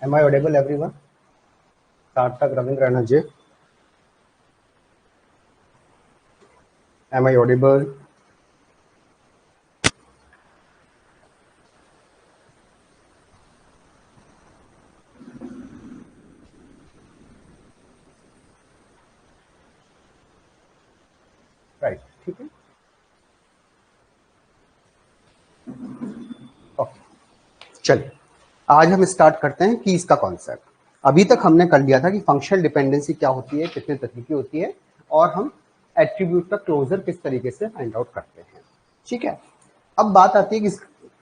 Am I audible, everyone? Sarthak Ravindra Ji. Am I audible? Right, ठीक है, okay. चलिए, आज हम स्टार्ट करते हैं कीज का कॉन्सेप्ट। अभी तक हमने कर लिया था कि फंक्शनल डिपेंडेंसी क्या होती है, कितने तरीके की होती है, और हम एट्रीब्यूट का क्लोजर किस तरीके से फाइंड आउट करते हैं। ठीक है, अब बात आती है कि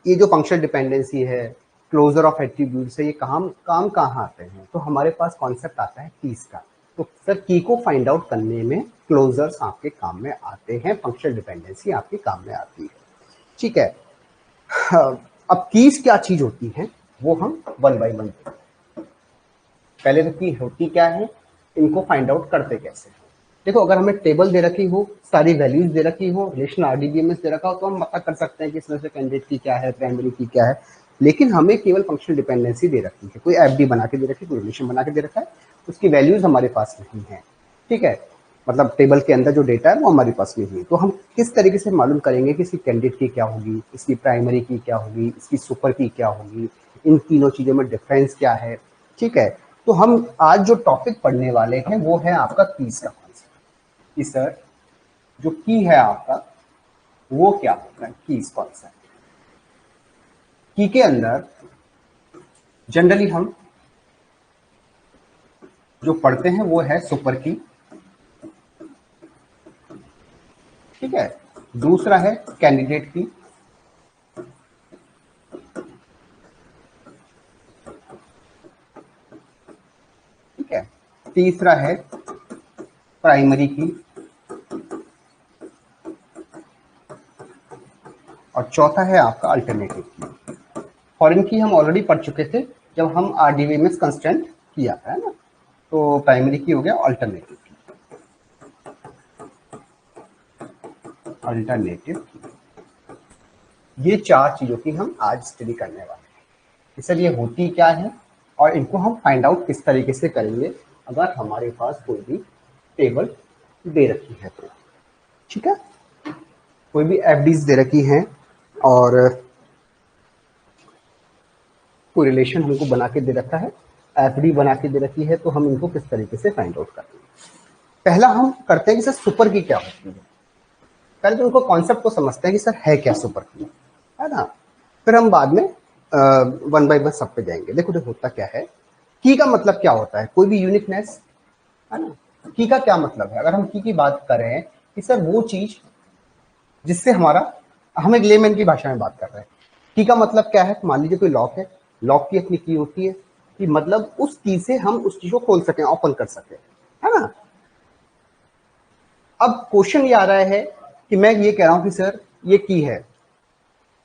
ये जो फंक्शनल डिपेंडेंसी है, क्लोजर ऑफ एट्रीब्यूट से ये काम कहाँ आते हैं। तो हमारे पास कॉन्सेप्ट आता है कीज का। तो सर की को फाइंड आउट करने में क्लोजर्स आपके काम में आते हैं, फंक्शनल डिपेंडेंसी आपके काम में आती है। ठीक है, अब कीज क्या चीज होती है वो हम वन बाय वन। पहले तो की होती क्या है, इनको फाइंड आउट करते कैसे। देखो, अगर हमें टेबल दे रखी हो, सारी वैल्यूज दे रखी हो, रिलेशन आरडीबीएमएस दे रखा हो, तो हम पता कर सकते हैं कि इसमें से कैंडिडेट की क्या है, प्राइमरी की क्या है। लेकिन हमें केवल फंक्शनल डिपेंडेंसी दे रखी है, कोई एफडी बना के दे रखी है, कोई रिलेशन बना के दे रखा है, उसकी वैल्यूज हमारे पास नहीं है। ठीक है, मतलब टेबल के अंदर जो डेटा है वो हमारे पास नहीं है। तो हम किस तरीके से मालूम करेंगे कि इसकी कैंडिडेट की क्या होगी, इसकी प्राइमरी की क्या होगी, इसकी सुपर की क्या होगी, इन तीनों चीजों में डिफरेंस क्या है। ठीक है, तो हम आज जो टॉपिक पढ़ने वाले हैं वो है आपका कीज का कॉन्सेप्ट। कि सर जो की है आपका वो क्या होता है, कीज कॉन्सेप्ट। की के अंदर जनरली हम जो पढ़ते हैं वो है सुपर की। ठीक है, दूसरा है कैंडिडेट की, ठीक है, तीसरा है प्राइमरी की, और चौथा है आपका अल्टरनेटिव की। फॉरेन की हम ऑलरेडी पढ़ चुके थे जब हम आरडीबीएमएस कंस्ट्रेंट किया था, है ना। तो प्राइमरी की हो गया, अल्टरनेटिव की, अल्टरनेटिव की। ये चार चीजों की हम आज स्टडी करने वाले हैं कि सर ये होती क्या है और इनको हम फाइंड आउट किस तरीके से करेंगे अगर हमारे पास कोई भी टेबल दे रखी है तो। ठीक है, कोई भी एफडीज दे रखी हैं और कोई रिलेशन हमको बना के दे रखा है, एफडी बना के दे रखी है, तो हम इनको किस तरीके से फाइंड आउट करेंगे। पहला हम करते हैं कि सर सुपर की क्या होती है। पहले तो उनको कॉन्सेप्ट को समझते हैं कि सर है क्या सुपर की, है ना। फिर हम बाद में वन बाय वन सब पे जाएंगे। देखो देखो होता क्या है, की का मतलब क्या होता है, कोई भी यूनिकनेस, है ना। की का क्या मतलब है, अगर हम की बात करें कि सर वो चीज जिससे हमारा, हम एक लेमैन की भाषा में बात कर रहे हैं। की का मतलब क्या है, मान लीजिए कोई लॉक है, लॉक की अपनी की होती है कि मतलब उस की से हम उस चीज को खोल सकें, ओपन कर सकें, है ना। अब क्वेश्चन ये आ रहा है कि मैं ये कह रहा हूं कि सर ये की है,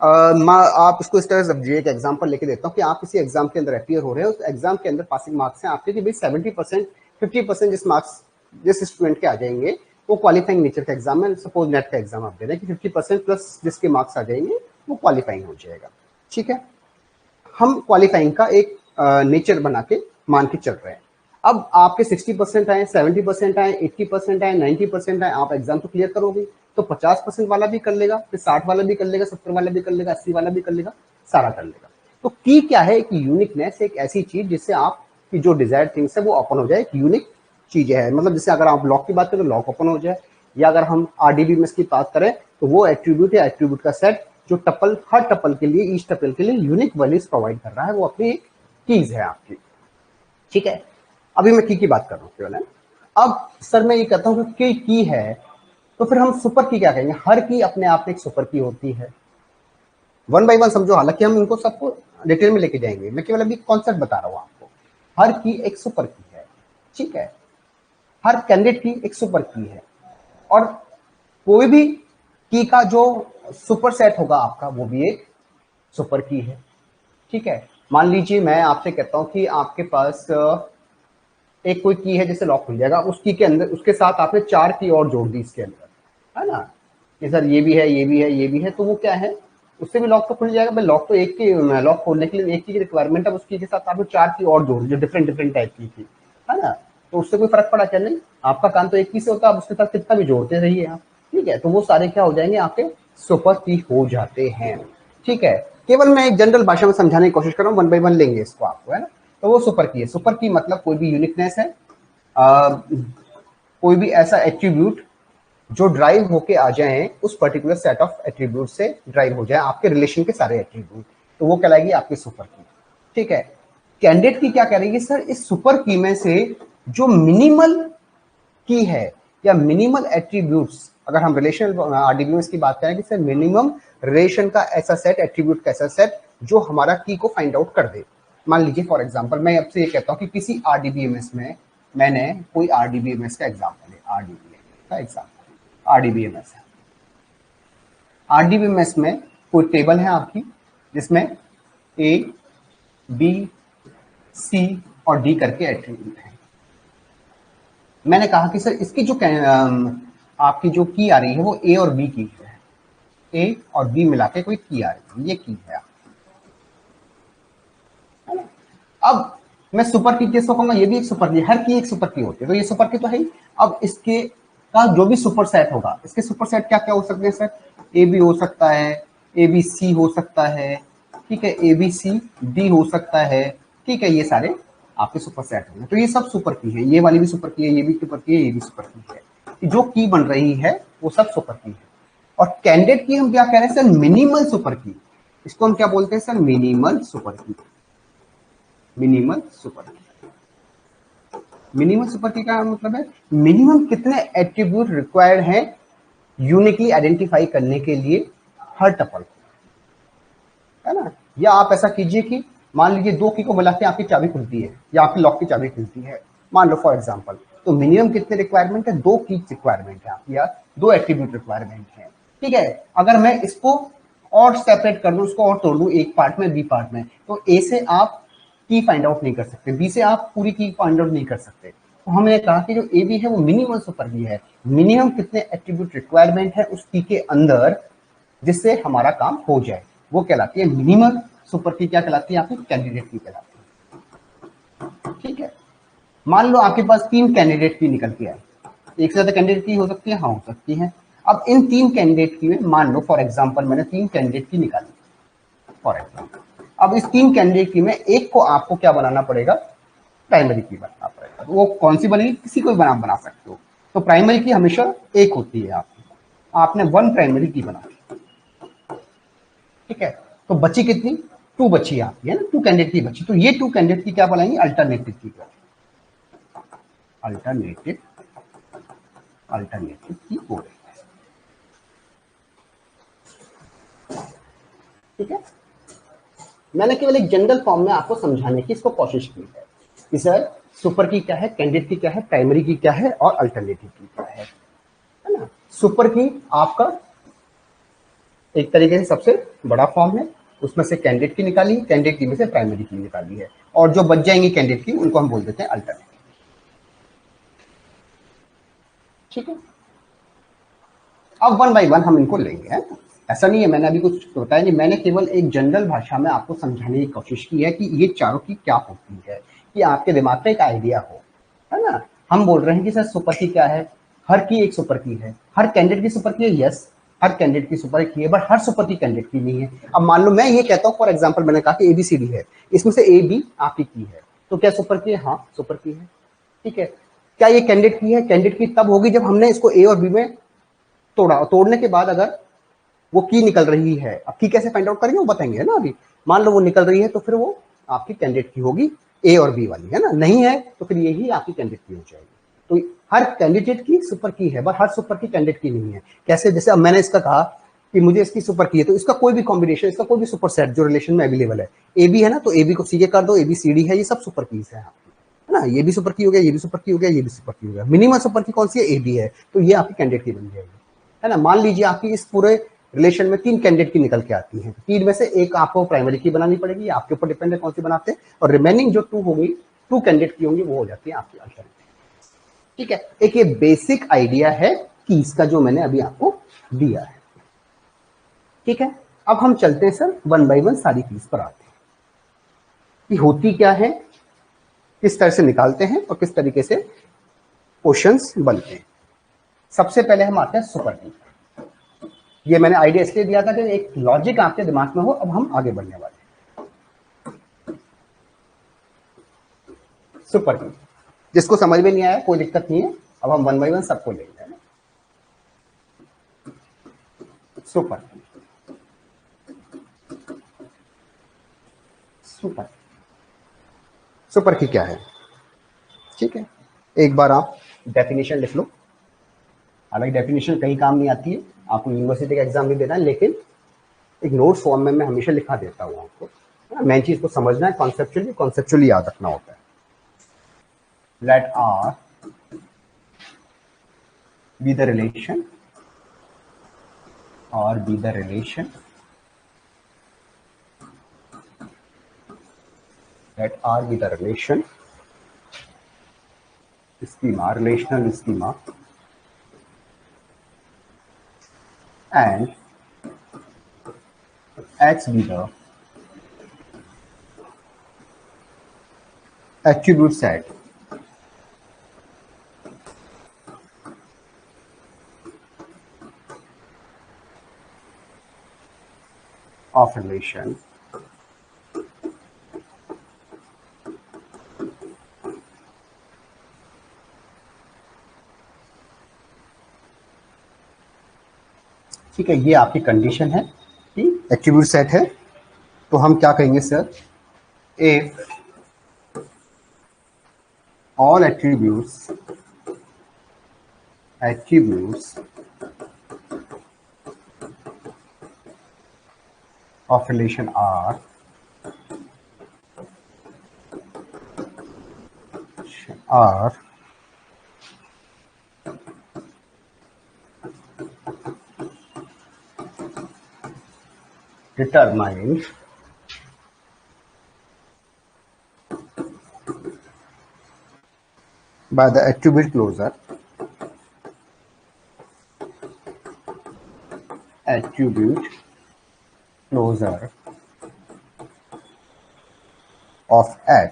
आप इसको इस तरह समझिए, एक एग्जांपल लेके देता हूँ कि आप किसी एग्जाम के अंदर अपियर हो रहे हो, उस एग्जाम के अंदर पासिंग मार्क्स हैं आपके कि भाई 70%, 50% जिस मार्क्स जिस स्टूडेंट के आ जाएंगे वो क्वालिफाइंग नेचर का एग्जाम है। सपोज नेट का एग्जाम आप दे रहे हैं कि 50% प्लस जिसके मार्क्स आ जाएंगे वो क्वालिफाइंग हो जाएगा। ठीक है, हम क्वालिफाइंग का एक नेचर बना के मान के चल रहे हैं। अब आपके 60% आए, 70% आए, 80% आए, 90% आए, आप एग्जाम तो क्लियर करोगे। तो 50% वाला भी कर लेगा, फिर 60 वाला भी कर लेगा, 70 वाला भी कर लेगा, 80 वाला भी कर लेगा, सारा कर लेगा। तो की क्या है, एक यूनिकनेस, एक ऐसी चीज जिससे आप की जो डिजायर थिंग्स है वो ओपन हो जाए, एक यूनिक चीजें है। मतलब जैसे अगर आप लॉक की बात करें तो लॉक ओपन हो जाए, या अगर हम आरडीबीएमएस की बात करें तो वो एट्रीब्यूट या एट्रीब्यूट का सेट जो टपल, हर टपल के लिए, ईच टपल के लिए यूनिक वैल्यूज प्रोवाइड कर रहा है, वो अपनी एक कीज है आपकी। ठीक है, अभी मैं की बात कर रहा हूँ केवल, है। अब सर मैं ये कहता हूँ कि की है तो फिर हम सुपर की क्या कहेंगे। हर की अपने आप में एक सुपर की होती है। वन बाय वन समझो, हालांकि हम इनको सबको डिटेल में लेके जाएंगे, मैं केवल अभी कॉन्सेप्ट बता रहा हूँ आपको। हर की एक सुपर की है, ठीक है, हर कैंडिडेट की एक सुपर की है, और कोई भी की का जो सुपर सेट होगा आपका वो भी एक सुपर की है। ठीक है, मान लीजिए मैं आपसे कहता हूं कि आपके पास एक कोई की है जैसे लॉक खुल जाएगा, उस की के अंदर उसके साथ आपने 4 की और जोड़ दी इसके अंदर, है ना, कि सर ये भी है, ये भी है, ये भी है, तो वो क्या है, उससे भी लॉक तो खुल जाएगा भाई। लॉक तो एक की, लॉक खोलने के लिए एक की रिक्वायरमेंट है, उसकी के साथ आपको 4 की और जोड़, जो डिफरेंट डिफरेंट टाइप की थी, है ना। तो उससे कोई फर्क पड़ा क्या? नहीं, आपका काम तो एक की से होता है, आप उसके साथ कितना भी जोड़ते रहिए आप, ठीक है। तो वो सारे क्या हो जाएंगे, आपके सुपर की हो जाते हैं, ठीक है। केवल मैं एक जनरल भाषा में समझाने की कोशिश कर रहा हूँ, 1 बाय 1 लेंगे इसको आपको, है ना। तो वो सुपर की है। सुपर की मतलब कोई भी यूनिकनेस है, कोई भी ऐसा एट्रीब्यूट जो ड्राइव होके आ जाए उस पर्टिकुलर सेट ऑफ एट्रीब्यूट से, ड्राइव हो जाए आपके रिलेशन के सारे एट्रीब्यूट, तो वो कहलाएगी आपकी सुपर की, ठीक है। कैंडिडेट की क्या करेगी सर, इस सुपर की में से जो मिनिमल की है या मिनिमल एट्रीब्यूट्स, अगर हम रिलेशनल आरडीबीएमएस की बात करें कि सर मिनिमम रिलेशन का ऐसा सेट, एट्रीब्यूट का ऐसा सेट जो हमारा की को फाइंड आउट कर दे। मान लीजिए फॉर एग्जांपल मैं आपसे ये कहता हूं कि किसी आरडीबीएमएस में, मैंने कोई आरडीबीएमएस का एग्जांपल है, आरडीबीएमएस का एग्जांपल, आरडीबीएमएस है। आरडीबीएमएस में कोई टेबल है आपकी जिसमें ए, बी, सी और डी करके एट्रीब्यूट है। मैंने कहा कि सर इसकी जो आपकी जो की आ रही है वो ए और बी की है, ए और बी मिला के कोई की आ रही है, ये की है। अब मैं सुपर की किसको कहूंगा, ये भी एक सुपर की, हर की एक सुपर की होती है, तो ये सुपर की तो है ही। अब इसके का जो भी सुपर सेट होगा, इसके सुपर सेट क्या क्या हो सकते हैं सर, ए बी हो सकता है, ए बी सी हो सकता है, ठीक है, ए बी सी डी हो सकता है, ठीक है, ये सारे आपके सुपर सेट होंगे। तो ये सब सुपर की है, ये वाली भी सुपर की है, ये भी सुपर की है, ये भी सुपर की है, जो की बन रही है वो सब सुपर की है। और कैंडिडेट की हम क्या कह रहे हैं सर, मिनिमल सुपर की, इसको हम क्या बोलते हैं सर, मिनिमल सुपर की। मिनिमल सुपर की, मिनिमल सुपर की का मतलब है मिनिमम कितने एट्रीब्यूट रिक्वायर्ड हैं यूनिकली आइडेंटिफाई करने के लिए हर टपल, है ना। या आप ऐसा कीजिए कि मान लीजिए 2 की को मिला के आपकी चाबी खुलती है या आपकी लॉक की चाबी खुलती है, मान लो फॉर एग्जांपल। तो मिनिमम कितने रिक्वायरमेंट है, 2 की रिक्वायरमेंट है आपकी, या 2 एट्रीब्यूट रिक्वायरमेंट है, ठीक है। अगर मैं इसको और सेपरेट कर दूं, उसको और तोड़ दूं, एक पार्ट में बी पार्ट में, तो ए से आप की फाइंड आउट नहीं कर सकते, बी से आप पूरी की फाइंड आउट नहीं कर सकते। तो हमने कहा कि जो ए बी है वो मिनिमम सुपर की है, मिनिमम कितने एट्रीब्यूट रिक्वायरमेंट है उस की के अंदर जिससे हमारा काम हो जाए, वो कहलाती है मिनिमल सुपर की। क्या कहलाती है आपकी, कैंडिडेट की कहलाती है, ठीक है। मान लो आपके पास 3 कैंडिडेट की निकल के आए, एक से ज्यादा कैंडिडेट की हो सकती है, हाँ हो सकती है। अब इन 3 कैंडिडेट की में मान लो फॉर एग्जांपल मैंने 3 कैंडिडेट की निकाली फॉर एग्जांपल। अब इस 3 कैंडिडेट की में एक को आपको क्या बनाना पड़ेगा, प्राइमरी की बनाना पड़ेगा। वो कौन सी बनेगी, किसी को भी बना सकते हो। तो प्राइमरी की हमेशा एक होती है आपकी, आपने 1 प्राइमरी की बना, ठीक है। तो बची कितनी, 2 बची आपकी, है ना, 2 कैंडिडेट की बची। तो ये 2 कैंडिडेट की क्या बनाएंगे, अल्टरनेटिव की, अल्टरनेटिव, अल्टरनेटिव की हो रही है, ठीक है। मैंने केवल एक जनरल फॉर्म में आपको समझाने की इसको कोशिश की है कि सर सुपर की क्या है, कैंडिडेट की क्या है, प्राइमरी की क्या है और अल्टरनेटिव की क्या है ना। सुपर की आपका एक तरीके से सबसे बड़ा फॉर्म है, उसमें से कैंडिडेट की निकाली, कैंडिडेट की में से प्राइमरी की निकाली है, और जो बच जाएंगी कैंडिडेट की उनको हम बोल देते हैं अल्टरनेटिव, ठीक है। अब 1 बाय 1 हम इनको लेंगे, है ना। ऐसा नहीं है मैंने अभी कुछ बताया नहीं, मैंने केवल एक जनरल भाषा में आपको समझाने की कोशिश की है कि ये चारों की क्या होती है, कि आपके दिमाग में एक आइडिया हो, है ना। हम बोल रहे हैं कि सर सुपर की क्या है, हर की एक सुपर की है, हर कैंडिडेट की सुपर की है, यस हर कैंडिडेट की सुपर की है, बट हर सुपर की कैंडिडेट की नहीं है। अब मान लो मैं ये कहता हूँ फॉर एग्जाम्पल, मैंने कहा कि एबीसीडी है, इसमें से ए बी आपकी की है, तो क्या सुपर की है, हाँ सुपर की है, ठीक है। क्या ये कैंडिडेट की है, कैंडिडेट की तब होगी जब हमने इसको ए और बी में तोड़ा, तोड़ने के बाद अगर वो की निकल रही है, अब की कैसे फाइंड आउट करेंगे वो बताएंगे, है ना। अभी मान लो वो निकल रही है तो फिर वो आपकी कैंडिडेट की होगी, ए और बी वाली, है ना। नहीं है तो फिर यही आपकी कैंडिडेट की हो जाएगी। तो हर कैंडिडेट की सुपर की है, बट हर सुपर की कैंडिडेट की नहीं है। कैसे, जैसे अब मैंने इसका कहा कि मुझे इसकी सुपर की है, तो इसका कोई भी कॉम्बिनेशन, इसका कोई भी सुपर सेट जो रिलेशन में अवेलेबल है, ए बी है ना, तो ए बी को सी के कर दो, ए बी सी डी है, ये सब सुपर कीज है आपकी, है ना। ये भी सुपर की हो गया, ये भी सुपर की हो गया, ये भी सुपर की हो गया। मिनिमम सुपर की कौन सी है, ए बी है, तो ये आपकी कैंडिडेट की बन जाएगी, है ना। मान लीजिए आपकी इस पूरे रिलेशन में 3 कैंडिडेट की निकल के आती है, 3 में से एक आपको प्राइमरी की बनानी पड़ेगी, आपके ऊपर डिपेंड है कौन सी बनाते हैं, और रिमेनिंग जो 2 होगी, 2 कैंडिडेट की होंगी, वो हो जाती है आपकी अल्टरनेटिव, ठीक है। एक ये बेसिक आइडिया है कीज का जो मैंने अभी आपको दिया है, ठीक है। अब हम चलते हैं सर वन बाय वन सारी कीज पर आते हैं कि होती क्या है, किस तरह से निकालते हैं और किस तरीके से क्वेश्चंस बनते हैं। सबसे पहले हम आते हैं सुपर की। ये मैंने आइडिया इसलिए दिया था कि एक लॉजिक आपके दिमाग में हो। अब हम आगे बढ़ने वाले हैं। सुपर की, जिसको समझ में नहीं आया कोई दिक्कत नहीं है, अब हम वन बाय वन सबको ले लेंगे। सुपर सुपर सुपर की क्या है, ठीक है, एक बार आप डेफिनेशन लिख लो। हालांकि डेफिनेशन कहीं काम नहीं आती है, आपको यूनिवर्सिटी का एग्जाम भी देना है, लेकिन एक नोट फॉर्म में मैं हमेशा लिखा देता हूँ आपको। मेन चीज को समझना है, कॉन्सेप्चुअली याद रखना होता है। Let R be the relation और be the relation, let R be the relation schema, relational schema, and X be the attribute set of relation ठीक है। ये आपकी कंडीशन है कि एट्रीब्यूट सेट है, तो हम क्या कहेंगे sir, if all attributes of relation are determined by the attribute closure of x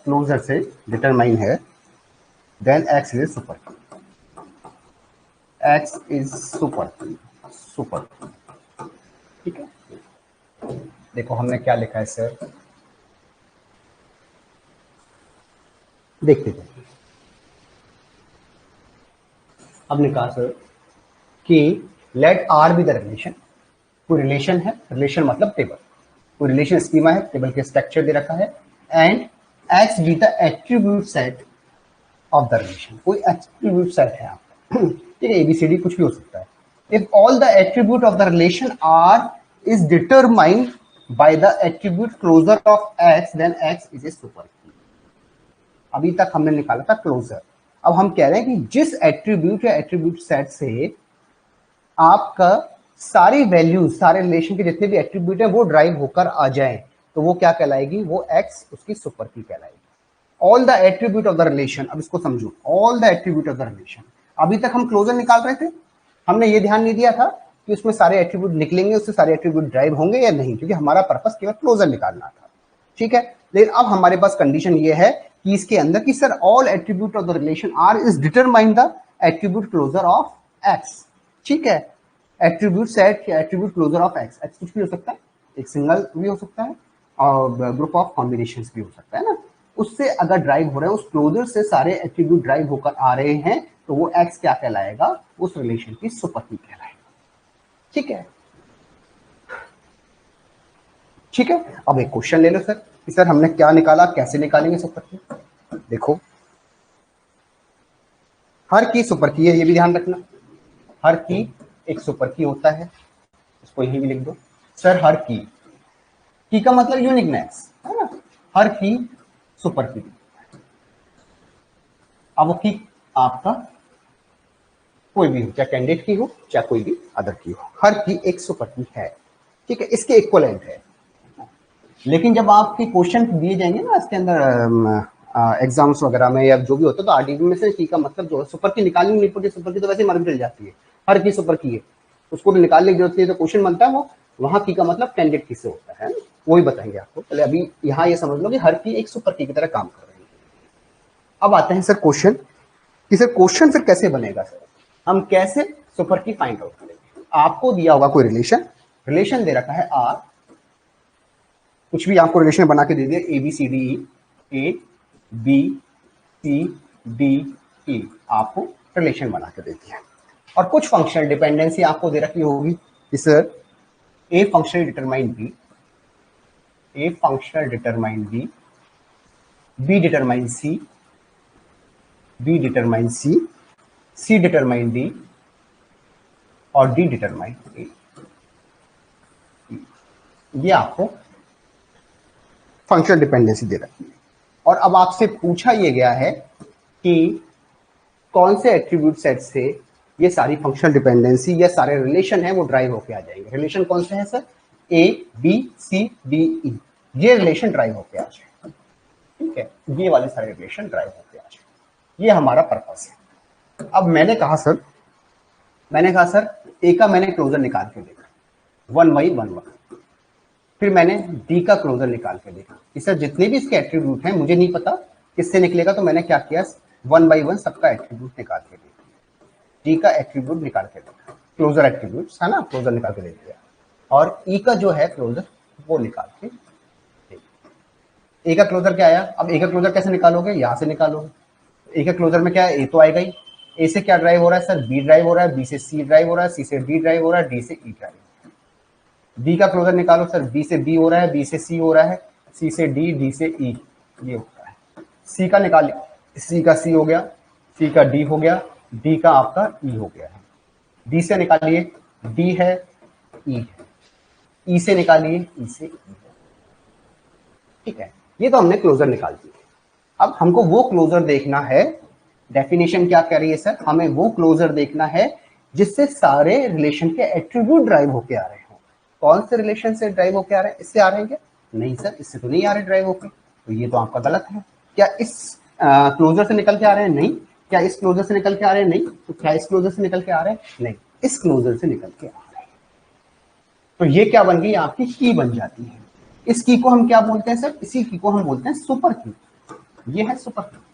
closure से डिटरमाइन है, then x is super, x is super, ठीक है। देखो हमने क्या लिखा है सर, देखते थे हमने कहा सर कि let R be the relation, कोई रिलेशन है, रिलेशन मतलब टेबल, कोई रिलेशन स्कीमा है, टेबल के स्ट्रक्चर दे रखा है, and X be the attribute set of the relation, कोई एट्रीब्यूट सेट है आपका, ठीक है, एबीसीडी कुछ भी हो सकता है। If all the attribute of the relation R is determined by the attribute closure of X, then X is a super key. अभी तक हमने निकाला था क्लोजर, अब हम कह रहे हैं कि जिस एट्रीब्यूट या एट्रीब्यूट सेट से आपका सारी वैल्यूज, सारे रिलेशन के जितने भी एट्रीब्यूट है वो ड्राइव होकर आ जाए, तो वो क्या कहलाएगी, वो एक्स उसकी सुपर की कहलाएगी। All the attribute of the relation, अब इसको समझो, all the attribute of the relation. अभी तक हम क्लोजर निकाल रहे थे, हमने ये ध्यान नहीं दिया था कि उसमें सारे एट्रीब्यूट निकलेंगे, उससे सारे एट्रीब्यूट ड्राइव होंगे या नहीं, क्योंकि हमारा पर्पस केवल क्लोजर निकालना था, ठीक है। लेकिन अब हमारे पास कंडीशन ये है कि इसके अंदर कि sir all attribute of the relation R is determine the attribute closure of X, ठीक है। एट्रीब्यूट सेट या attribute closure of X, X कुछ भी हो सकता है, एक सिंगल भी हो सकता है और ग्रुप ऑफ कॉम्बिनेशंस भी हो सकता है ना, उससे अगर ड्राइव हो रहे हैं, उस क्लोजर से सारे एट्रीब्यूट ड्राइव होकर आ रहे हैं, तो वो एक्स क्या कहलाएगा, उस रिलेशन की सुपर की कहलाएगा, ठीक है, ठीक है। अब एक क्वेश्चन ले लो सर कि सर हमने क्या निकाला, कैसे निकालेंगे सुपर की। देखो हर की सुपर की है, ये भी ध्यान रखना, हर की एक सुपर की होता है, इसको यही भी लिख दो सर, हर की का मतलब यूनिकनेस है ना, हर की सुपर की। अब वो की आपका कोई भी हो, चाहे कैंडिडेट की हो चाहे कोई भी अदर की हो, हर की एक सुपर की है, ठीक है, इसके इक्वलेंट है। लेकिन जब आपके क्वेश्चन दिए जाएंगे ना इसके अंदर एग्जाम्स वगैरह में या जो भी होता है, तो आरडीबी में से की का मतलब जो है सुपर की निकालनी नहीं पड़ती, सुपर की तो वैसे मर मिल जाती है, हर की सुपर की है, उसको तो निकालने की जरूरत नहीं है। तो क्वेश्चन बनता है वो वहां की का मतलब कैंडिडेट की से होता है, वही बताएंगे आपको। पहले अभी यहाँ ये समझ लो कि हर की एक सुपर की तरह काम कर रही है। अब आते हैं सर क्वेश्चन, कि सर क्वेश्चन फिर कैसे बनेगा सर, हम कैसे सुपर की फाइंड आउट करेंगे। आपको दिया होगा कोई रिलेशन, रिलेशन दे रखा है आर, कुछ भी आपको रिलेशन बना के दे दिया, A B C D E, A B C D E, आपको रिलेशन बना के दे दिया, और कुछ फंक्शनल डिपेंडेंसी आपको दे रखी होगी कि sir A functional determine B, A functional determine B, B determine C, B determine C, C determine D, और डी डिटरमाइन ए। ये आपको फंक्शनल डिपेंडेंसी दे रखी है। और अब आपसे पूछा यह गया है कि कौन से एट्रीब्यूट सेट से ये सारी फंक्शनल डिपेंडेंसी या सारे रिलेशन है वो ड्राइव होके आ जाएंगे। रिलेशन कौन से हैं sir, A B C D E, ये रिलेशन ड्राइव होके आ जाएंगे। ठीक है, ये वाले सारे रिलेशन ड्राइव होके आ जाएंगे, ये हमारा पर्पस है। अब मैंने कहा सर ए का मैंने क्लोजर निकाल के देखा 1 by 1 1, फिर मैंने डी का क्लोजर निकाल के देखा कि सर जितने भी इसके एट्रीब्यूट हैं मुझे नहीं पता किससे निकलेगा, तो मैंने क्या किया 1 by 1 सबका एट्रीब्यूट निकाल के देखा, डी का एट्रीब्यूट निकाल के देखा, क्लोजर एट्रीब्यूट है ना, क्लोजर निकाल के देख लिया, और ई का जो है क्लोजर वो निकाल के देखा। ए का क्लोजर क्या आया, अब ए का क्लोजर कैसे निकालोगे, यहां से निकालोगे। ए का क्लोजर में क्या है, ए तो आएगा ही, ए से क्या ड्राइव हो रहा है सर, बी ड्राइव हो रहा है, बी से सी ड्राइव हो रहा है, सी से डी ड्राइव हो रहा है, डी से ई ड्राइव हो रहा है। डी का क्लोजर निकालो सर, बी से बी हो रहा है, बी से सी हो रहा है, सी से डी, डी से ई, ये होता है। सी का निकालिए, सी का सी हो गया, सी का डी हो गया, डी का आपका ई हो गया है। डी से निकालिए, डी है, ई है, ई से निकालिए, ई से ई है। ठीक है, ये तो हमने क्लोजर निकाल दिए। अब हमको वो क्लोजर देखना है, डेफिनेशन क्या कह रही है सर, हमें वो क्लोजर देखना है जिससे सारे रिलेशन के एट्रीब्यूट ड्राइव होके आ रहे हो। कौन से रिलेशन से ड्राइव होके आ रहे हैं, इससे आ रहे हैं क्या, नहीं सर इससे तो नहीं आ रहे ड्राइव होके, तो ये तो आपका गलत है। क्या इस क्लोजर से निकल के आ रहे हैं, नहीं। क्या इस क्लोजर से निकल के आ रहे हैं, नहीं। तो क्या इस क्लोजर से निकल के आ रहे हैं, नहीं, इस क्लोजर से निकल के आ रहे हैं। तो ये क्या बन गई, आपकी की बन जाती है। इस की को हम क्या बोलते हैं सर, इसी की को हम बोलते हैं सुपर की। ये है सुपर की।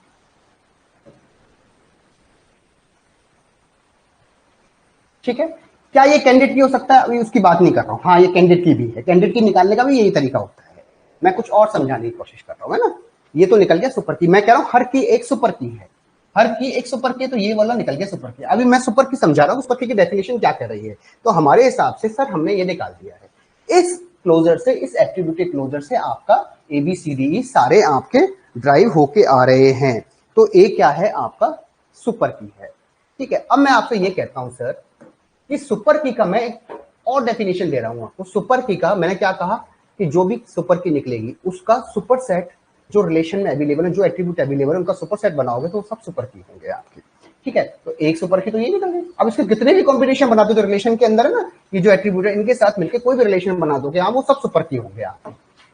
ठीक है, क्या ये कैंडिडेट की हो सकता है, अभी उसकी बात नहीं कर रहा हूं, हाँ ये कैंडिडेट की भी है, कैंडिडेट की निकालने का भी यही तरीका होता है। मैं कुछ और समझाने की कोशिश कर रहा हूं, है ना। ये तो निकल गया सुपर की, मैं कह रहा हूं हर की एक सुपर की है, हर की एक सुपर की, तो ये वाला निकल गया सुपर की। अभी मैं सुपर की समझा रहा हूं, सुपर की डेफिनेशन क्या कर रही है। तो हमारे हिसाब से सर हमने ये निकाल दिया है, इस क्लोजर से, इस एट्रीब्यूटेड क्लोजर से आपका ए बी सी डी सारे आपके ड्राइव होके आ रहे हैं। तो ए क्या है, आपका सुपर की है। ठीक है, अब मैं आपसे ये कहता हूं सर कि सुपर की का मैं एक और डेफिनेशन दे रहा हूं आपको। सुपर की का मैंने क्या कहा कि जो भी सुपर की निकलेगी उसका सुपर सेट जो रिलेशन में अवेलेबल है, जो एट्रीब्यूट अवेलेबल है, उनका सुपर सेट बनाओगे तो सब सुपर की होंगे आपके। ठीक है, तो एक सुपर की तो ये निकल गई। अब इसके कितने भी कॉम्बिनेशन बना दो जो रिलेशन के अंदर है ना, ये जो एट्रीब्यूट है इनके साथ मिलकर कोई भी रिलेशन बना दोगे आप, वो सब सुपर की होंगे आपके।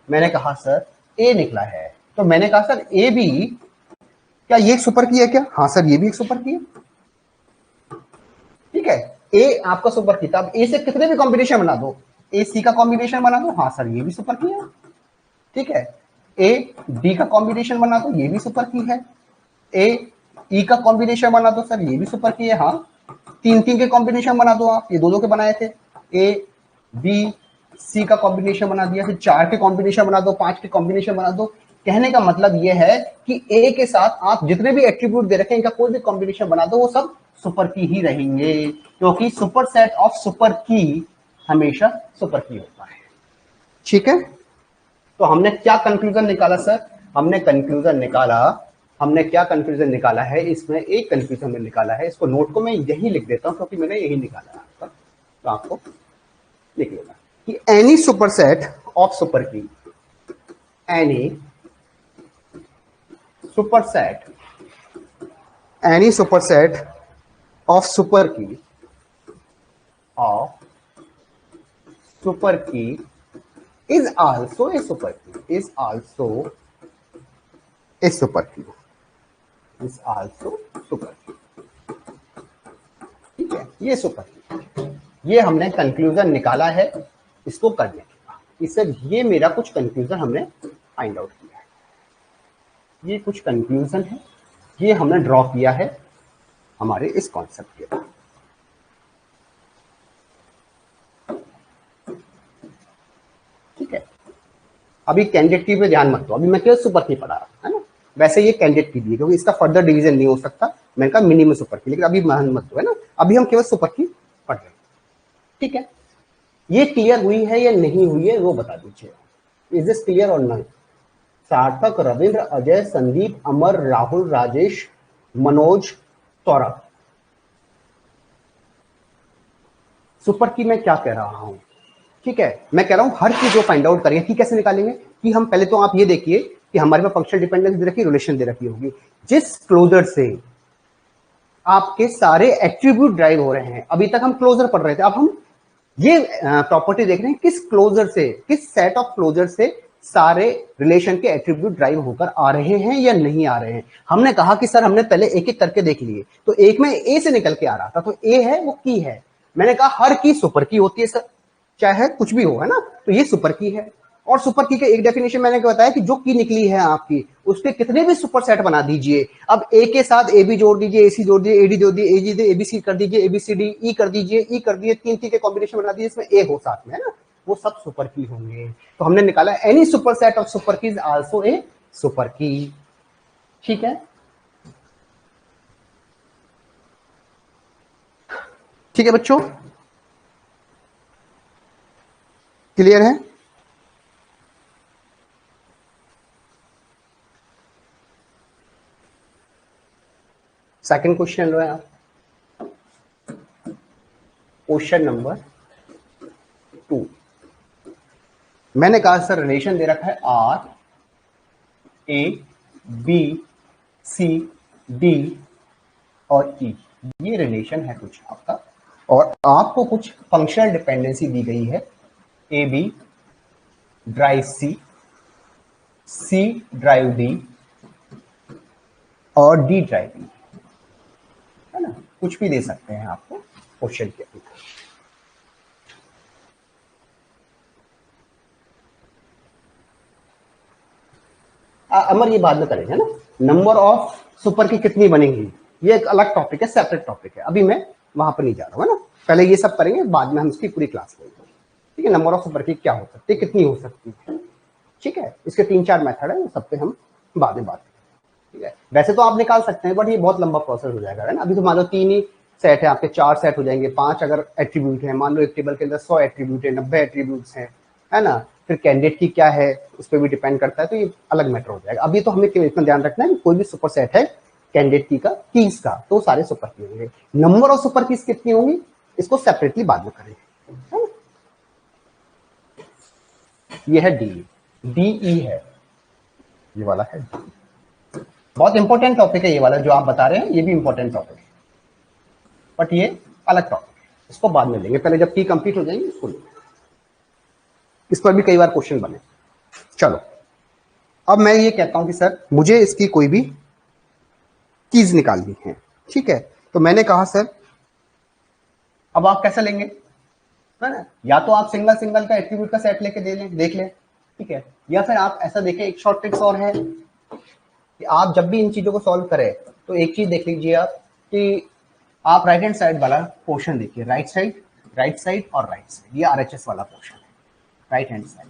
मैंने कहा सर ए निकला है, तो मैंने कहा सर ए भी क्या ये एक सुपर की है क्या, हाँ सर ये भी एक सुपर की है। ठीक है, ए आपका सुपर की था, अब ए से कितने भी कॉम्बिनेशन बना दो, ए सी का कॉम्बिनेशन बना दो, हाँ सर ये भी सुपर की है। ठीक है, ए डी का कॉम्बिनेशन बना दो, ये भी सुपर की है। ए ई का कॉम्बिनेशन बना दो सर, ये भी सुपर की है। हाँ, तीन तीन के कॉम्बिनेशन बना दो आप, ये दो दो के बनाए थे, ए बी सी का कॉम्बिनेशन बना दिया, फिर 4 के कॉम्बिनेशन बना दो, 5 के कॉम्बिनेशन बना दो। कहने का मतलब ये है कि ए के साथ आप जितने भी एट्रीब्यूट दे रखे हैं इनका कोई भी कॉम्बिनेशन बना दो, वो सब सुपर की ही रहेंगे, क्योंकि सुपर सेट ऑफ सुपर की हमेशा सुपर की होता है। ठीक है, तो हमने क्या कंक्लूजन निकाला सर, हमने क्या कंक्लूजन निकाला है, इसमें एक कंक्लूजन में निकाला है, इसको नोट को मैं यही लिख देता हूं क्योंकि मैंने यही निकाला है आपका, तो आपको लिख लेना कि any superset of super key, any superset of super की is also a super key, is also is super key, is also super key. ठीक है, ये सुपर की, ये हमने कंक्लूजन निकाला है इसको करने के बाद कि सर ये मेरा कुछ कंक्लूजन हमने फाइंड आउट किया है, ये कुछ कंक्लूजन है, ये हमने ड्रॉ किया है हमारे इस कॉन्सेप्ट के बाद। ठीक है, अभी कैंडिडेट की पे ध्यान मत दो, अभी मैं केवल सुपर की पढ़ा रहा है ना, वैसे ये कैंडिडेट की दी क्योंकि इसका फर्दर डिवीजन नहीं हो सकता, मैंने कहा मिनिमम सुपर की, लेकिन अभी ध्यान मत दो है ना, अभी हम केवल सुपर की पढ़ रहे हैं। ठीक है, ये क्लियर हुई है या नहीं हुई है वो बता दीजिए, इज दिस क्लियर और नॉट? सार्थक, रविंद्र, अजय, संदीप, अमर, राहुल, राजेश, मनोज, सौरभ, सुपर की मैं क्या कह रहा हूं? ठीक है, मैं कह रहा हूं हर चीज जो फाइंड आउट करेंगे, की कैसे निकालेंगे कि हम पहले तो आप ये देखिए कि हमारे पास फंक्शनल डिपेंडेंस दे रखी, रिलेशन दे रखी होगी, जिस क्लोजर से आपके सारे एट्रीब्यूट ड्राइव हो रहे हैं, अभी तक हम क्लोजर पढ़ रहे थे, अब हम ये प्रॉपर्टी देख रहे हैं किस क्लोजर से, किस सेट ऑफ क्लोजर से सारे रिलेशन के एट्रीब्यूट ड्राइव होकर आ रहे हैं या नहीं आ रहे हैं। हमने कहा कि सर हमने पहले एक एक करके देख लिए, तो एक में ए से निकल के आ रहा था, तो ए है वो की है, मैंने कहा हर की सुपर की होती है सर, चाहे कुछ भी हो, है ना, तो ये सुपर की है। और सुपर की का एक डेफिनेशन मैंने बताया कि जो की निकली है आपकी उसके कितने भी सुपर सेट बना दीजिए, अब ए के साथ ए बी जोड़ दीजिए, ए सी जोड़ दीजिए, एडी जोड़ दीजिए, एजी ए बी सी कर दीजिए, एबीसीडी ई कर दीजिए, ई कर दिए, तीन के कॉम्बिनेशन बना दीजिए, इसमें ए हो साथ में, है ना, वो सब सुपर की होंगे। तो हमने निकाला any super set of super key is also a super key. ठीक है, ठीक है बच्चों, क्लियर है? सेकंड क्वेश्चन लो आप, क्वेश्चन नंबर 2। मैंने कहा सर रिलेशन दे रखा है R A B C D और ई, ये रिलेशन है कुछ आपका, और आपको कुछ फंक्शनल डिपेंडेंसी दी गई है, A B drive C, C drive D और डी ड्राइव ई, है ना, कुछ भी दे सकते हैं आपको क्वेश्चन के अंदर। अमर ये बाद में करेंगे ना, नंबर ऑफ सुपर की कितनी बनेंगी ये एक अलग टॉपिक है, सेपरेट टॉपिक है, अभी मैं वहां पर नहीं जा रहा हूँ, है ना, पहले ये सब करेंगे, बाद में हम इसकी पूरी क्लास लेंगे। ठीक है, नंबर ऑफ सुपर की क्या हो सकती है, कितनी हो सकती है, ठीक है, इसके 3-4 मेथड है, सब पे हम बाद में बात करेंगे। ठीक है, वैसे तो आप निकाल सकते हैं बट ये बहुत लंबा प्रोसेस हो जाएगा, है ना, अभी तो मान लो 3 ही सेट है आपके, 4 सेट हो जाएंगे, 5 अगर एट्रीब्यूट है, मान लो एक टेबल के अंदर 100 एट्रीब्यूट है, 90 एट्रीब्यूट्स हैं, है ना, फिर कैंडिडेट की क्या है उस पर भी डिपेंड करता है, तो ये अलग मैटर हो जाएगा। अभी तो हमें इतना ध्यान रखना है कि कोई भी सुपर सेट है कैंडिडेट की का कीज का, तो सारे सुपर की होंगे, नंबर ऑफ सुपर कीज कितनी होंगी इसको सेपरेटली बाद में करेंगे, है ना। ये है डी, डीई है, ये वाला है, बहुत इंपॉर्टेंट टॉपिक है ये वाला जो आप बता रहे हैं, ये भी इंपॉर्टेंट टॉपिक है, बट ये अलग टॉपिक है, इसको बाद में लेंगे, पहले जब की कंप्लीट हो जाएंगे इसको लेंगे, इस पर भी कई बार क्वेश्चन बने। चलो, अब मैं ये कहता हूं कि सर मुझे इसकी कोई भी कीज निकालनी है, ठीक है, तो मैंने कहा सर अब आप कैसे लेंगे, है ना, या तो आप सिंगल सिंगल का एट्रीब्यूट का सेट लेके देख लें, ठीक है, या फिर आप ऐसा देखें, एक शॉर्ट ट्रिक्स और है कि आप जब भी इन चीजों को सॉल्व करें तो एक चीज देख लीजिए आप कि आप राइट हैंड साइड वाला पोर्शन देखिए, राइट साइड और राइट साइड, ये आरएचएस वाला पोर्शन है, राइट हैंड साइड।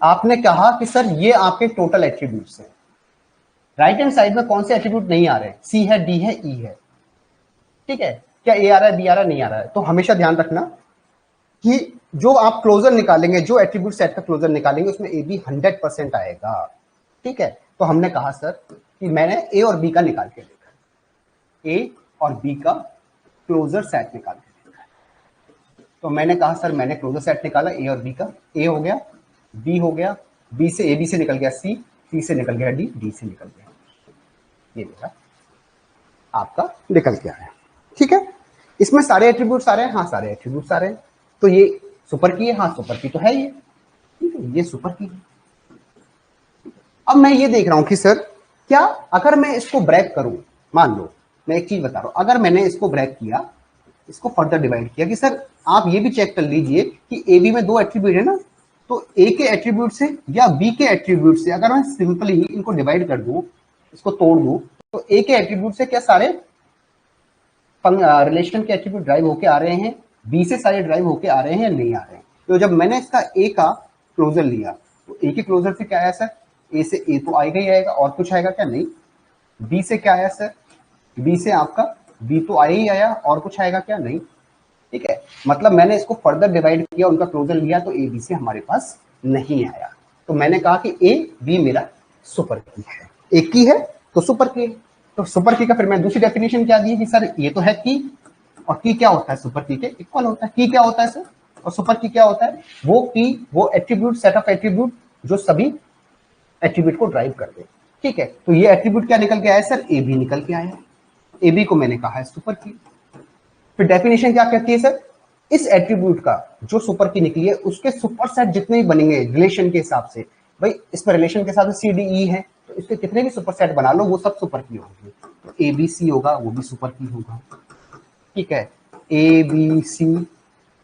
आपने कहा कि सर ये आपके टोटल एट्रीब्यूट्स हैं, राइट हैंड साइड में कौन से एट्रीब्यूट नहीं आ रहे, सी है, डी है, ई है, ठीक है, क्या ए आ रहा है, बी आ रहा है, नहीं आ रहा है, तो हमेशा ध्यान रखना कि जो आप क्लोजर निकालेंगे, जो एट्रीब्यूट सेट का क्लोजर निकालेंगे उसमें ए बी 100% आएगा, ठीक है। तो हमने कहा सर कि मैंने ए और बी का निकाल के देखा, ए और बी का क्लोजर सेट निकाल के देखा, तो मैंने कहा सर मैंने क्लोजर सेट निकाला ए और बी का, ए हो गया, बी हो गया, बी से ए बी से निकल गया सी, सी से निकल गया डी, डी से निकल गया, ये मेरा आपका निकल के आया, ठीक है। इसमें सारे एट्रीब्यूट्स आ रहे हैं, हाँ सारे एट्रीब्यूट्स आ रहे हैं, तो ये सुपर की है, हाँ सुपर की तो है ये, ठीक है, ये सुपर की है। अब मैं ये देख रहा हूं कि सर क्या अगर मैं इसको ब्रेक करूं, मान लो मैं एक चीज बता रहा हूं, अगर मैंने इसको ब्रेक किया, इसको फर्दर डिवाइड किया कि सर आप ये भी चेक कर लीजिए कि ए बी में दो एट्रीब्यूट है ना, तो ए के एट्रीब्यूट से या बी के एट्रीब्यूट से अगर मैं सिंपली इनको डिवाइड कर दूं, इसको तोड़ दूं, तो ए के एट्रीब्यूट से क्या सारे रिलेशन के एट्रीब्यूट ड्राइव होके आ रहे हैं, बी से सारे ड्राइव होके आ रहे हैं या नहीं आ रहे हैं। तो जब मैंने इसका ए का क्लोजर लिया तो ए के क्लोजर से क्या आया सर, ए से ए तो आएगा ही आएगा, और कुछ आएगा क्या, नहीं। बी से क्या आया सर, बी से आपका बी तो आया ही आया, और कुछ आएगा क्या, नहीं। ठीक है, मतलब मैंने इसको फर्दर डिवाइड किया, उनका क्लोजर लिया तो ए बी से हमारे पास नहीं आया। तो मैंने कहा कि ए बी मेरा सुपर की है, एक की है तो सुपर की है। तो सुपर की का फिर मैं दूसरी डेफिनेशन क्या दी कि सर ये तो है की, और की क्या होता है, सुपर की के इक्वल होता है। की क्या होता है सर, और सुपर की क्या होता है, वो की वो एट्रीब्यूट, सेट ऑफ एट्रीब्यूट जो सभी एट्रीब्यूट को ड्राइव कर दे। ठीक है, तो ये एट्रीब्यूट क्या निकल के आया सर, ए बी निकल के आया। ए बी को मैंने कहा है सुपर की। फिर डेफिनेशन क्या कहती है सर, इस एट्रीब्यूट का जो सुपर की निकली है उसके सुपर सेट जितने भी बनेंगे रिलेशन के हिसाब से, भाई इसमें रिलेशन के हिसाब से सी डी ई है, तो इसके कितने भी सुपर सेट बना लो वो सब सुपर की होंगे। तो ए बी सी होगा वो भी सुपर की होगा। ठीक है, ए बी सी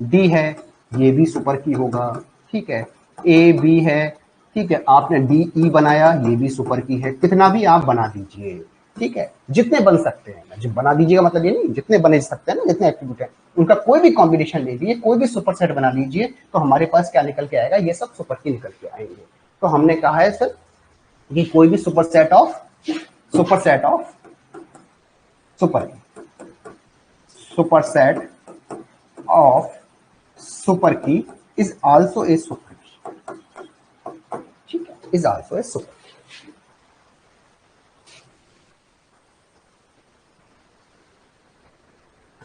डी है ये भी सुपर की होगा। ठीक है, ए बी है, ठीक है, आपने डी ई बनाया ये भी सुपर की है। कितना भी आप बना दीजिए, ठीक है, जितने बन सकते हैं, जब बना दीजिएगा मतलब ये नहीं, जितने बने सकते हैं ना, जितने एट्रीब्यूट है उनका कोई भी कॉम्बिनेशन ले लीजिए, कोई भी सुपर सेट बना लीजिए, तो हमारे पास क्या निकल के आएगा, ये सब सुपर की निकल के आएंगे। तो हमने कहा है सर कि कोई भी super set of super set of super key is also a super key. ठीक है, इज आल्सो ए सुपर।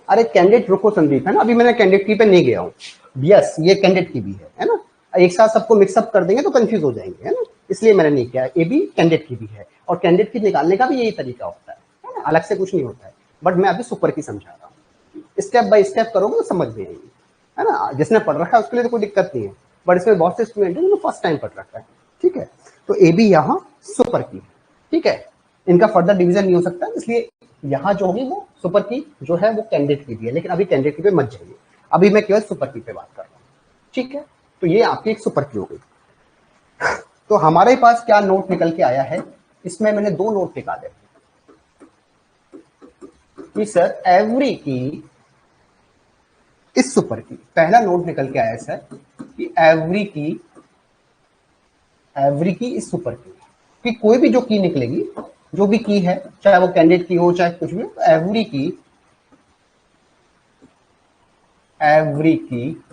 अरे कैंडिडेट रुको संदीप, है ना, अभी मैंने कैंडिडेट की पे नहीं गया हूँ। यस, ये कैंडिडेट की भी है ना, एक साथ सबको मिक्सअप कर देंगे तो कंफ्यूज हो जाएंगे, है ना, इसलिए मैंने नहीं किया। ये भी कैंडिडेट की भी है, और कैंडिडेट की निकालने का भी यही तरीका होता है ना, अलग से कुछ नहीं होता है। बट मैं अभी सुपर की समझा रहा हूँ, स्टेप बाय स्टेप करोगे तो समझ में आएगी, है ना। जिसने पढ़ रखा है उसके लिए तो कोई दिक्कत नहीं है, बट इसमें बहुत से स्टूडेंट है जिन्होंने फर्स्ट टाइम पढ़ रखा है। ठीक है, तो ए बी यहाँ सुपर की है। ठीक है, इनका फर्दर डिवीजन नहीं हो सकता, इसलिए यहाँ जो होगी वो सुपर की जो है वो कैंडिडेट की भी है, लेकिन अभी कैंडिडेट की पे मत जाइए, अभी मैं केवल सुपर की पे बात कर रहा हूँ। ठीक है, तो ये आपकी एक सुपर की हो गई। तो हमारे पास क्या नोट निकल के आया है, इसमें मैंने दो नोट निकाले कि सर एवरी की इस सुपर की। पहला नोट निकल के आया सर कि एवरी की इस सुपर की, कि कोई भी जो की निकलेगी, जो भी की है, चाहे वो कैंडिडेट की हो चाहे कुछ भी, तो एवरी की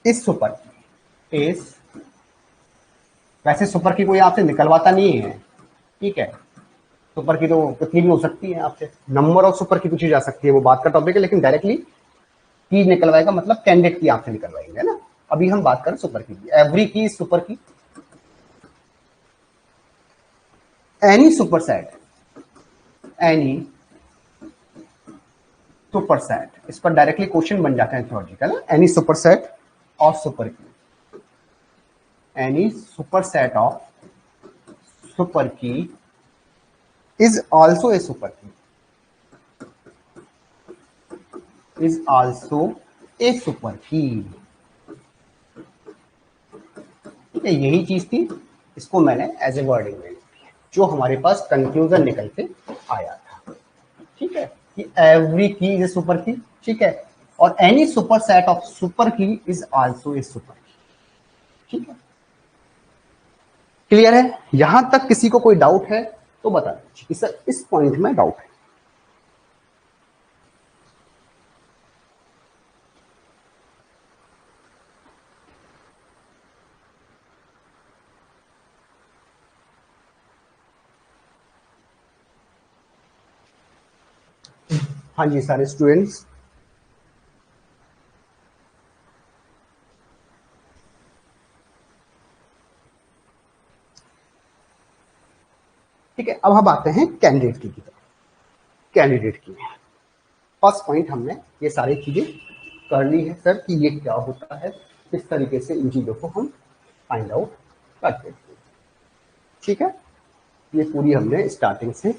इस सुपर की इस, वैसे सुपर की कोई आपसे निकलवाता नहीं है। ठीक है, सुपर की तो कितनी भी हो सकती है, आपसे नंबर ऑफ सुपर की पूछी जा सकती है, वो बात का टॉपिक है, लेकिन डायरेक्टली की निकलवाएगा मतलब कैंडिडेट की आपसे निकलवाएंगे, है ना। अभी हम बात करें सुपर की। एवरी की इस super key, any super set, इस पर डायरेक्टली क्वेश्चन बन जाते हैं theoretical. Any super set of super key, any super set of super key is also a super key, is also a super key. ठीक है, यही चीज थी, इसको मैंने एज ए वर्डिंग में लिखी, जो हमारे पास कंक्लूजन निकल के आया था। ठीक है, कि एवरी की इज सुपर की। ठीक है, और any super set of super key is also a super key. ठीक है, क्लियर है। यहां तक किसी को कोई डाउट है तो बता दीजिए कि सर इस पॉइंट में डाउट है। हाँ जी सारे स्टूडेंट्स, ठीक है, अब हम आते हैं कैंडिडेट की तरफ। कैंडिडेट की फर्स्ट पॉइंट हमने ये सारी चीजें कर ली है सर कि ये क्या होता है, किस तरीके से इन चीजों को हम फाइंड आउट करते हैं। ठीक है, ये पूरी हमने स्टार्टिंग से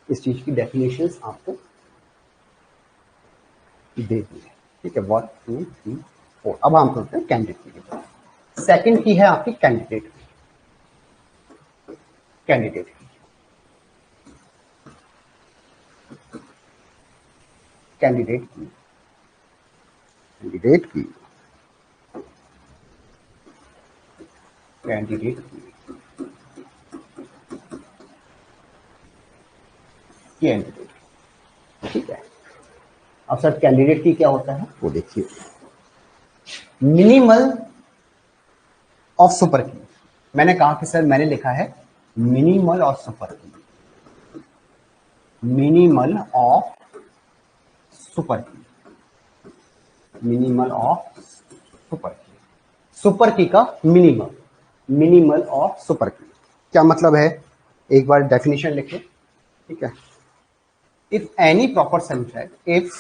इस चीज की डेफिनेशंस आपको दे दी है। ठीक है, 1 2 3 4। अब हम करते हैं कैंडिडेट की। सेकंड की है आपकी कैंडिडेट की। कैंडिडेट की कैंडिडेट की कैंडिडेट की कैंडिडेट की कैंडिडेट। ठीक है, अब सर कैंडिडेट की क्या होता है वो देखिए। मिनिमल ऑफ सुपर की, मैंने कहा कि सर मैंने लिखा है मिनिमल ऑफ सुपर की, मिनिमल ऑफ सुपर की, मिनिमल ऑफ सुपर की, सुपर की का मिनिमल, मिनिमल ऑफ सुपर की क्या मतलब है, एक बार डेफिनेशन लिखे। ठीक है, if any proper subset, if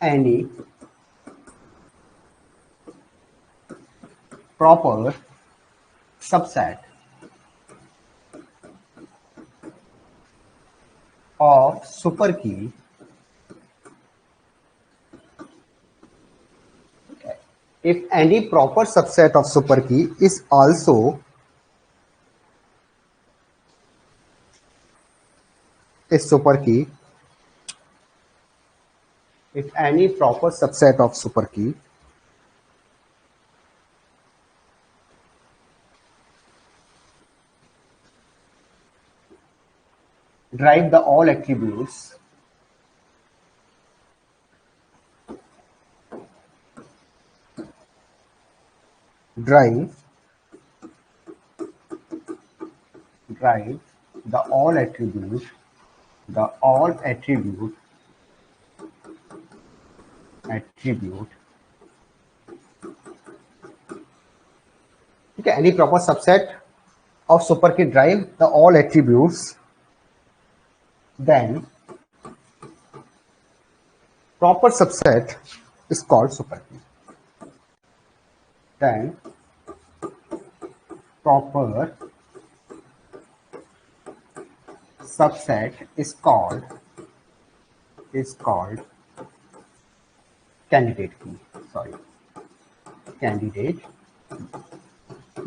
any proper subset of super key, okay, if any proper subset of super key is also a super key, if any proper subset of super key drive the all attributes drive the all attribute ठीक है, any proper subset of super key drive the all attributes, then proper subset is called super key. Then proper subset is called candidate key. Sorry, candidate।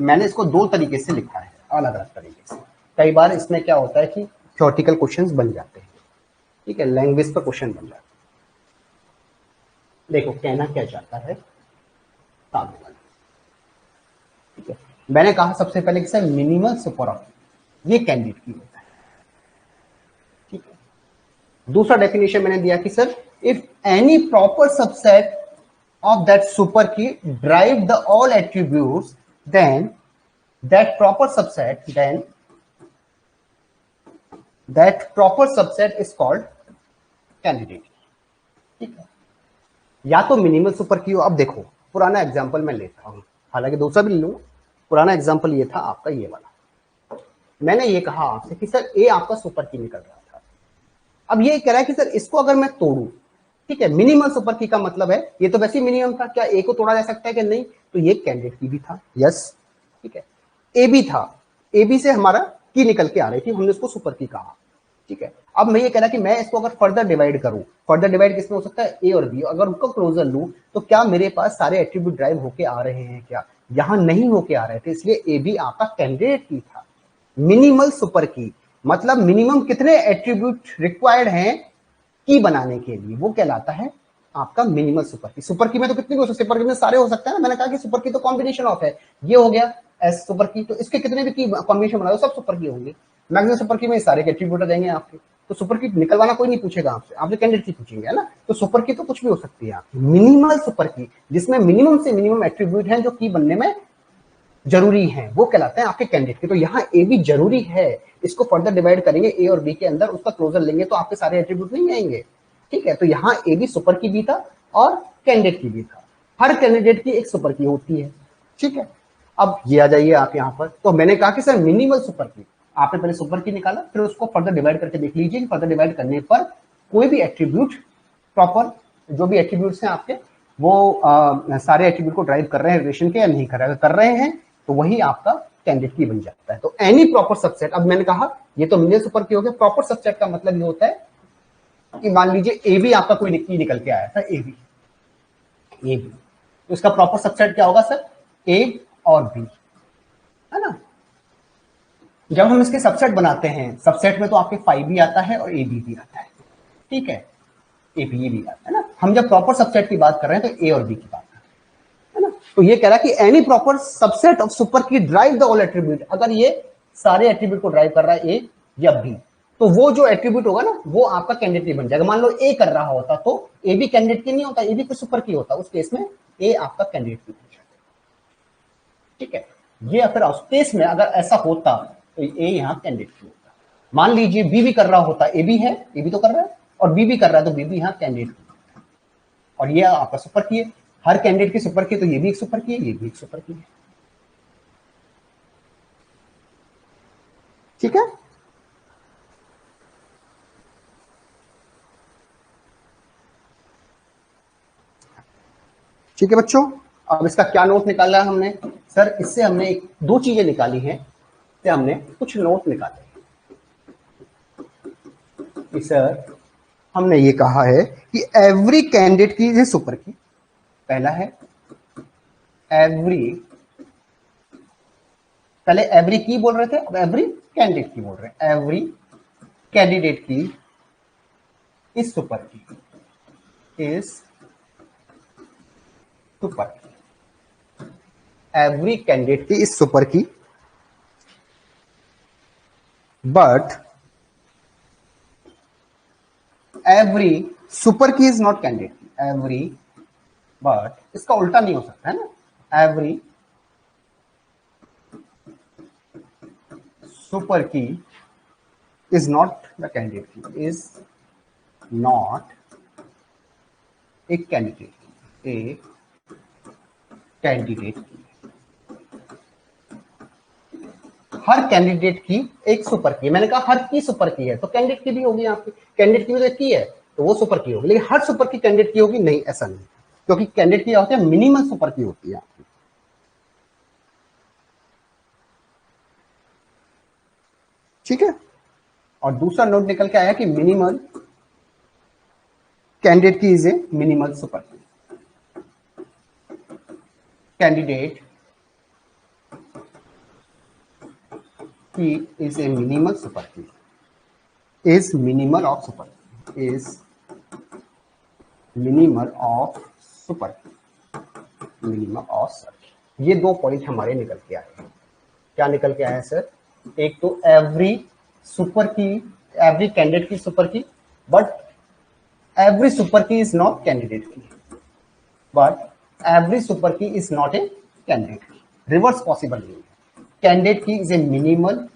मैंने इसको दो तरीके से लिखा है, अलग अलग तरीके से। कई बार इसमें क्या होता है कि थ्योरेटिकल क्वेश्चंस बन जाते हैं। ठीक है, लैंग्वेज पर क्वेश्चन बन जाते हैं। देखो कहना क्या चाहता है सामने वाला। ठीक है, मैंने कहा सबसे पहले कि सर मिनिमल सुपर ऑफ ये कैंडिडेट की होता है। ठीक है, दूसरा डेफिनेशन मैंने दिया कि sir if any proper subset of that super key drive the all attributes, then that proper subset is called candidate. ठीक है, या तो मिनिमल सुपर की हो। अब देखो पुराना एग्जांपल मैं लेता हूं, हालांकि दूसरा भी ले लूंगा। पुराना एग्जांपल ये था आपका, ये वाला। मैंने ये कहा आपसे कि सर ए आपका सुपर की निकल रहा था। अब ये कह रहा है कि सर इसको अगर मैं तोड़ू, ठीक है, मिनिमल सुपर की का मतलब है ये तो वैसे ही मिनिमम था, क्या ए को तोड़ा जा सकता है कि नहीं, तो ये कैंडिडेट की भी था। यस, ठीक है, ए भी था, ए बी से हमारा की निकल के आ रही थी, हमने उसको सुपर की कहा। ठीक है, अब मैं ये कह रहा कि मैं इसको अगर फर्दर डिवाइड करूं, फर्दर डिवाइड किसमें हो सकता है, ए और बी, अगर उनको क्लोजर लूं तो क्या मेरे पास सारे एट्रीब्यूट ड्राइव होके आ रहे हैं, क्या यहां नहीं होके आ रहे थे, इसलिए ए बी आपका कैंडिडेट की था। मिनिमल सुपर की मतलब मिनिमम कितने एट्रीब्यूट रिक्वायर्ड हैं की बनाने के लिए, वो कहलाता है आपका मिनिमल सुपर की। सुपर की में तो कितने हो सकते हैं, सुपर की में सारे हो सकते हैं ना। मैंने कहा कि सुपर की तो कॉम्बिनेशन ऑफ है, ये हो गया एस सुपर की, तो इसके कितने भी की कॉम्बिनेशन बनाओ सब सुपर की होंगे। मैक्सिमम सुपर की में सारे एट्रीब्यूट आ जाएंगे आपके, तो सुपर की निकलवाना कोई नहीं पूछेगा आपसे, आपसे कैंडिडेट की पूछेंगे, है ना। तो सुपर की तो कुछ भी हो सकती है आपकी। मिनिमल सुपर की जिसमें मिनिमम से मिनिमम एट्रीब्यूट है जो की बनने में जरूरी है, वो कहलाते हैं आपके कैंडिडेट के। तो यहाँ ए भी जरूरी है, इसको फर्दर डिवाइड करेंगे ए और बी के अंदर, उसका क्लोजर लेंगे तो आपके सारे एट्रीब्यूट नहीं आएंगे। ठीक है, तो यहाँ ए भी सुपर की भी था और कैंडिडेट की भी था। हर कैंडिडेट की एक सुपर की होती है। ठीक है, अब ये आ जाइए आप यहाँ पर। तो मैंने कहा कि सर मिनिमल सुपर की, आपने पहले सुपर की निकाला, फिर उसको फर्दर डिवाइड करके देख लीजिए। फर्दर डिवाइड करने पर कोई भी एट्रीब्यूट प्रॉपर, जो भी एट्रीब्यूट्स हैं आपके, वो सारे एट्रीब्यूट को ड्राइव कर रहे हैं रिलेशन के या नहीं कर रहे हैं। तो वही आपका कैंडिडेट की बन जाता है। तो एनी प्रॉपर सबसेट, अब मैंने कहा ये तो मिलियन सुपर की हो गया, प्रॉपर सबसेट का मतलब ये होता है कि मान लीजिए ए बी आपका कोई की निकल के आया था, ए बी, तो इसका प्रॉपर सबसेट क्या होगा सर, ए और बी, है ना। जब हम इसके सबसेट बनाते हैं, सबसेट में तो आपके 5 भी आता है और ए बी भी आता है, ठीक है, ए बी भी आता है ना। हम जब प्रॉपर सबसेट की बात कर रहे हैं तो ए और बी की बात कर रहे हैं, है ना। तो ये कह रहा है कि any proper subset of super key drive the all attribute, अगर ये सारे एट्रीब्यूट को ड्राइव कर रहा है ए या बी, तो वो जो एट्रीब्यूट होगा ना वो आपका कैंडिडेट बन जाएगा। मान लो ए कर रहा होता तो ए बी कैंडिडेट की नहीं होता, ए बी को सुपर की होता, उस केस में ए आपका कैंडिडेट की बन जाता, ठीक है। ये फिर उस केस में अगर ऐसा होता तो ए यहां कैंडिडेट की होता। मान लीजिए बी भी कर रहा होता, ए बी है, ए बी तो कर रहा है, और बी भी कर रहा है तो बी भी यहां कैंडिडेट की होता, और ये आपका सुपर की है। हर कैंडिडेट की सुपर की, तो ये भी एक सुपर की है, ये भी एक सुपर की है, ठीक है। ठीक है बच्चों, अब इसका क्या नोट निकाला है हमने, सर इससे हमने एक दो चीजें निकाली हैं, इससे हमने कुछ नोट निकाले कि सर हमने ये कहा है कि एवरी कैंडिडेट की है सुपर की, पहला है एवरी, पहले एवरी की बोल रहे थे, अब एवरी कैंडिडेट की बोल रहे हैं, एवरी कैंडिडेट की इस सुपर की, इस सुपर की, एवरी कैंडिडेट की इस सुपर की, but every super key is not candidate की, एवरी, बट इसका उल्टा नहीं हो सकता है ना, एवरी सुपर की is not the candidate key, is not a candidate key, a candidate key। Her candidate की एक सुपर की, मैंने कहा हर की सुपर की है तो कैंडिडेट की भी होगी, आपकी कैंडिडेट की भी तो की है तो वो सुपर की होगी, लेकिन हर सुपर की कैंडिडेट की होगी नहीं, ऐसा नहीं, क्योंकि कैंडिडेट की होती है मिनिमम सुपर की होती है आपकी, ठीक है। और दूसरा नोट निकल के आया कि मिनिमल कैंडिडेट की इज ए मिनिमल सुपर की, कैंडिडेट की is a minimal super key, is minimal of super key, is minimal of super की, मिनिमल ऑफ सुपर की। ये दो पॉइंट हमारे निकल के आए हैं। क्या निकल के आया सर, एक तो एवरी सुपर की, एवरी कैंडिडेट की सुपर की, but every super key is not candidate की, but every super key is not a candidate की, रिवर्स पॉसिबल नहीं है, कैंडिडेट की is a minimal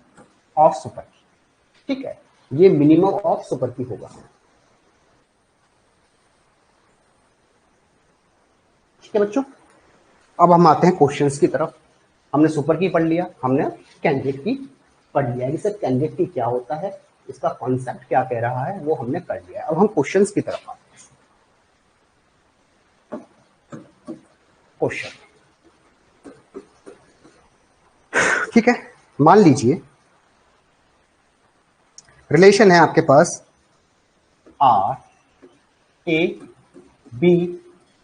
of super key, ठीक है, ये मिनिमम ऑफ सुपर की होगा, ठीक है बच्चों। अब हम आते हैं क्वेश्चंस की तरफ। हमने सुपर की पढ़ लिया, हमने कैंडिडेट की पढ़ लिया कि सर कैंडिडेट की क्या होता है, इसका कॉन्सेप्ट क्या कह रहा है, वो हमने कर लिया। अब हम क्वेश्चंस की तरफ आते हैं। क्वेश्चन, ठीक है, मान लीजिए रिलेशन है आपके पास R A B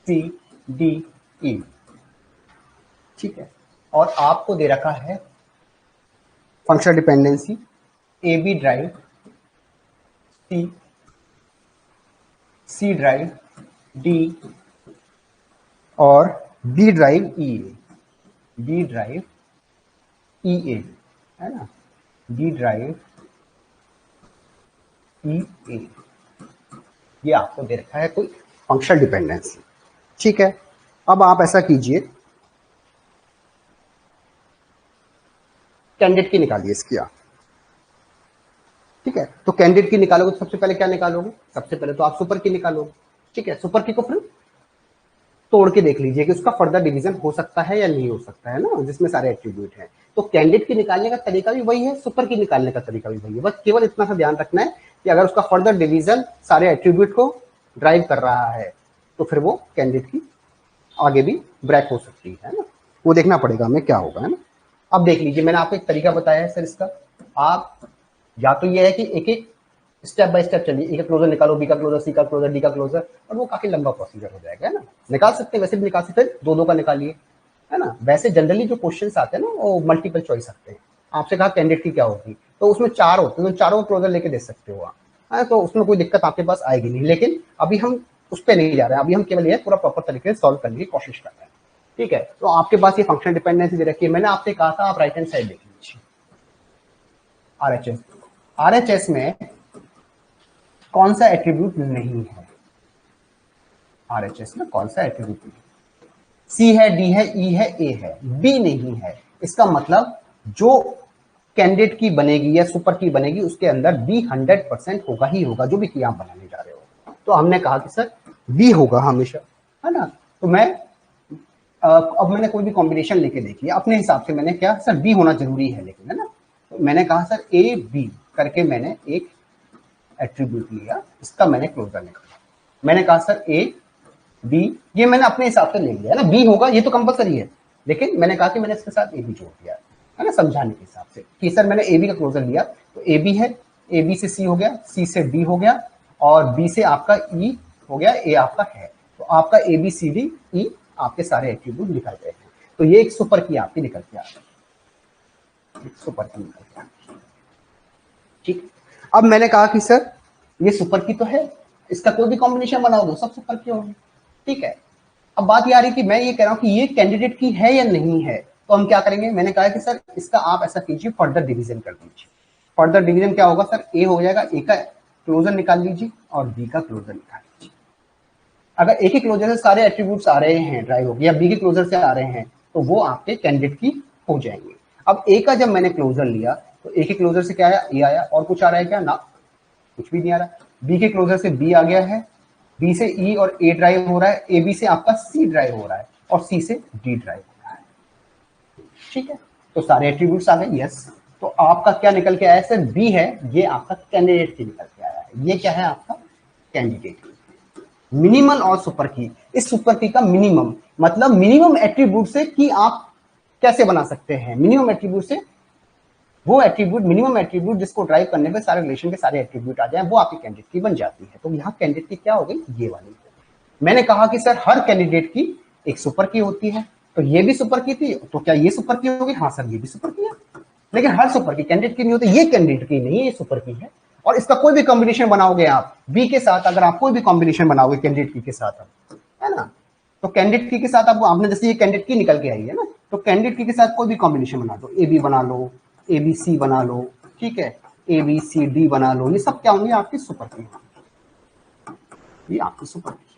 C D E, ठीक है, और आपको दे रखा है functional dependency A B drive C, C drive D और B drive E A, B drive E A, है ना, बी ड्राइव ई ए, ये आपको दे रखा है कोई फंक्शनल डिपेंडेंसी, ठीक है। अब आप ऐसा कीजिए, कैंडिडेट की निकालिए इसकी आप, ठीक है। तो कैंडिडेट की निकालोगे तो सबसे पहले क्या निकालोगे, सबसे पहले तो आप सुपर की निकालोगे, ठीक है। सुपर की को फिर तोड़ के देख लीजिए कि उसका फर्दर डिवीजन हो सकता है या नहीं हो सकता है ना, जिसमें सारे एट्रीब्यूट हैं। तो कैंडिडेट की निकालने का तरीका भी वही है, सुपर की निकालने का तरीका भी वही है, बस केवल इतना सा ध्यान रखना है कि अगर उसका फर्दर डिवीजन सारे एट्रीब्यूट को ड्राइव कर रहा है तो फिर वो कैंडिडेट की आगे भी ब्रेक हो सकती है ना, वो देखना पड़ेगा हमें क्या होगा, है ना। अब देख लीजिए, मैंने आपको एक तरीका बताया है सर इसका। आप या तो ये है कि एक एक स्टेप बाय स्टेप चलिए, ए का क्लोजर निकालो, बी का क्लोजर, सी का क्लोजर, डी का क्लोजर, और वो काफी लंबा प्रोसीजर हो जाएगा, है ना। निकाल सकते हैं, वैसे भी निकाल सकते हैं, दो दो का निकालिए, है ना। वैसे जनरली जो क्वेश्चंस आते हैं ना वो मल्टीपल चॉइस आते हैं। आपसे कहा कैंडिडेट की क्या होगी, तो उसमें चार होते हैं, तो चारों क्लोजर लेके दे सकते हो आप, है, तो उसमें कोई दिक्कत आपके पास आएगी नहीं। लेकिन अभी हम उस पर नहीं जा रहे हैं, अभी हम केवल ये पूरा प्रॉपर तरीके से सॉल्व करने की कोशिश कर रहे हैं, ठीक है। तो आपके पास ये फंक्शनल डिपेंडेंसी दे रखी है। मैंने आपसे कहा था आप राइट हैंड साइड देख लीजिए, आरएचएस। आरएचएस में कौन सा एट्रीब्यूट नहीं है, आरएचएस में कौन सा एट्रीब्यूट नहीं है? सी है, डी है, ई है, ए है, बी नहीं है। इसका मतलब जो कैंडिडेट की बनेगी या सुपर की बनेगी उसके अंदर बी 100% होगा ही होगा, जो भी की आप बनाने जा रहे हो। तो हमने कहा कि सर बी होगा हमेशा, है ना। तो मैं अब मैंने कोई भी कॉम्बिनेशन लेके देखी है अपने हिसाब से, मैंने क्या सर बी होना जरूरी है, लेकिन है ना। तो मैंने कहा सर ए बी करके मैंने एक एट्रीब्यूट लिया, इसका मैंने क्लोजर निकाला। मैंने कहा सर ए बी, ये मैंने अपने हिसाब से ले लिया, है ना। बी होगा ये तो कंपलसरी है, लेकिन मैंने कहा कि मैंने इसके साथ ए बी जोड़ दिया, है ना, समझाने के हिसाब से कि सर मैंने ए बी का क्लोजर लिया, तो ए बी है, ए बी से सी हो गया, सी से डी हो गया, और बी से आपका ई हो गया, ए आपका है। तो आपका ए बी सी डी ई आपके सारे एट्रीब्यूट निकल गए हैं। तो ये एक सुपर की आपकी निकल के आ गई, सुपर की निकल के आ गई, ठीक। अब मैंने कहा कि सर ये सुपर की तो है, इसका कोई भी कॉम्बिनेशन बनाओगे सब सुपर की होगी, ठीक है। अब बात ये आ रही कि मैं ये कह रहा हूं कि ये कैंडिडेट की है या नहीं है, तो हम क्या करेंगे, मैंने कहा कि सर इसका आप ऐसा कीजिए, फर्दर डिवीजन कर दीजिए। फर्दर डिवीजन क्या होगा सर, ए हो जाएगा, ए का क्लोजर निकाल लीजिए और बी का क्लोजर निकाल लीजिए। अगर ए के क्लोजर से सारे एट्रीब्यूट्स आ रहे हैं ड्राइव हो गए, या बी के क्लोजर से आ रहे हैं, तो वो आपके कैंडिडेट की हो जाएंगे। अब ए का जब मैंने क्लोजर लिया तो ए के क्लोजर से क्या आया, ए आया, और कुछ आ रहा है क्या, ना कुछ भी नहीं आ रहा। बी के क्लोजर से बी आ गया है, बी से ई और ए ड्राइव हो रहा है, ए बी से आपका सी ड्राइव हो रहा है, और सी से डी ड्राइव हो रहा है, ठीक है। तो सारे एट्रीब्यूट्स आ गए, यस। तो आपका क्या निकल के आया सर, बी है, ये आपका कैंडिडेट की निकल के आया है। ये क्या है आपका कैंडिडेट की मिनिमल और सुपर की। इस सुपर की का मिनिमम मतलब मिनिमम एट्रीब्यूट से कि आप कैसे बना सकते हैं, मिनिमम एट्रीब्यूट से वो एट्रीब्यूट, मिनिमम एट्रीब्यूट जिसको ड्राइव करने पे सारे रिलेशन के सारे एट्रीब्यूट आ जाए, वो आपकी कैंडिडेट की बन जाती है। तो यहाँ कैंडिडेट की क्या हो गई, ये वाली। मैंने कहा कि सर हर कैंडिडेट की एक सुपर की होती है, तो ये भी सुपर की थी, तो क्या ये सुपर की होगी, हाँ सर ये भी सुपर की है, लेकिन हर सुपर की कैंडिडेट की नहीं होती, ये कैंडिडेट की नहीं है, ये सुपर की है। और इसका कोई भी कॉम्बिनेशन बनाओगे आप बी के साथ, अगर आप कोई भी कॉम्बिनेशन बनाओगे कैंडिडेट की के साथ, है ना, तो कैंडिडेट की के साथ आपने जैसे ये कैंडिडेट की निकल के आई है ना, तो कैंडिडेट की के साथ कोई भी कॉम्बिनेशन बना दो, ए बी बना लो, ए बी सी बना लो, ठीक है, ए बी सी डी बना लो, ये सब क्या होंगे आपकी सुपर की, ये आपकी सुपर की,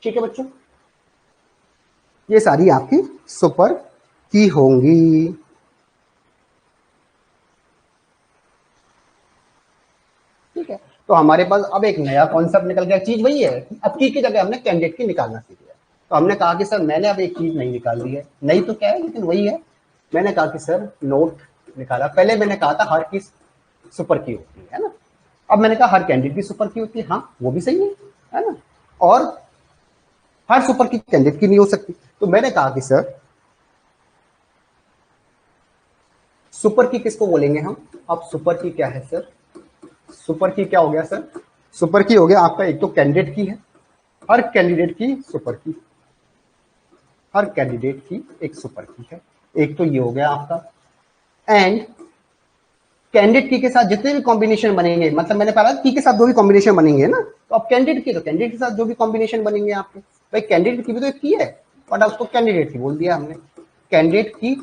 ठीक है बच्चों, ये सारी आपकी सुपर की होंगी। ठीक है, तो हमारे पास अब एक नया कॉन्सेप्ट निकल गया, चीज वही है, अब की जगह हमने कैंडिडेट की निकालना सीख लिया। तो हमने कहा कि सर मैंने अब एक चीज नहीं निकाल दी है, नहीं तो क्या है लेकिन वही है। मैंने कहा कि सर नोट निकाला, पहले मैंने कहा था हर की सुपर की होती है ना, अब मैंने कहा हर कैंडिडेट की सुपर की होती है, हाँ वो भी सही है ना, और हर सुपर की कैंडिडेट की नहीं हो सकती। तो मैंने कहा कि सर सुपर की किसको बोलेंगे हम, अब सुपर की क्या है सर, सुपर की क्या हो गया सर, सुपर की हो गया आपका एक तो कैंडिडेट की है, हर कैंडिडेट की सुपर की, हर कैंडिडेट की एक सुपर की है, एक तो ये हो गया आपका। एंड कैंडिडेट की के साथ जितने भी कॉम्बिनेशन बनेंगे, मतलब मैंने पढ़ा की के साथ जो भी कॉम्बिनेशन बनेंगे ना, तो अब कैंडिडेट की, तो कैंडिडेट के साथ जो भी कॉम्बिनेशन बनेंगे आपके, भाई कैंडिडेट की भी तो एक की है, बट उसको कैंडिडेट की बोल दिया हमने, कैंडिडेट की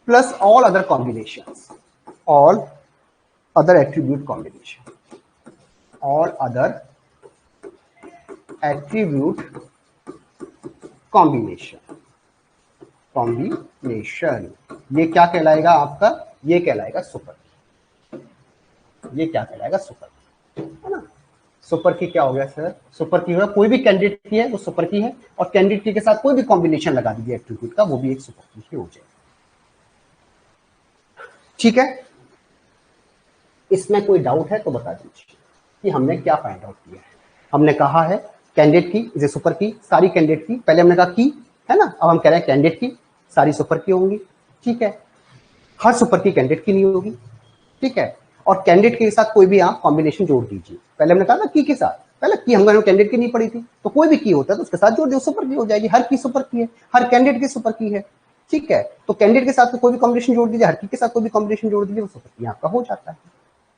plus all other combinations, all other attribute combination, all other attribute combination, combination ये क्या कहलाएगा आपका, ये कहलाएगा सुपर, ये क्या कहलाएगा सुपर, है ना। सुपर की क्या हो गया सर, सुपर की होगा कोई भी कैंडिडेट की है वो सुपर की है, और कैंडिडेट की के साथ कोई भी कॉम्बिनेशन लगा दीजिए एट्रीब्यूट का, वो भी एक सुपर की हो जाएगा, ठीक है। इसमें कोई डाउट है तो बता दीजिए कि हमने क्या फाइंड आउट किया है। हमने कहा है कैंडिडेट की इज ए सुपर की, सारी कैंडिडेट की, पहले हमने कहा की है ना, अब हम कह रहे हैं कैंडिडेट की सारी सुपर की होंगी, ठीक है। हर सुपर की कैंडिडेट की नहीं होगी, ठीक है। और कैंडिडेट के साथ कोई भी आप कॉम्बिनेशन जोड़ दीजिए, पहले हमने कहा ना की के साथ, पहले की हमने कैंडिडेट की नहीं पड़ी थी, तो कोई भी की होता है तो उसके साथ जोड़ दिया, सुपर की हो जाएगी, हर की सुपर की है, हर कैंडिडेट की सुपर की है, ठीक है। तो कैंडिडेट के साथ कोई भी कॉम्बिनेशन जोड़ दीजिए, हर की के साथ कोई भी कॉम्बिनेशन जोड़ दीजिए, वो सुपर की आपका हो जाता है,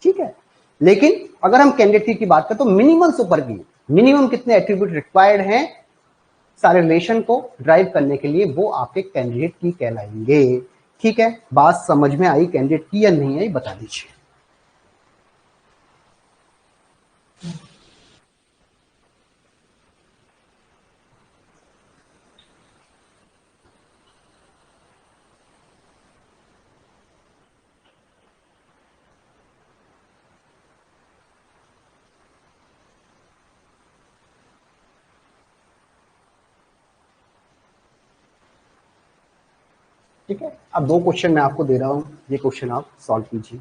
ठीक है। लेकिन अगर हम कैंडिडेट की बात करें तो मिनिमम सुपर की, मिनिमम कितने एट्रीब्यूट रिक्वायर्ड हैं सारे रिलेशन को ड्राइव करने के लिए, वो आपके कैंडिडेट की कहलाएंगे, ठीक है। बात समझ में आई कैंडिडेट की या नहीं आई, बता दीजिए। ठीक है, अब दो क्वेश्चन मैं आपको दे रहा हूं, ये क्वेश्चन आप सॉल्व कीजिए,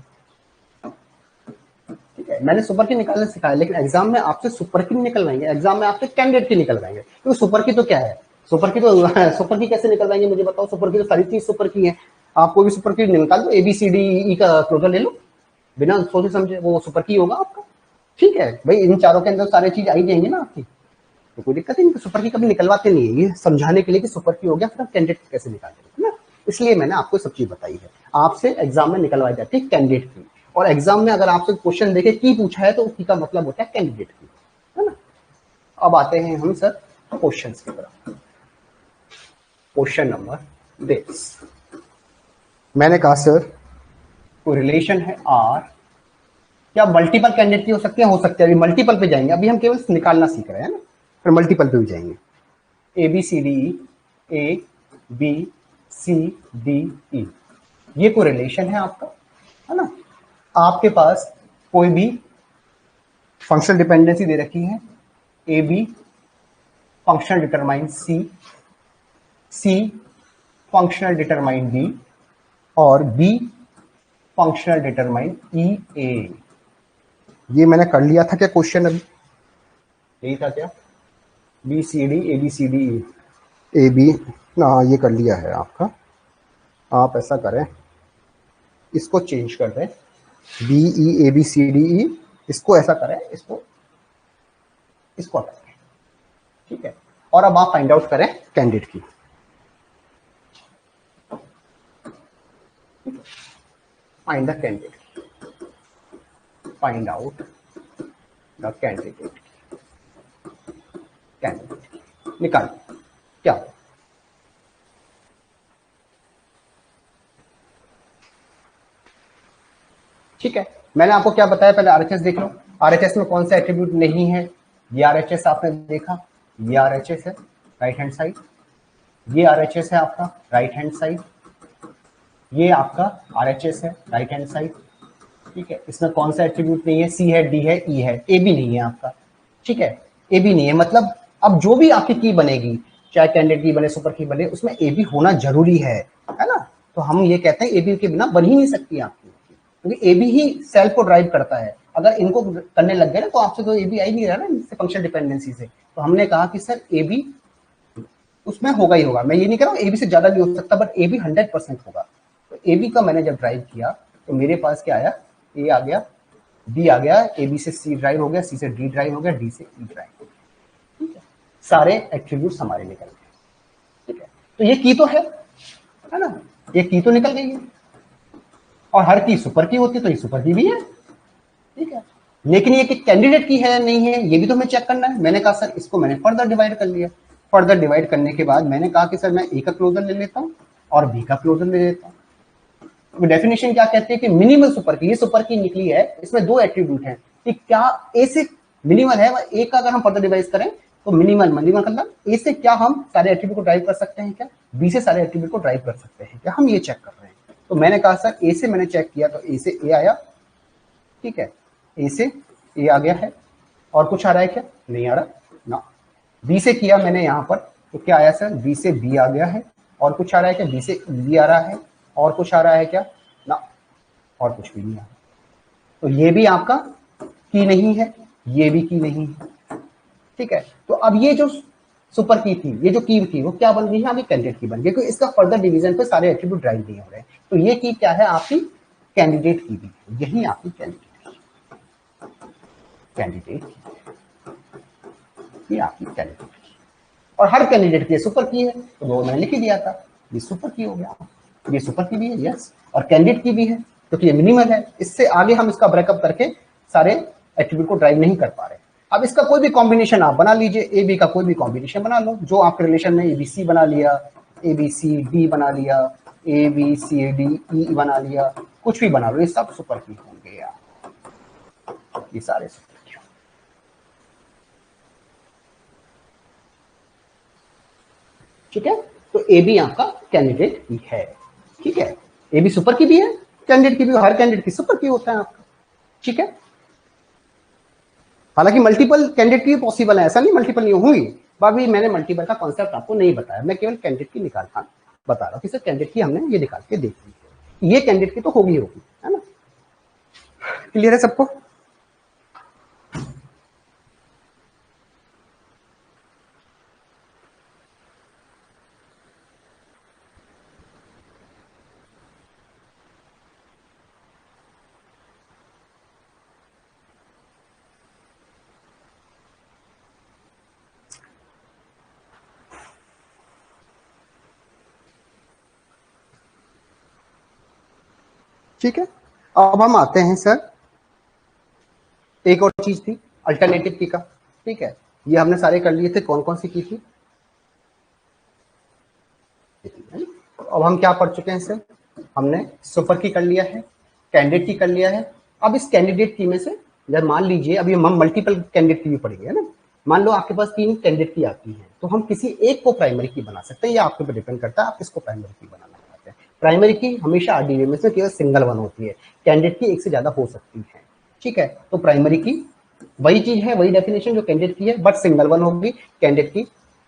ठीक है। मैंने सुपर की निकालना सिखाया, लेकिन एग्जाम में आपसे सुपर की नहीं निकलवाएंगे, एग्जाम में आपसे कैंडिडेट की निकलवाएंगे, क्योंकि सुपर की तो क्या है, सुपर की तो सुपर की कैसे निकलवाएंगे मुझे बताओ, सुपर की तो सारी चीज सुपर की है, आप कोई भी सुपर की निकाल दो, ABCDE का क्लोजर ले लो, बिना सोचे समझे, वो सुपर की होगा आपका, ठीक है भाई, इन चारों के अंदर सारी चीज आई जाएंगी ना आपकी, तो कोई दिक्कत नहीं, सुपर की कभी निकलवाते नहीं है, ये समझाने के लिए कि सुपर की हो गया, फिर आप कैंडिडेट कैसे निकालते हैं ना, इसलिए मैंने आपको सब चीज बताई है। आपसे एग्जाम में निकलवाई जाती है कैंडिडेट की, और एग्जाम में अगर आपसे क्वेश्चन देखे की पूछा है तो की का मतलब होता है कैंडिडेट की, है ना। अब आते हैं हम सर क्वेश्चन की तरफ। क्वेश्चन नंबर दिस, मैंने कहा सर कोई रिलेशन है आर, क्या मल्टीपल कैंडिडेट की हो सकती है, हो सकते हैं, अभी मल्टीपल पे जाएंगे, अभी हम केवल निकालना सीख रहे हैं ना, फिर मल्टीपल पे भी जाएंगे। ABCDE, ABCDE, ये कोई रिलेशन है आपका, है ना। आपके पास कोई भी फंक्शनल डिपेंडेंसी दे रखी है, AB functional determine C, C functional determine D, और B फंक्शनल डिटरमाइन EA। ये मैंने कर लिया था क्या क्वेश्चन, अभी यही था क्या, BCD ABCDE AB, हाँ ये कर लिया है आपका। आप ऐसा करें, इसको चेंज कर दें, BE ABCDE, इसको ऐसा करें, इसको इसको हटा दें, ठीक है। और अब आप फाइंड आउट करें candidate key, find the candidate, find out the candidate, candidate निकाल क्या हो, ठीक है। मैंने आपको क्या बताया, पहले RHS देख लो, RHS में कौन सा एट्रीब्यूट नहीं है, ये RHS आपने देखा, ये RHS है राइट हैंड साइड, ये RHS है आपका राइट हैंड साइड, ये आपका RHS है राइट हैंड साइड, ठीक है। इसमें कौन सा एट्रीब्यूट नहीं है, C है, D है, E है, A भी नहीं है आपका, ठीक है। A भी नहीं है, मतलब अब जो भी आपकी की बनेगी, चाहे कैंडिडेट की बने, सुपर की बने, उसमें A भी होना जरूरी है ना। तो हम ये कहते हैं A B के बिना बन ही नहीं सकती आपकी, क्योंकि A B ही सेल को ड्राइव करता है, अगर इनको करने लग गए ना तो आपसे तो A B आ ही नहीं रहा ना, इससे फंक्शनल डिपेंडेंसी से, तो हमने कहा कि सर A B उसमें होगा ही होगा, मैं ये नहीं कह रहा हूँ A B से ज्यादा भी हो सकता, बट A B 100% होगा। तो A B का मैंने जब ड्राइव किया तो मेरे पास क्या आया, A आ गया, B आ गया, A B से C ड्राइव हो गया, C से D ड्राइव हो गया, D से E ड्राइव हो गया, ठीक है। सारे एट्रीब्यूट हमारे निकल गए, ठीक है। तो ये की तो है ना, ये की तो निकल गई है, और हर की सुपर की होती है तो ये सुपर की भी है, ठीक है। लेकिन ये कि कैंडिडेट की है या नहीं है, ये भी तो हमें चेक करना है। मैंने कहा सर इसको मैंने फर्दर डिवाइड कर लिया, फर्दर डिवाइड करने के बाद मैंने कहा कि सर मैं ए का क्लोजर ले लेता हूँ और बी का क्लोजर ले लेता हूँ। डेफिनेशन क्या कहती है कि मिनिमल सुपर की, ये सुपर की निकली है, इसमें दो एट्रीब्यूट है कि क्या ए से मिनिमल है, ए का अगर हम फर्दर डिवाइड करें तो मिनिमल, मिनिमल मतलब ए से क्या हम सारे एट्रीब्यूट को ड्राइव कर सकते हैं क्या, बी से सारे एट्रीब्यूट को ड्राइव कर सकते हैं क्या, हम ये चेक कर रहे हैं। तो मैंने कहा सर ए से मैंने चेक किया तो ए से ए आया, ठीक है, ए से ए आ गया है, और कुछ आ रहा है क्या, नहीं आ रहा ना। बी से किया मैंने यहाँ पर तो क्या आया सर, बी से बी आ गया है, और कुछ आ रहा है क्या, बी से बी आ रहा है, और कुछ आ रहा है क्या ना, और कुछ भी नहीं आ रहा। तो ये भी आपका की नहीं है, ये भी की नहीं है, ठीक है, तो अब ये जो सुपर की थी, ये जो की थी वो क्या बन गई है, अभी कैंडिडेट की बन गई, क्योंकि इसका फर्दर डिवीजन पे सारे एट्रीब्यूट ड्राइव नहीं हो रहे। तो ये की क्या है, आपकी कैंडिडेट की भी, यही आपकी कैंडिडेट ये आपकी कैंडिडेट, और हर कैंडिडेट की सुपर की है, तो वो मैंने लिख ही दिया था, ये सुपर की हो गया, ये सुपर की भी है यस, और कैंडिडेट की भी है क्योंकि ये मिनिमल है। इससे आगे हम इसका ब्रेकअप करके सारे एट्रीब्यूट को ड्राइव नहीं कर पा रहे। अब इसका कोई भी कॉम्बिनेशन आप बना लीजिए, ए बी का कोई भी कॉम्बिनेशन बना लो, जो आपके रिलेशन में एबीसी बना लिया, एबीसी डी बना लिया, ए बी सी डी ई बना लिया, कुछ भी बना लो, ये सब सुपर की होंगे यार, ये सारे सुपर की। ठीक है, तो ए बी आपका कैंडिडेट की है। ठीक है, ए बी सुपर की भी है, कैंडिडेट की भी, हर कैंडिडेट की सुपर की होता है आपका। ठीक है, हालांकि मल्टीपल कैंडिडेट की पॉसिबल है, ऐसा नहीं मल्टीपल नहीं होंगी, बाकी मैंने मल्टीपल का कॉन्सेप्ट आपको नहीं बताया, मैं केवल कैंडिडेट की निकालता बता रहा हूँ कि सर कैंडिडेट की हमने ये निकाल के देख ली, ये कैंडिडेट की तो होगी होगी, है ना। क्लियर है सबको? ठीक है, अब हम आते हैं सर, एक और चीज थी अल्टरनेटिव की का। ठीक है, ये हमने सारे कर लिए थे, कौन कौन सी की थी। अब हम क्या पढ़ चुके हैं सर, हमने सुपर की कर लिया है, कैंडिडेट की कर लिया है। अब इस कैंडिडेट की में से जब मान लीजिए अभी हम मल्टीपल कैंडिडेट की भी पढ़ेंगे, है ना। मान लो आपके पास 3 कैंडिडेट की आती है, तो हम किसी एक को प्राइमरी की बना सकते हैं, या आपके ऊपर डिपेंड करता है आप किसको प्राइमरी की बनाना चाहते हैं। प्राइमरी की हमेशा आरडीबीएमएस में केवल सिंगल वन होती है, कैंडिडेट की एक से ज्यादा हो सकती है। ठीक है, तो प्राइमरी की वही चीज है, वही डेफिनेशन जो कैंडिडेट की है, बट सिंगल वन होगी, कैंडिडेट की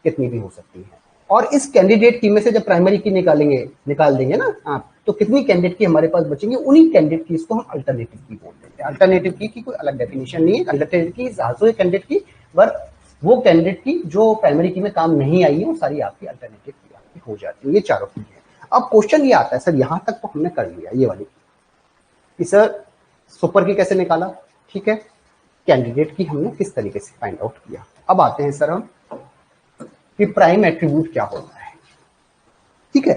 कितनी भी हो सकती है। और इस कैंडिडेट की में से जब प्राइमरी की निकाल देंगे ना आप, तो कितनी कैंडिडेट की हमारे पास बचेंगे, उन्हीं कैंडिडेट की इसको हम अल्टरनेटिव की बोल देते हैं। अल्टरनेटिव की कोई अलग डेफिनेशन नहीं है, अल्टरनेटिव की आल्सो कैंडिडेट की, पर वो कैंडिडेट की जो प्राइमरी की में काम नहीं आई है वो सारी आपकी अल्टरनेटिव की आपकी हो जाती है। ये चारों की है। अब क्वेश्चन ये आता है सर, यहां तक तो हमने कर लिया ये वाली कि सर सुपर की कैसे निकाला, ठीक है, कैंडिडेट की हमने किस तरीके से फाइंड आउट किया। अब आते हैं सर हम कि प्राइम एट्रीब्यूट क्या होता है। ठीक है,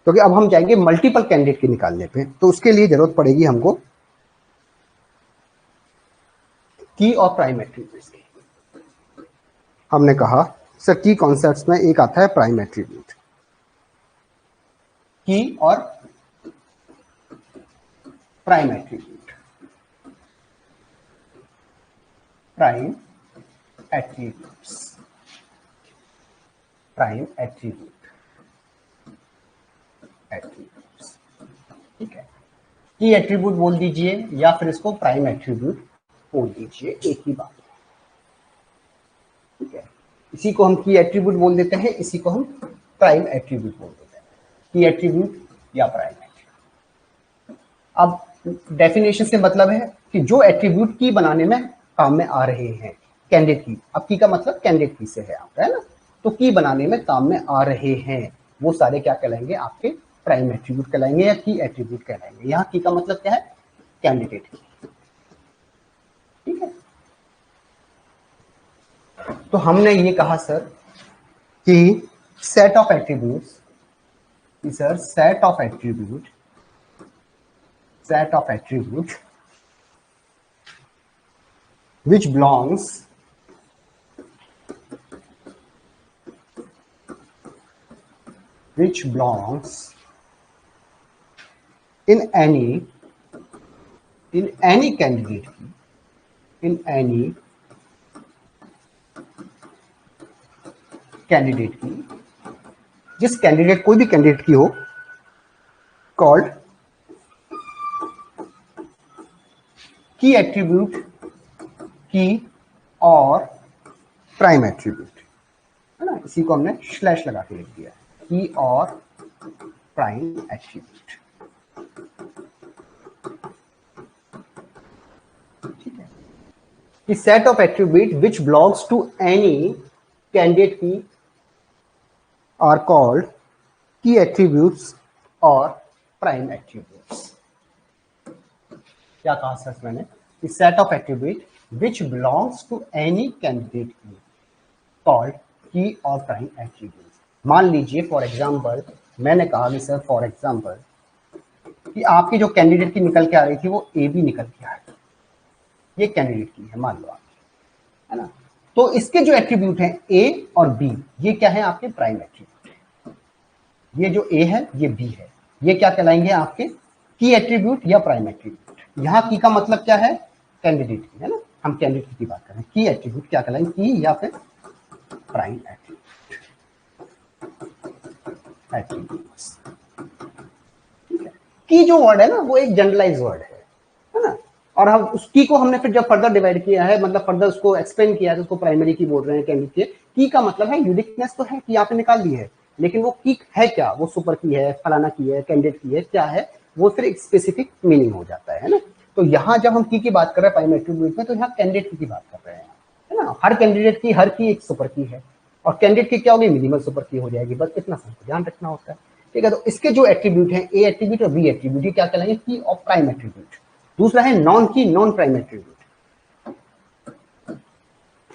क्योंकि अब हम जाएंगे मल्टीपल कैंडिडेट के निकालने पे, तो उसके लिए जरूरत पड़ेगी हमको की और प्राइम एट्रीब्यूट्स की। हमने कहा सर की कॉन्सेप्ट्स में एक आता है प्राइम एट्रीब्यूट, की और prime attribute, prime attributes, prime attribute, attributes. ठीक है, की एट्रीब्यूट बोल दीजिए या फिर इसको प्राइम एट्रीब्यूट बोल दीजिए, एक ही बात है। ठीक है, इसी को हम की एट्रीब्यूट बोल देते हैं, इसी को हम प्राइम एट्रीब्यूट बोल देते हैं, की एट्रीब्यूट या प्राइम एट्रीब्यूट। अब डेफिनेशन से मतलब है कि जो एट्रीब्यूट की बनाने में काम में आ रहे हैं, कैंडिडेट की, अब की का मतलब कैंडिडेट की से है आपका, है ना, तो की बनाने में काम में आ रहे हैं वो सारे क्या कहलाएंगे, आपके प्राइम एट्रीब्यूट कहलाएंगे या की एट्रीब्यूट कहलाएंगे। यहाँ की का मतलब क्या है, कैंडिडेट की। ठीक है, तो हमने ये कहा सर कि set of attributes, sir set of attribute, set of attribute which belongs in any candidate key, in any candidate key, जिस कैंडिडेट कोई भी कैंडिडेट की हो, कॉल्ड की एट्रीब्यूट, की और प्राइम एट्रीब्यूट, है ना, इसी को हमने स्लैश लगा के लिख दिया, की और प्राइम एट्रीब्यूट। ठीक है, कि set of attribute which belongs to any candidate key are called key attributes और प्राइम एट्रीब्यूट्स। क्या कहा सर मैंने कि set of attribute which belongs to any candidate key called key और प्राइम एट्रीब्यूट्स। मान लीजिए फॉर एग्जांपल मैंने कहा कि सर फॉर एग्जांपल कि आपकी जो कैंडिडेट की निकल के आ रही थी वो ए बी निकल के आ रही, ये कैंडिडेट की है मान लो आप, है ना। तो इसके जो एट्रीब्यूट हैं ए और बी, ये क्या है आपके प्राइम एट्रीब्यूट। ये जो ए है ये बी है, ये क्या कहलाएंगे आपके की एट्रीब्यूट या प्राइम एट्रीब्यूट। यहाँ की का मतलब क्या है, कैंडिडेट की, है ना, हम कैंडिडेट की बात कर रहे हैं। की एट्रीब्यूट क्या कहलाएंगे, की या फिर प्राइम एट्रीब्यूट्स। की जो वर्ड है ना वो एक जनरलाइज वर्ड है ना। और हम उस की को हमने फिर जब फर्दर डिवाइड किया है, मतलब फर्दर उसको एक्सपेंड किया है, तो उसको प्राइमरी की बोल रहे हैं कैंडिडेट की का मतलब है यूनिकनेस तो है कि आपने निकाल ली है, लेकिन वो की है क्या, वो सुपर की है, फलाना की है, कैंडिडेट की है, क्या है वो फिर एक स्पेसिफिक मीनिंग हो जाता है ना। तो यहाँ जब हम की बात कर रहे हैं प्राइम एट्रीब्यूट में, तो यहाँ कैंडिडेट की बात कर रहे हैं, है ना। हर कैंडिडेट की हर की एक सुपर की है और कैंडिडेट की क्या होगी, मिनिमल सुपर की हो जाएगी, बस इतना सबको ध्यान रखना होता है, ठीक है। तो इसके जो एट्रीब्यूट हैं ए एट्रीब्यूट और बी एट्रीब्यूट, ये क्या कहलाएंगे, की और प्राइम एट्रीब्यूट। दूसरा है नॉन की नॉन प्राइम एट्रीब्यूट।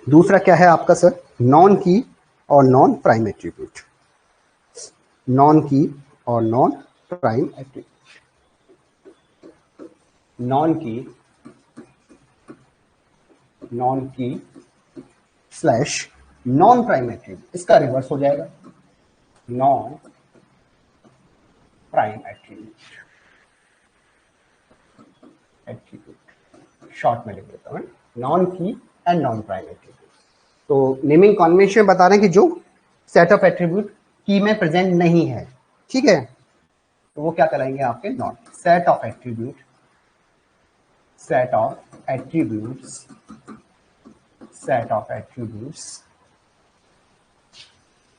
दूसरा क्या है आपका सर, नॉन की और non prime attribute. Non key और नॉन प्राइम एट्रीब्यूट, नॉन की स्लैश नॉन प्राइम एट्रीब्यूट, इसका रिवर्स हो जाएगा नॉन प्राइम एट्रीब्यूट, शॉर्ट में लिख देता हूं, नॉन की एंड नॉन प्राइम एट्रीब्यूट। तो नेमिंग कन्वेंशन बता रहे हैं कि जो सेट ऑफ एट्रीब्यूट की में प्रेजेंट नहीं है, ठीक है, तो वो क्या कहलाएंगे आपके non. Set of attribute, set of attributes, set of attributes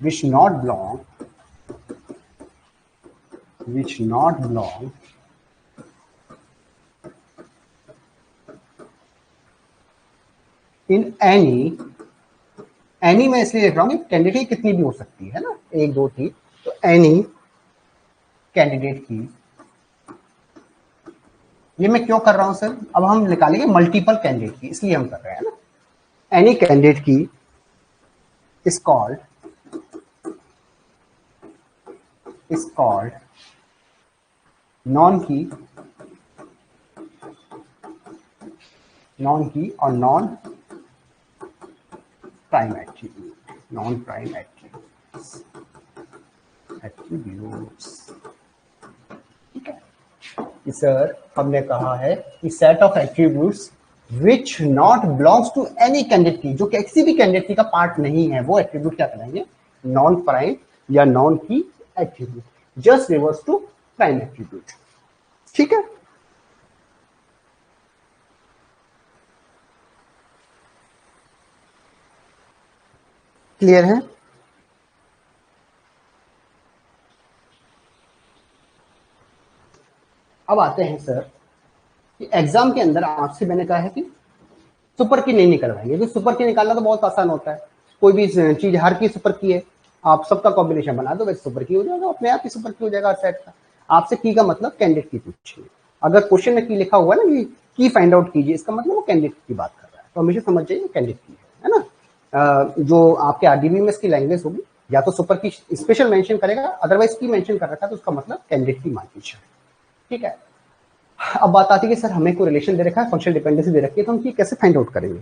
which not belong in any में इसलिए लिख रहा हूँ कैंडिडेट कितनी भी हो सकती है ना, एक दो तीन, तो एनी कैंडिडेट की, ये मैं क्यों कर रहा हूं सर, अब हम निकालेंगे मल्टीपल कैंडिडेट की, इसलिए हम कर रहे हैं ना। Any candidate key is called non key और non prime attribute, non prime attributes, ठीक है। कि सर हमने कहा है कि set of attributes which not belongs to any candidate key, जो किसी भी कैंडिडेट की का पार्ट नहीं है, वो एट्रीब्यूट क्या कहलाएंगे, नॉन प्राइम या non key attribute, just reverse to prime attribute, ठीक है। क्लियर है। अब आते हैं सर कि एग्जाम के अंदर आपसे मैंने कहा है कि सुपर की नहीं निकलवाएंगे, क्योंकि सुपर की निकालना तो बहुत आसान होता है, कोई भी चीज हर की सुपर की है, आप सबका कॉम्बिनेशन बना दो, वैसे सुपर की हो जाएगा, अपने आप ही सुपर की हो जाएगा सेट का। आपसे की का मतलब कैंडिडेट की पूछिए, अगर क्वेश्चन में की लिखा हुआ है ना की फाइंड आउट कीजिए, इसका मतलब वो कैंडिडेट की बात कर रहा है, तो हमेशा समझ जाइए कैंडिडेट की है ना। जो आपके आरडीबी में इसकी लैंग्वेज होगी, या तो सुपर की स्पेशल मेंशन करेगा, अदरवाइज की मेंशन कर रखा है तो उसका मतलब कैंडिडेट की मान लीजिए, ठीक है। अब बात आती है कि सर हमें कोई रिलेशन दे रखा है, फंक्शनल डिपेंडेंसी दे रखी है, तो हम की कैसे फाइंड आउट करेंगे।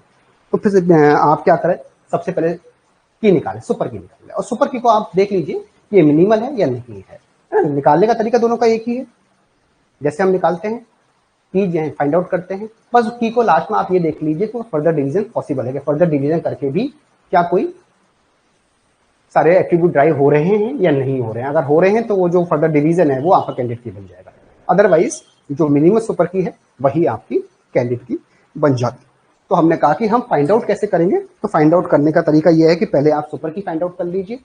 तो फिर आप क्या करें, सबसे पहले की निकालें, सुपर की निकालें, और सुपर की को आप देख लीजिए कि ये मिनिमल है या नहीं है। निकालने का तरीका दोनों का एक ही है, जैसे हम निकालते हैं की फाइंड आउट करते हैं, बस की को लास्ट में आप ये देख लीजिए कि फर्दर डिवीजन पॉसिबल है कि फर्दर डिवीजन करके भी क्या कोई सारे एट्रीब्यूट ड्राइव हो रहे हैं या नहीं हो रहे हैं। अगर हो रहे हैं तो वो जो फर्दर डिवीजन है वो आपका कैंडिडेट की बन जाएगा, अदरवाइज जो मिनिमम सुपर की है वही आपकी कैंडिडेट की बन जाती। तो हमने कहा कि हम फाइंड आउट कैसे करेंगे, तो फाइंड आउट करने का तरीका यह है कि पहले आप सुपर की फाइंड आउट कर लीजिए,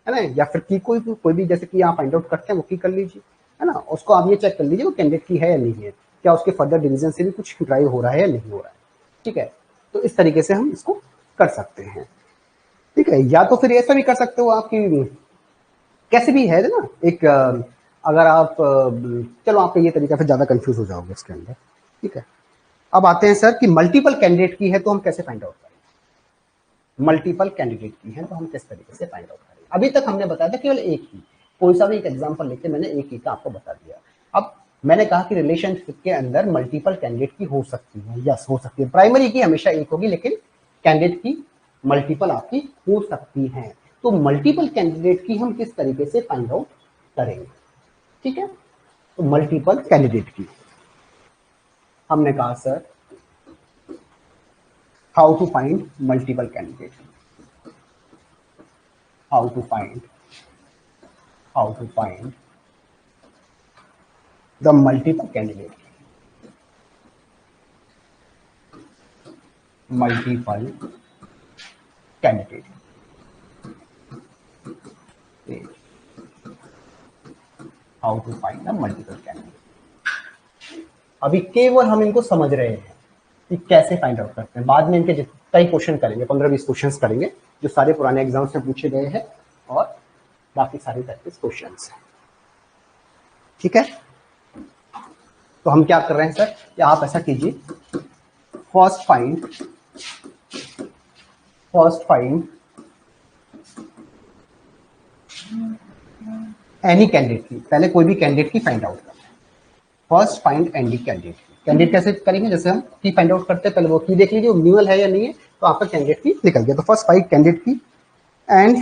है ना, या फिर की कोई भी जैसे कि आप फाइंड आउट करते हैं वो की कर लीजिए, है ना। उसको आप ये चेक कर लीजिए वो कैंडिडेट की है या नहीं है, क्या उसके फर्दर डिवीजन से भी कुछ ड्राइव हो रहा है या नहीं हो रहा है, ठीक है। तो इस तरीके से हम इसको कर सकते हैं, ठीक है। या तो फिर ऐसा भी कर सकते हो आपकी, कैसे भी है ना, एक अगर आप चलो आपका ये तरीका, फिर ज्यादा कंफ्यूज हो जाओगे इसके अंदर, ठीक है। अब आते हैं सर कि मल्टीपल कैंडिडेट की है तो हम कैसे फाइंड आउट करेंगे। मल्टीपल कैंडिडेट की है तो हम किस तरीके से फाइंड आउट करेंगे। अभी तक हमने बताया था केवल एक ही, कोई सा भी एक एग्जांपल लेके मैंने एक ही का आपको बता दिया। अब मैंने कहा कि रिलेशनशिप के अंदर मल्टीपल कैंडिडेट की हो सकती है, यस हो सकती है। प्राइमरी की हमेशा एक होगी, लेकिन कैंडिडेट की मल्टीपल आपकी हो सकती है। तो मल्टीपल कैंडिडेट की हम किस तरीके से फाइंड आउट करेंगे, ठीक है। तो मल्टीपल कैंडिडेट की हमने कहा sir, how to find multiple candidate, how to find the multiple candidate, multiple candidate, how to find the multiple candidate. अभी केवल हम इनको समझ रहे हैं कि कैसे फाइंड आउट करते हैं। बाद में इनके कई क्वेश्चन करेंगे, 15-20 क्वेश्चन करेंगे जो सारे पुराने एग्जाम्स में पूछे गए हैं, और बाकी सारे प्रैक्टिस क्वेश्चन हैं, ठीक है। तो हम क्या कर रहे हैं सर, कि आप ऐसा कीजिए, फर्स्ट फाइंड एनी कैंडिडेट की, पहले कोई भी कैंडिडेट की फाइंड आउट करते हैं। फर्स्ट फाइंड एनी कैंडिडेट की, कैंडिडेट कैसे करेंगे, जैसे हम की फाइंड आउट करते हैं, पहले वो की देख लीजिए वो न्यूअल है या नहीं है, तो आपका कैंडिडेट की निकल गया। तो फर्स्ट फाइंड कैंडिडेट की एंड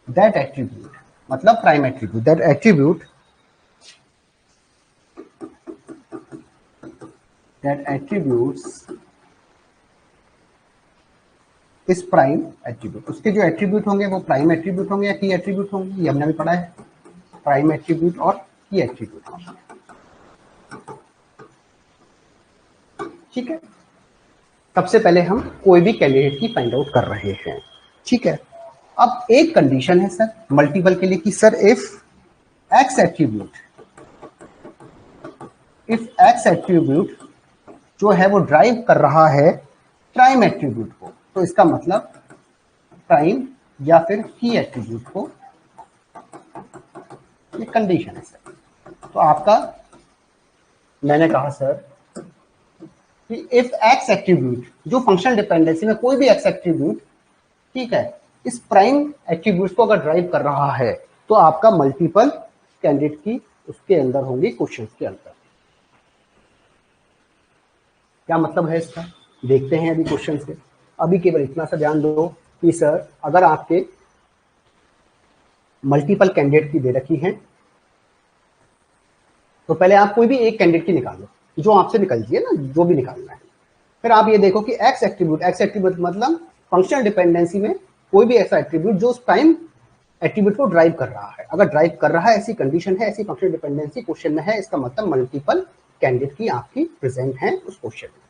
दैट एट्रीब्यूट, मतलब प्राइम एट्रीब्यूट, दैट एट्रीब्यूट्स इस प्राइम एट्रीब्यूट, उसके जो एट्रीब्यूट होंगे वो प्राइम एट्रीब्यूट होंगे या की एट्रीब्यूट होंगे, ये हमने भी पढ़ा है, प्राइम एट्रीब्यूट और की एट्रीब्यूट होंगे, ठीक है। सबसे पहले हम कोई भी कैंडिडेट की फाइंड आउट कर रहे हैं, ठीक है। अब एक कंडीशन है सर मल्टीपल के लिए कि सर इफ एक्स एट्रीब्यूट जो है वो ड्राइव कर रहा है प्राइम एट्रीब्यूट को, तो इसका मतलब प्राइम या फिर की एट्रीब्यूट को, ये कंडीशन है सर। तो आपका, मैंने कहा सर कि इफ एक्स एट्रीब्यूट, जो फंक्शनल डिपेंडेंसी में कोई भी एक्स एट्रीब्यूट, ठीक है, इस प्राइम एट्रीब्यूट को अगर ड्राइव कर रहा है, तो आपका मल्टीपल कैंडिडेट की उसके अंदर होंगी, क्वेश्चन के अंदर। क्या मतलब है इसका, देखते हैं अभी क्वेश्चन से। अभी केवल इतना सा ध्यान दो कि सर अगर आपके मल्टीपल कैंडिडेट की दे रखी है, तो पहले आप कोई भी एक कैंडिडेट की निकाल लो, जो आपसे निकल जाए ना, जो भी निकालना है। फिर आप ये देखो कि एक्स एट्रीब्यूट मतलब फंक्शनल डिपेंडेंसी में कोई भी ऐसा एट्रीब्यूट जो उस प्राइम एट्रीब्यूट को ड्राइव कर रहा है। अगर ड्राइव कर रहा है, ऐसी कंडीशन है, ऐसी फंक्शनल डिपेंडेंसी क्वेश्चन में है, इसका मतलब मल्टीपल कैंडिडेट की आपकी प्रेजेंट है उस क्वेश्चन में।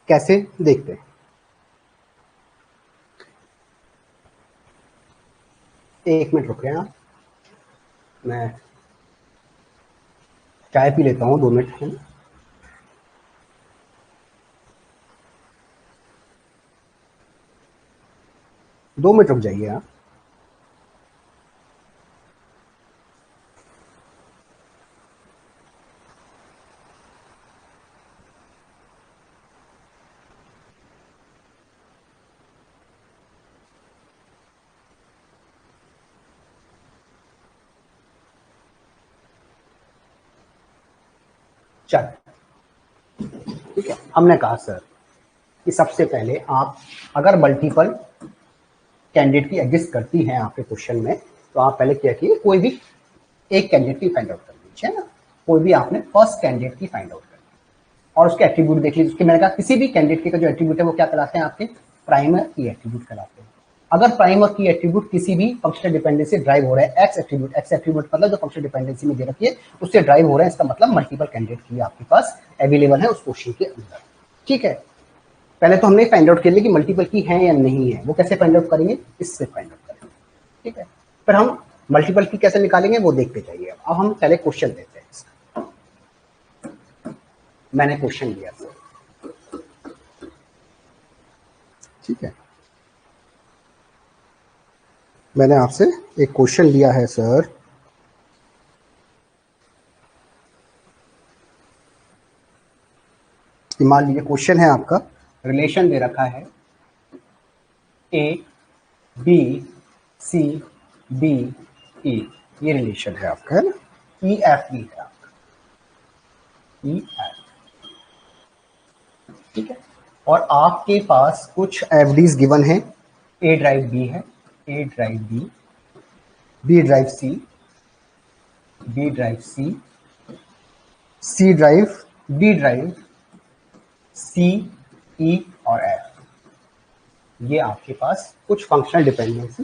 कैसे देखते हैं, एक मिनट रुक रहे हैं आप, मैं चाय पी लेता हूँ, 2 मिनट है। 2 मिनट रुक जाइए आप। चल, ठीक है। हमने कहा सर कि सबसे पहले आप अगर मल्टीपल कैंडिडेट की एग्जिस्ट करती हैं आपके क्वेश्चन में, तो आप पहले क्या किए, कोई भी एक कैंडिडेट की फाइंड आउट कर लीजिए ना। कोई भी आपने first candidate key find out कर ली और उसके एट्रीब्यूट देख लीजिए। उसके मैंने कहा किसी भी कैंडिडेट का जो एट्रीब्यूट है वो क्या कहलाते हैं, आपके प्राइम और की एट्रीब्यूट कहलाते हैं। अगर प्राइम और की एट्रीब्यूट किसी भी फंक्शनल डिपेंडेंसी ड्राइव हो रहा है, एक्स एट्रीब्यूट मतलब जो फंक्शनल डिपेंडेंसी में दे रखी है उससे ड्राइव हो रहा है, इसका मतलब मल्टीपल कैंडिडेट की आपके पास अवेलेबल है उस क्वेश्चन के अंदर, ठीक है। पहले तो हमने फाइंड आउट कर लिया कि मल्टीपल की है या नहीं है। वो कैसे फाइंड आउट करेंगे, इससे फाइंड आउट करेंगे, ठीक है। फिर हम मल्टीपल की कैसे निकालेंगे वो देखते जाइए। अब हम पहले क्वेश्चन देते हैं। मैंने क्वेश्चन लिया सर, ठीक है, मैंने आपसे एक क्वेश्चन लिया है सर, मान लीजिए क्वेश्चन है आपका, रिलेशन दे रखा है A B C D E, ये रिलेशन है आपका, है ना, ई एफ बी है आपका, ई एफ, ठीक है, और आपके पास कुछ एफडीज गिवन है, ए ड्राइव बी है, A drive B, B drive C, B drive C, C drive, D drive, C E और एफ, ये आपके पास कुछ फंक्शनल डिपेंडेंसी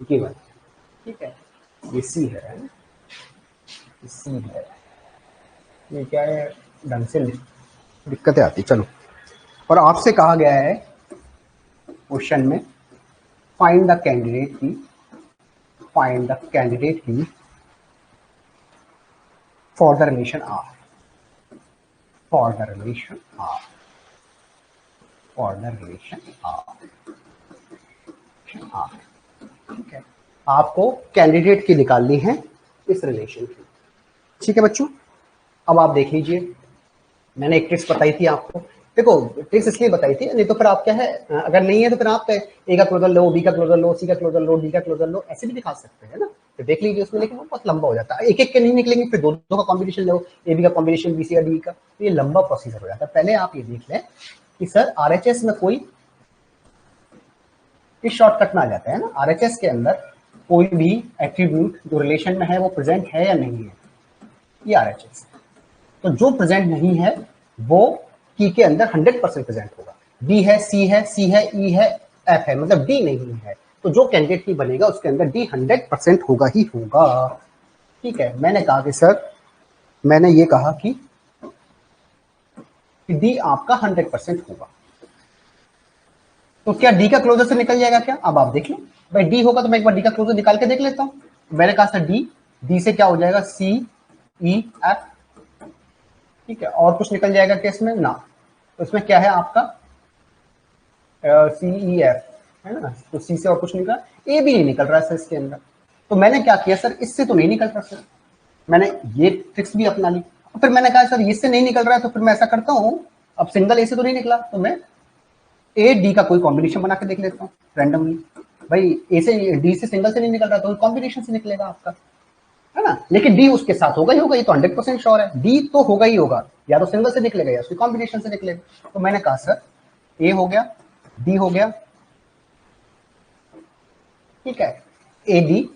गिवन है, ठीक है, ये सी है, सी है, ये क्या है, ढंग से दिक्कतें आती, चलो, और आपसे कहा गया है क्वेश्चन में find the candidate key, find the candidate key for the relation R, for the relation R, for the relation R, ठीक है, आपको कैंडिडेट की निकालनी है इस रिलेशन की, ठीक है बच्चों। अब आप देख लीजिए, मैंने एक ट्रिक्स बताई थी आपको, देखो ट्रिक्स इसलिए बताई थी, नहीं तो फिर आप क्या है, अगर नहीं है तो फिर आप ए का क्लोजर लो, बी का क्लोजर लो, सी का क्लोजर लो, डी का क्लोजर लो, ऐसे भी दिखा सकते हैं ना, तो देख लीजिए उसमें, लेकिन वो बहुत लंबा हो जाता है, एक एक के नहीं निकलेंगे, फिर दो का कॉम्बिनेशन लो, ए बी का कॉम्बिनेशन, बी सी का डी का, तो ये लंबा प्रोसीजर हो जाता है। पहले आप ये देख लें कि सर आरएचएस में कोई इस शॉर्टकट में आ जाता है ना, आरएचएस के अंदर कोई भी एट्रीब्यूट जो रिलेशन में है वो प्रेजेंट है या नहीं है, ये आरएचएस, तो जो प्रेजेंट नहीं है वो की के अंदर 100% प्रेजेंट होगा, डी है, सी है, सी है, ई है, एफ है, मतलब डी नहीं है, तो जो कैंडिडेट की बनेगा उसके अंदर डी 100% होगा ही होगा, ठीक है। मैंने कहा कि सर, मैंने ये कहा कि डी आपका 100% होगा, तो क्या डी का क्लोजर से निकल जाएगा क्या, अब आप देख लो भाई, डी होगा तो मैं एक बार डी का क्लोजर निकाल के देख लेता हूं। मैंने कहा सर डी, डी से क्या हो जाएगा, सी ई एफ, ठीक है, और कुछ निकल जाएगा क्या इसमें ना, तो इसमें क्या है आपका सी ई एफ, है ना, तो सी से और कुछ निकला, ए भी नहीं निकल रहा है सर इसके अंदर, तो मैंने क्या किया सर, इससे तो नहीं निकल रहा सर, मैंने ये ट्रिक्स भी अपना ली, फिर मैंने कहा सर इससे नहीं निकल रहा है तो फिर मैं ऐसा करता हूँ, अब सिंगल ए से तो नहीं निकला, तो मैं ए डी का कोई कॉम्बिनेशन बना के देख लेता हूँ रैंडमली, भाई ए से डी से सिंगल से नहीं निकल रहा तो कॉम्बिनेशन से निकलेगा आपका, है ना, लेकिन डी उसके साथ होगा ही होगा, ये तो 100% श्योर है, डी तो होगा ही होगा, या तो सिंगल से निकलेगा या उसकी कॉम्बिनेशन से निकलेगा, तो मैंने कहा सर ए हो गया, डी हो गया, ठीक है, ए डी,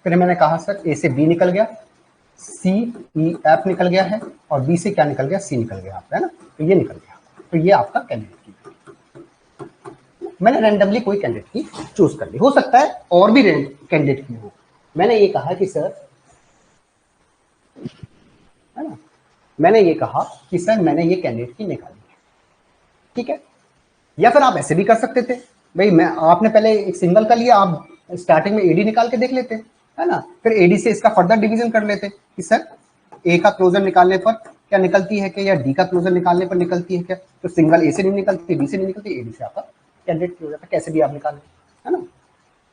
फिर मैंने कहा सर ए से बी निकल गया, सी ई एफ निकल गया है, और बी से क्या निकल गया, सी निकल गया आपका, है ना, तो ये निकल गया, तो ये आपका कैंडिडेट की, मैंने रैंडमली कोई कैंडिडेट की चूज कर ली, हो सकता है और भी कैंडिडेट की हो, मैंने ये कहा कि सर, है ना, मैंने ये कहा कि सर मैंने ये कैंडिडेट की निकाली है, ठीक है, या फिर आप ऐसे भी कर सकते थे, भाई मैं आपने पहले एक सिंगल का लिया, आप स्टार्टिंग में एडी निकाल के देख लेते, है ना, फिर एडी से इसका फर्दर डिवीजन कर लेते कि सर ए का क्लोजर निकालने पर क्या निकलती है क्या, या डी का क्लोजर निकालने पर निकलती है क्या, तो सिंगल ए से नहीं निकलती, बी से नहीं निकलती, एडी से आपका कैंडिडेट हो जाता, कैसे भी आप निकाल, है ना,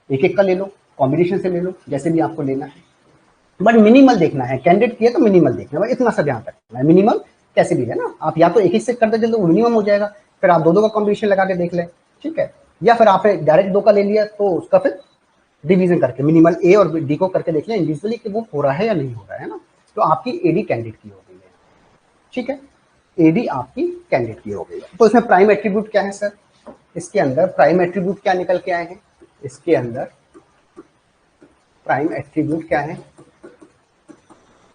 एक एक का ले लो, कॉम्बिनेशन से ले लो, जैसे भी आपको लेना है, बट मिनिमल देखना है, कैंडिडेट किया तो मिनिमल देखना है, इतना सा ध्यान रखना है, मिनिमल कैसे भी है ना, आप या तो एक से कर दे तो मिनिमम हो जाएगा, फिर आप दो का कॉम्बिनेशन लगा के देख ले, ठीक है, या फिर आपने डायरेक्ट दो का ले लिया तो उसका फिर डिवीजन करके मिनिमल ए और डी को करके देख लें इंडिविजुअली कि वो हो रहा है या नहीं हो रहा है ना, तो आपकी एडी कैंडिडेट की हो गई है, ठीक है, एडी आपकी कैंडिडेट की हो गई है। तो इसमें प्राइम एट्रीब्यूट क्या है सर, इसके अंदर प्राइम एट्रीब्यूट क्या निकल के आए हैं, इसके अंदर प्राइम एट्रीब्यूट क्या है,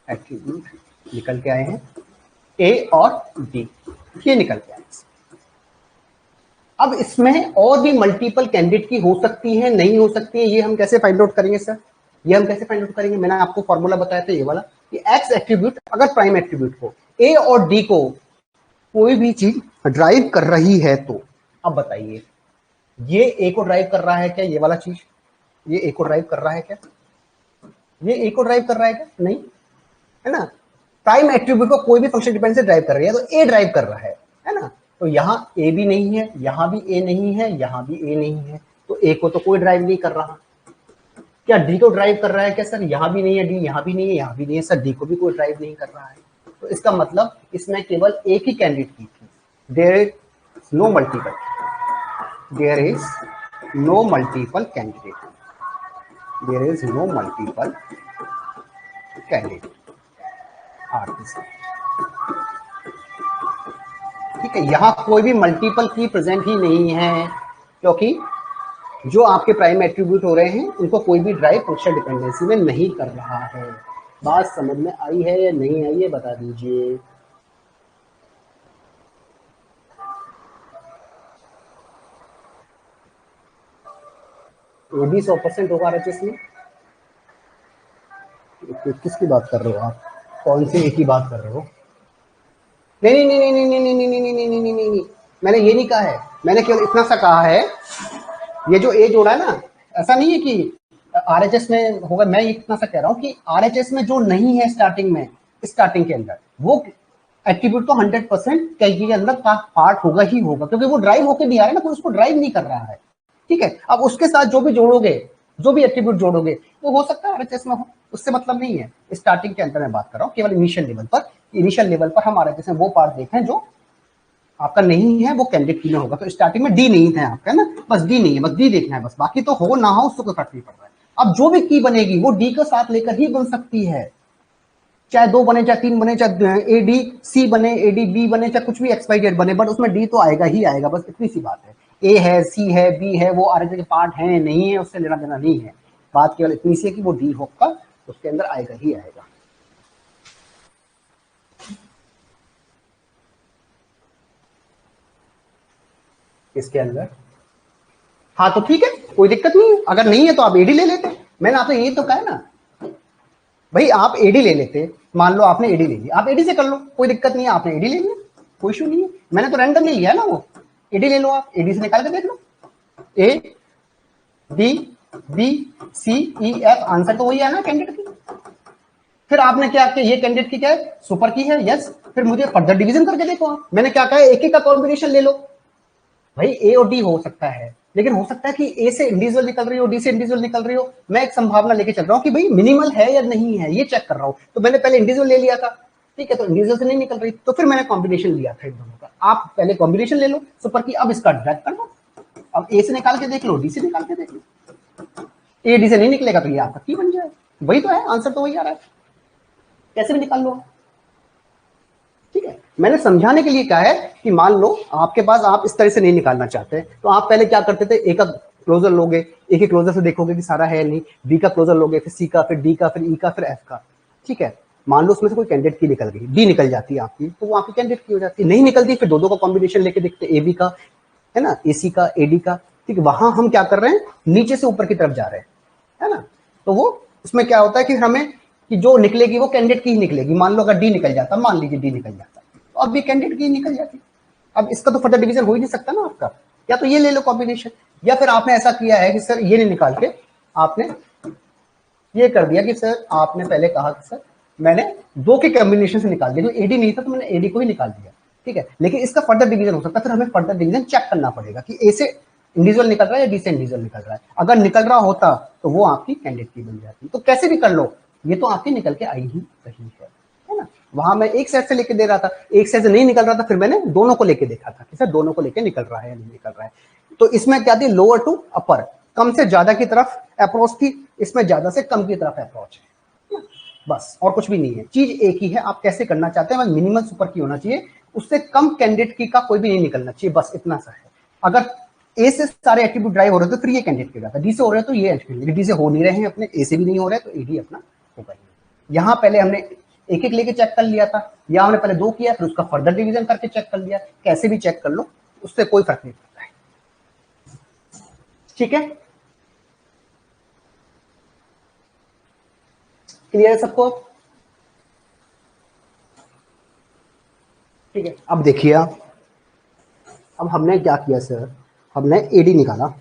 एट्रीब्यूट निकल के आए हैं ए और डी, ये निकल के आए। अब इसमें और भी मल्टीपल कैंडिडेट की हो सकती है, नहीं हो सकती है, ये हम कैसे फाइंड आउट करेंगे सर, ये हम कैसे फाइंड आउट करेंगे, मैंने आपको फॉर्मूला बताया था ये वाला, कि एक्स एट्रीब्यूट अगर प्राइम एट्रीब्यूट को ए और डी को कोई भी चीज ड्राइव कर रही है तो, अब बताइए ये ए को ड्राइव कर रहा है क्या, ये वाला चीज ये ए को ड्राइव कर रहा है क्या, ये ए को ड्राइव कर रहा है क्या, नहीं, है ना, प्राइम एट्रीब्यूट को कोई भी फंक्शन डिपेंडेंसी ड्राइव कर रही है, तो ए ड्राइव कर रहा है ना। तो यहाँ ए भी नहीं है, यहाँ भी ए नहीं है, यहाँ भी ए नहीं है, तो ए को तो कोई ड्राइव नहीं कर रहा। क्या डी को ड्राइव कर रहा है क्या सर? यहाँ भी नहीं है डी, यहाँ भी नहीं है, यहाँ भी नहीं है सर, डी को भी कोई ड्राइव नहीं कर रहा है। तो इसका मतलब इसमें केवल एक ही कैंडिडेट की थी, there is no multiple, there is no multiple candidate, there is no multiple candidate artist. ठीक है, यहां कोई भी मल्टीपल की प्रेजेंट ही नहीं है, क्योंकि जो आपके प्राइम एट्रीब्यूट हो रहे हैं उनको कोई भी ड्राइव फंक्शनल डिपेंडेंसी में नहीं कर रहा है। बात समझ में आई है या नहीं आई है बता दीजिए। ये भी 100% होगा RHS में। किसकी बात कर रहे हो आप? कौन सी एक ही बात कर रहे हो? नहीं नहीं नहीं नहीं नहीं नहीं नहीं नहीं नहीं नहीं नहीं नहीं, मैंने ये नहीं कहा है, मैंने केवल इतना सा कहा है, ये जो ए जोड़ा है ना, ऐसा नहीं है कि RHS में होगा। मैं इतना सा कह रहा हूँ कि RHS में जो नहीं है स्टार्टिंग में, स्टार्टिंग के अंदर वो एट्रीब्यूट तो 100% कैलकी के अंदर पार्ट होगा ही होगा, क्योंकि वो ड्राइव होके भी आ रहा है ना, कोई उसको ड्राइव नहीं कर रहा है। ठीक है, अब उसके साथ जो भी जोड़ोगे, जो भी एट्रीब्यूट जोड़ोगे, वो हो सकता है RHS में हो, उससे मतलब नहीं है। स्टार्टिंग के अंदर मैं बात कर रहा हूँ, केवल इनिशियल लेवल पर। इनिशियल लेवल पर हम RHS में वो पार्ट देखें जो आपका नहीं है, वो कैंडिडेट की में होगा। तो स्टार्टिंग में डी नहीं था आपका, है ना, बस डी नहीं है, बस डी देखना है बस, बाकी तो हो ना हो उसको कोई फर्क नहीं पड़ रहा है। अब जो भी की बनेगी वो डी के साथ लेकर ही बन सकती है, चाहे 2 बने, चाहे 3 बने, चाहे एडी सी बने, एडी बी बने, चाहे कुछ भी XYZ बने, बट उसमें डी तो आएगा ही आएगा, बस इतनी सी बात है। ए है, सी है, बी है, वो RHS के पार्ट है नहीं है, उससे लेना देना नहीं है। बात केवल इतनी सी है कि वो डी होगा, उसके अंदर आएगा ही आएगा। इसके अंदर हाँ तो ठीक है, कोई दिक्कत नहीं है। अगर नहीं है तो आप एडी ले लेते। मैंने आपसे यही तो कहा ना भाई, आप एडी ले लेते। मान लो आपने एडी ले ली, आप एडी से कर लो, कोई दिक्कत नहीं है, आपने एडी ले लिया, कोई इशू नहीं है। मैंने तो रैंडमली लिया ना, वो एडी ले लो, आप एडी से निकाल के देख लो। A D B C E F, answer तो वही है ना कैंडिडेट की। फिर आपने क्या किया, ये कैंडिडेट की क्या है, सुपर की है, यस। फिर मुझे फर्दर डिवीजन करके देखो आप। मैंने क्या कहा, एक एक का कॉम्बिनेशन ले लो। भाई ए और डी हो सकता है, लेकिन हो सकता है कि ए से इंडिविजुअल निकल रही हो, डी से इंडिविजुअल निकल रही हो। मैं एक संभावना लेके चल रहा हूँ कि भाई मिनिमल है या नहीं है, ये चेक कर रहा हूँ। तो मैंने पहले इंडिविजुअल ले लिया था, ठीक है, तो इंडिविजुअल से नहीं निकल रही, तो फिर मैंने कॉम्बिनेशन लिया था इन दोनों का। आप पहले कॉम्बिनेशन ले लो सुपर की, अब इसका ड्रैग कर लो। अब ए से निकाल के देख लो, डी से निकाल के देख लो। ए डी से नहीं निकलेगा तो ये आपका की बन जाए। वही तो है, आंसर तो वही आ रहा है, कैसे भी निकाल लो। ठीक है, मैंने समझाने के लिए कहा है कि मान लो आपके पास, आप इस तरह से नहीं निकालना चाहते, तो आप पहले क्या करते थे, ए का क्लोजर लोगे, ए के क्लोजर से देखोगे कि सारा है नहीं, बी का क्लोजर लोगे, फिर सी का, फिर डी का, फिर ई का, फिर एफ का। ठीक है, मान लो उसमें से कोई कैंडिडेट की निकल गई, डी निकल जाती है आपकी, तो वो आपकी कैंडिडेट की हो जाती है। नहीं निकलती, फिर दो का कॉम्बिनेशन लेके देखते, ए बी का, है ना, ए सी का, ए डी का। ठीक है, वहां हम क्या कर रहे हैं, नीचे से ऊपर की तरफ जा रहे हैं, है ना। तो वो उसमें क्या होता है कि हमें कि जो निकलेगी वो कैंडिडेट की ही निकलेगी। मान लो अगर डी निकल जाता, मान लीजिए डी निकल जाता, तो अब भी कैंडिडेट की निकल जाती। अब इसका तो फर्दर डिवीजन हो ही नहीं सकता ना आपका, या तो ये ले लो कॉम्बिनेशन, या फिर आपने ऐसा किया है कि सर ये नहीं निकाल के आपने ये कर दिया कि सर आपने पहले कहा कि सर मैंने 2 के कॉम्बिनेशन से निकाल दिया, एडी नहीं था तो मैंने एडी को ही निकाल दिया। ठीक है, लेकिन इसका फर्दर डिवीजन हो सकता है, फिर हमें फर्दर डिवीजन चेक करना पड़ेगा कि ए से इंडिविजुअल निकल रहा है या डी से इंडिविजुअल निकल रहा है। अगर निकल रहा होता तो वो आपकी कैंडिडेट की बन जाती। तो कैसे भी कर लो, ये तो आपकी निकल के आई ही रही है ना। वहां मैं एक सेट से लेके दे रहा था, एक सेट से नहीं निकल रहा था, फिर मैंने दोनों को लेके देखा था कि सर दोनों को लेके निकल रहा है या नहीं निकल रहा है। तो इसमें क्या थी, लोअर टू अपर, कम से ज्यादा की तरफ अप्रोच थी, इसमें ज्यादा से कम की तरफ अप्रोच है, बस और कुछ भी नहीं है। चीज एक ही है, आप कैसे करना चाहते हैं, मिनिमल सुपर की होना चाहिए, उससे कम कैंडिडेट की का कोई भी नहीं निकलना चाहिए, बस इतना सा है। अगर ए से सारे एट्रीब्यूट ड्राइव हो रहे तो फिर ये कैंडिडेट की जाता है, डी से हो रहे हैं तो ये एट्रीब्यूट, डी से हो नहीं रहे हैं अपने, ए से भी नहीं हो रहे तो ए डी अपना होगा ही। यहाँ पहले हमने एक एक लेके चेक कर लिया था, या हमने पहले 2 किया, फिर उसका फर्दर डिवीजन करके चेक कर लिया। कैसे भी चेक कर लो, उससे कोई फर्क नहीं पड़ता है। ठीक है, क्लियर है सबको? ठीक है, अब देखिए आप, अब हमने क्या किया सर, हमने एडी निकाला,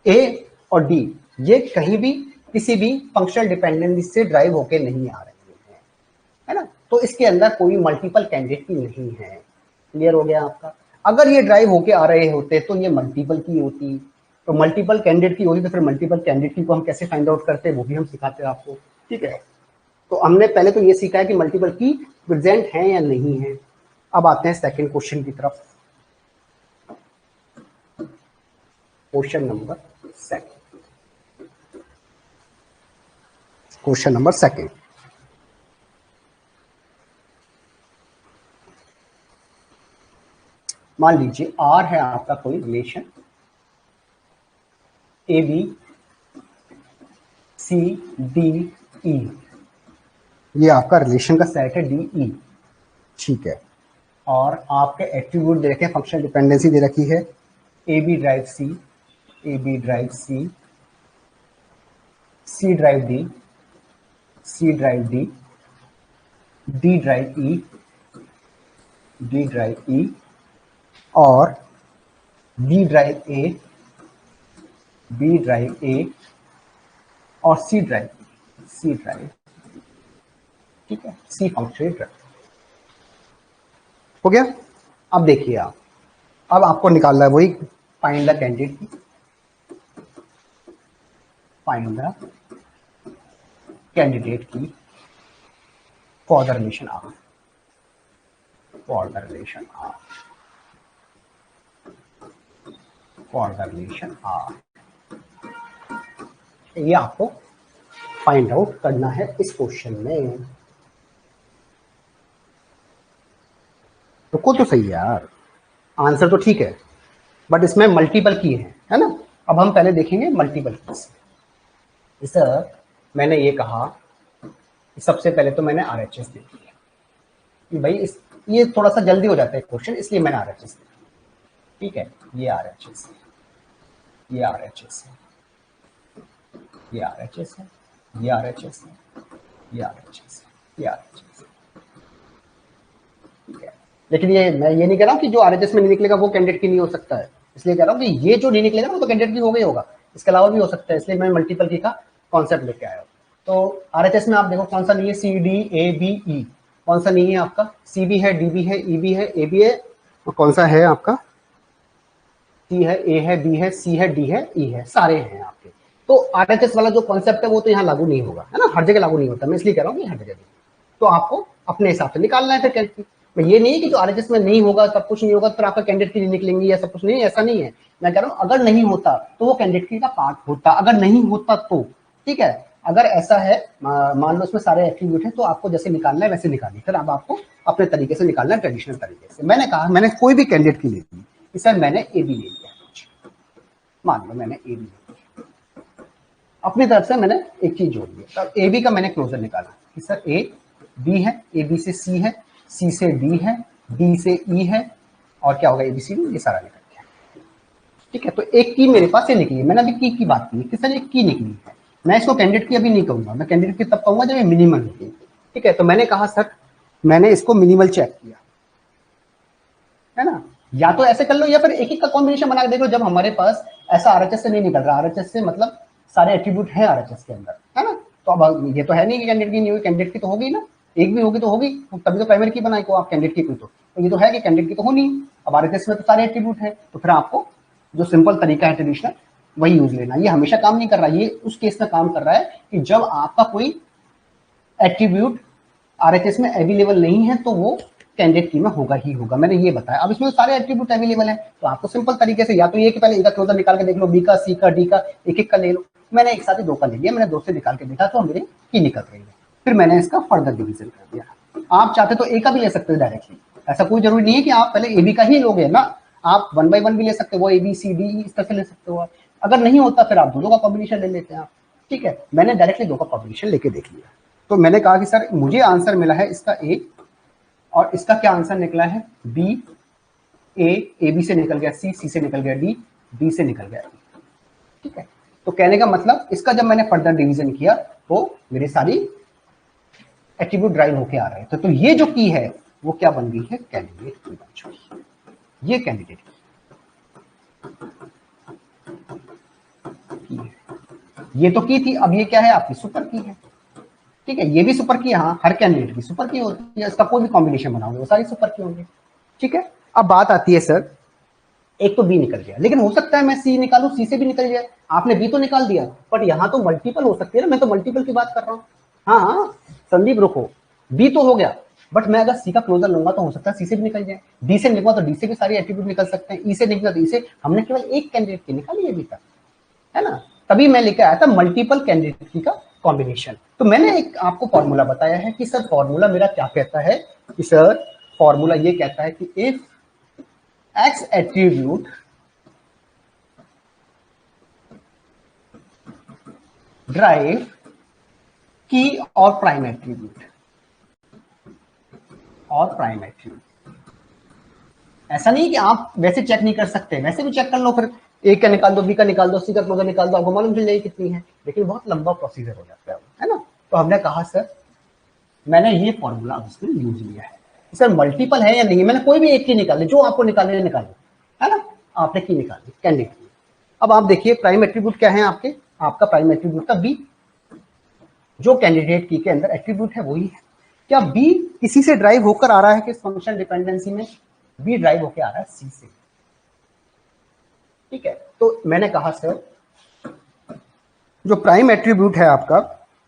ए और डी ये कहीं भी किसी भी फंक्शनल डिपेंडेंसी से ड्राइव होके नहीं आ रहे हैं, है ना। तो इसके अंदर कोई मल्टीपल कैंडिडेट की नहीं है। क्लियर हो गया आपका? अगर ये ड्राइव होके आ रहे होते तो ये मल्टीपल की होती, तो मल्टीपल कैंडिडेट की होती तो फिर मल्टीपल कैंडिडेट की को हम कैसे फाइंड आउट करते हैं वो भी हम सिखाते हैं आपको। ठीक है, तो हमने पहले तो ये सीखा है कि मल्टीपल की प्रेजेंट है या नहीं है। अब आते हैं सेकंड क्वेश्चन की तरफ। Question number second, question number second, मान लीजिए आर है आपका कोई relation A B C D E, ये आपका रिलेशन का सेट है डी ई। ठीक है, और आपके एट्रीब्यूट दे रखे हैं, फंक्शनल डिपेंडेंसी दे रखी है A B drive C, A B drive C, C drive D, C drive D, D drive E, D drive E, और B drive A, B drive A, और सी ड्राइव, सी ड्राइव। ठीक है, सी functional drive हो गया। अब देखिए आप, अब आपको निकालना है वही find the candidate key, find the candidate key for the relation R, for the relation R, for the relation R. ये आपको फाइंड आउट करना है इस क्वेश्चन में। रुको तो सही यार, आंसर तो ठीक है बट इसमें मल्टीपल की है ना। अब हम पहले देखेंगे मल्टीपल की। सर मैंने ये कहा, सबसे पहले तो मैंने आरएचएस देख लिया कि भाई इस ये थोड़ा सा जल्दी हो जाता है क्वेश्चन, इसलिए मैंने आरएचएस देखा। ठीक है, ये आरएचएस है, ये आरएचएस है, ये आरएचएस है, ये आरएचएस है, ये आरएचएस है, ये आरएचएस है। ठीक है, लेकिन ये मैं ये नहीं कह रहा हूँ कि जो आरएचएस में नहीं निकलेगा वो कैंडिडेट की नहीं हो सकता है, इसलिए कह रहा हूँ कि ये जो नहीं निकलेगा वो तो कैंडिडेट की हो गई होगा, इसके अलावा भी हो सकता है, इसलिए मैं मल्टीपल की का कॉन्सेप्ट लेके आया हूँ। तो आरएचएस में आप देखो कौन सा नहीं है, सी डी ए बी ई, कौन सा नहीं है आपका, सी भी है, डी भी है, ई भी है, ए भी है, और कौन सा है आपका, सी है, ए है, बी है, सी है, डी है, ई है, सारे हैं आपके। तो आरएचएस वाला जो कॉन्सेप्ट है वो तो यहाँ लागू नहीं होगा, है ना, हर जगह लागू नहीं होता, मैं इसलिए कह रहा हूँ कि हर जगह नहीं। तो आपको अपने हिसाब से निकालना है फिर कैंडिडेट। ये नहीं है कि जो आरएचएस में नहीं होगा सब कुछ नहीं होगा तो आपका कैंडिडेट की नहीं निकलेंगी या सब कुछ नहीं, ऐसा नहीं है। मैं कह रहा हूँ अगर नहीं होता तो वो कैंडिडेट की का पार्ट होता, अगर नहीं होता तो। ठीक है, अगर ऐसा है मान लो उसमें सारे एट्रीब्यूट है तो आपको जैसे निकालना है वैसे निकालिए, फिर अब आपको अपने तरीके से निकालना है, ट्रेडिशनल तरीके से। मैंने कहा मैंने कोई भी कैंडिडेट की ले ली, सर मैंने ए बी ले लिया, मान लो मैंने ए बी ले लिया, अपनी तरफ से मैंने एक चीज जोड़ दिया, तब ए बी का मैंने क्लोजर निकाला कि सर ए बी है, ए बी से सी है, सी से डी है, डी से ई है, और क्या होगा एबीसीडी, ये सारा निकल गया। ठीक है, तो एक की मेरे पास ये निकली, मैंने अभी की बात की कि सर एक की निकली है, मैं इसको कैंडिडेट की अभी नहीं कहूंगा, मैं कैंडिडेट की तब कहूंगा जब ये मिनिमल होगी। ठीक है, तो मैंने कहा सर मैंने इसको मिनिमल चेक किया, है ना, या तो ऐसे कर लो या फिर एक एक का कॉम्बिनेशन बना के देख लो। जब हमारे पास ऐसा आरएचएस से नहीं निकल रहा, आरएचएस से मतलब सारे एट्रीब्यूट है आरएचएस के अंदर, है ना, तो अब ये तो है नहीं कि कैंडिडेट की नहीं हुई, कैंडिडेट की तो होगी ना, एक भी होगी तो होगी, तभी तो प्राइमरी की बनाई को आप कैंडिडेट की कोई, तो ये तो है कि कैंडिडेट की तो होनी। अब आरएचएस में तो सारे एट्रीब्यूट है, तो फिर आपको जो सिंपल तरीका है ट्रेडिशनल वही यूज लेना। ये हमेशा काम नहीं कर रहा, ये उस केस में काम कर रहा है कि जब आपका कोई एट्रीब्यूट आरएचएस में अवेलेबल नहीं है तो वो कैंडिडेट की में होगा ही होगा, मैंने ये बताया। अब इसमें सारे एट्रीब्यूट अवेलेबल है तो आपको सिंपल तरीके से या तो ये कि पहले एक क्लोजर निकाल के देख लो, बी का, सी का, डी का, एक एक का ले लो। मैंने एक साथ ही दो का ले लिया, मैंने दो से निकाल के देखा तो मेरे की निकल रही है, फिर मैंने इसका फर्दर डिवीजन कर दिया। आप चाहते तो ए का भी ले सकते हो डायरेक्टली, ऐसा कोई जरूरी नहीं है कि आप पहले ए बी का ही लोगे ना, आप 1 by 1 भी ले सकते हो, ए बी सी डी इस तरह से ले सकते हो। अगर नहीं होता फिर आप दोनों का कॉम्बिनेशन ले लेते हैं आप। ठीक है, मैंने डायरेक्टली दो का कॉम्बिनेशन लेके देख लिया, तो मैंने कहा कि सर मुझे आंसर मिला है इसका ए, और इसका क्या आंसर निकला है बी, ए बी से निकल गया सी, सी से निकल गया डी, डी से निकल गया ई। ठीक है, तो कहने का मतलब इसका जब मैंने फर्दर डिवीजन किया तो मेरे सारी एट्रीब्यूट ड्राइव होके आ रहे थे, तो ये जो की है वो क्या बन गई है, कैंडिडेट की बन चुकी, ये कैंडिडेट की है। ये तो की थी, अब ये क्या है आपकी सुपर की है। ठीक है, ये भी सुपर की, हाँ हर कैंडिडेट की सुपर की होती है, इसका कोई भी कॉम्बिनेशन बनाओगे वो सारी सुपर की होंगे। ठीक है, अब बात आती है सर, एक तो बी निकल गया, लेकिन हो सकता है मैं सी निकालू, सी से भी निकल जाए। आपने बी तो निकाल दिया, बट यहाँ तो मल्टीपल हो सकती है ना, मैं तो मल्टीपल की बात कर रहा हूँ। हाँ हाँ संदीप रुको, बी तो हो गया, बट मैं अगर सी का क्लोजर लूंगा तो हो सकता है सी से भी निकल जाए, डी से निकला तो डी से भी सारी एट्रीब्यूट निकल सकते हैं, ई से निकला तो ई से। हमने केवल एक कैंडिडेट की निकाली अभी तक, है ना, तभी मैं लेकर आया था मल्टीपल कैंडिडेट की का कॉम्बिनेशन। तो मैंने एक आपको फॉर्मूला बताया है कि सर फॉर्मूला मेरा क्या कहता है, कि सर फॉर्मूला ये कहता है कि इफ एक्स एट्रीब्यूट ड्राइव की और प्राइम एट्रीब्यूट, और प्राइम एट्रीब्यूट, ऐसा नहीं कि आप वैसे चेक नहीं कर सकते, वैसे भी चेक कर लो, फिर ए का निकाल दो, बी का निकाल दो, सी का क्लोजर निकाल दो, आपको मालूम चल जाएगी कितनी है, लेकिन बहुत लंबा प्रोसीजर हो जाता है ना। तो हमने कहा सर मैंने ये फॉर्मूला उसमें यूज लिया है, सर मल्टीपल है या नहीं, मैंने कोई भी एक की निकाली, जो आपको निकालने निकालो, है ना, आपने की निकाली कैंडिडेट की। अब आप देखिए प्राइम एट्रीब्यूट क्या है आपके, आपका प्राइम एट्रीब्यूट था बी, जो कैंडिडेट की के अंदर एट्रीब्यूट है वही है। क्या बी किसी से ड्राइव होकर आ रहा है कि फंक्शन डिपेंडेंसी में, बी ड्राइव होकर आ रहा है सी से। ठीक है, तो मैंने कहा सर जो प्राइम एट्रीब्यूट है आपका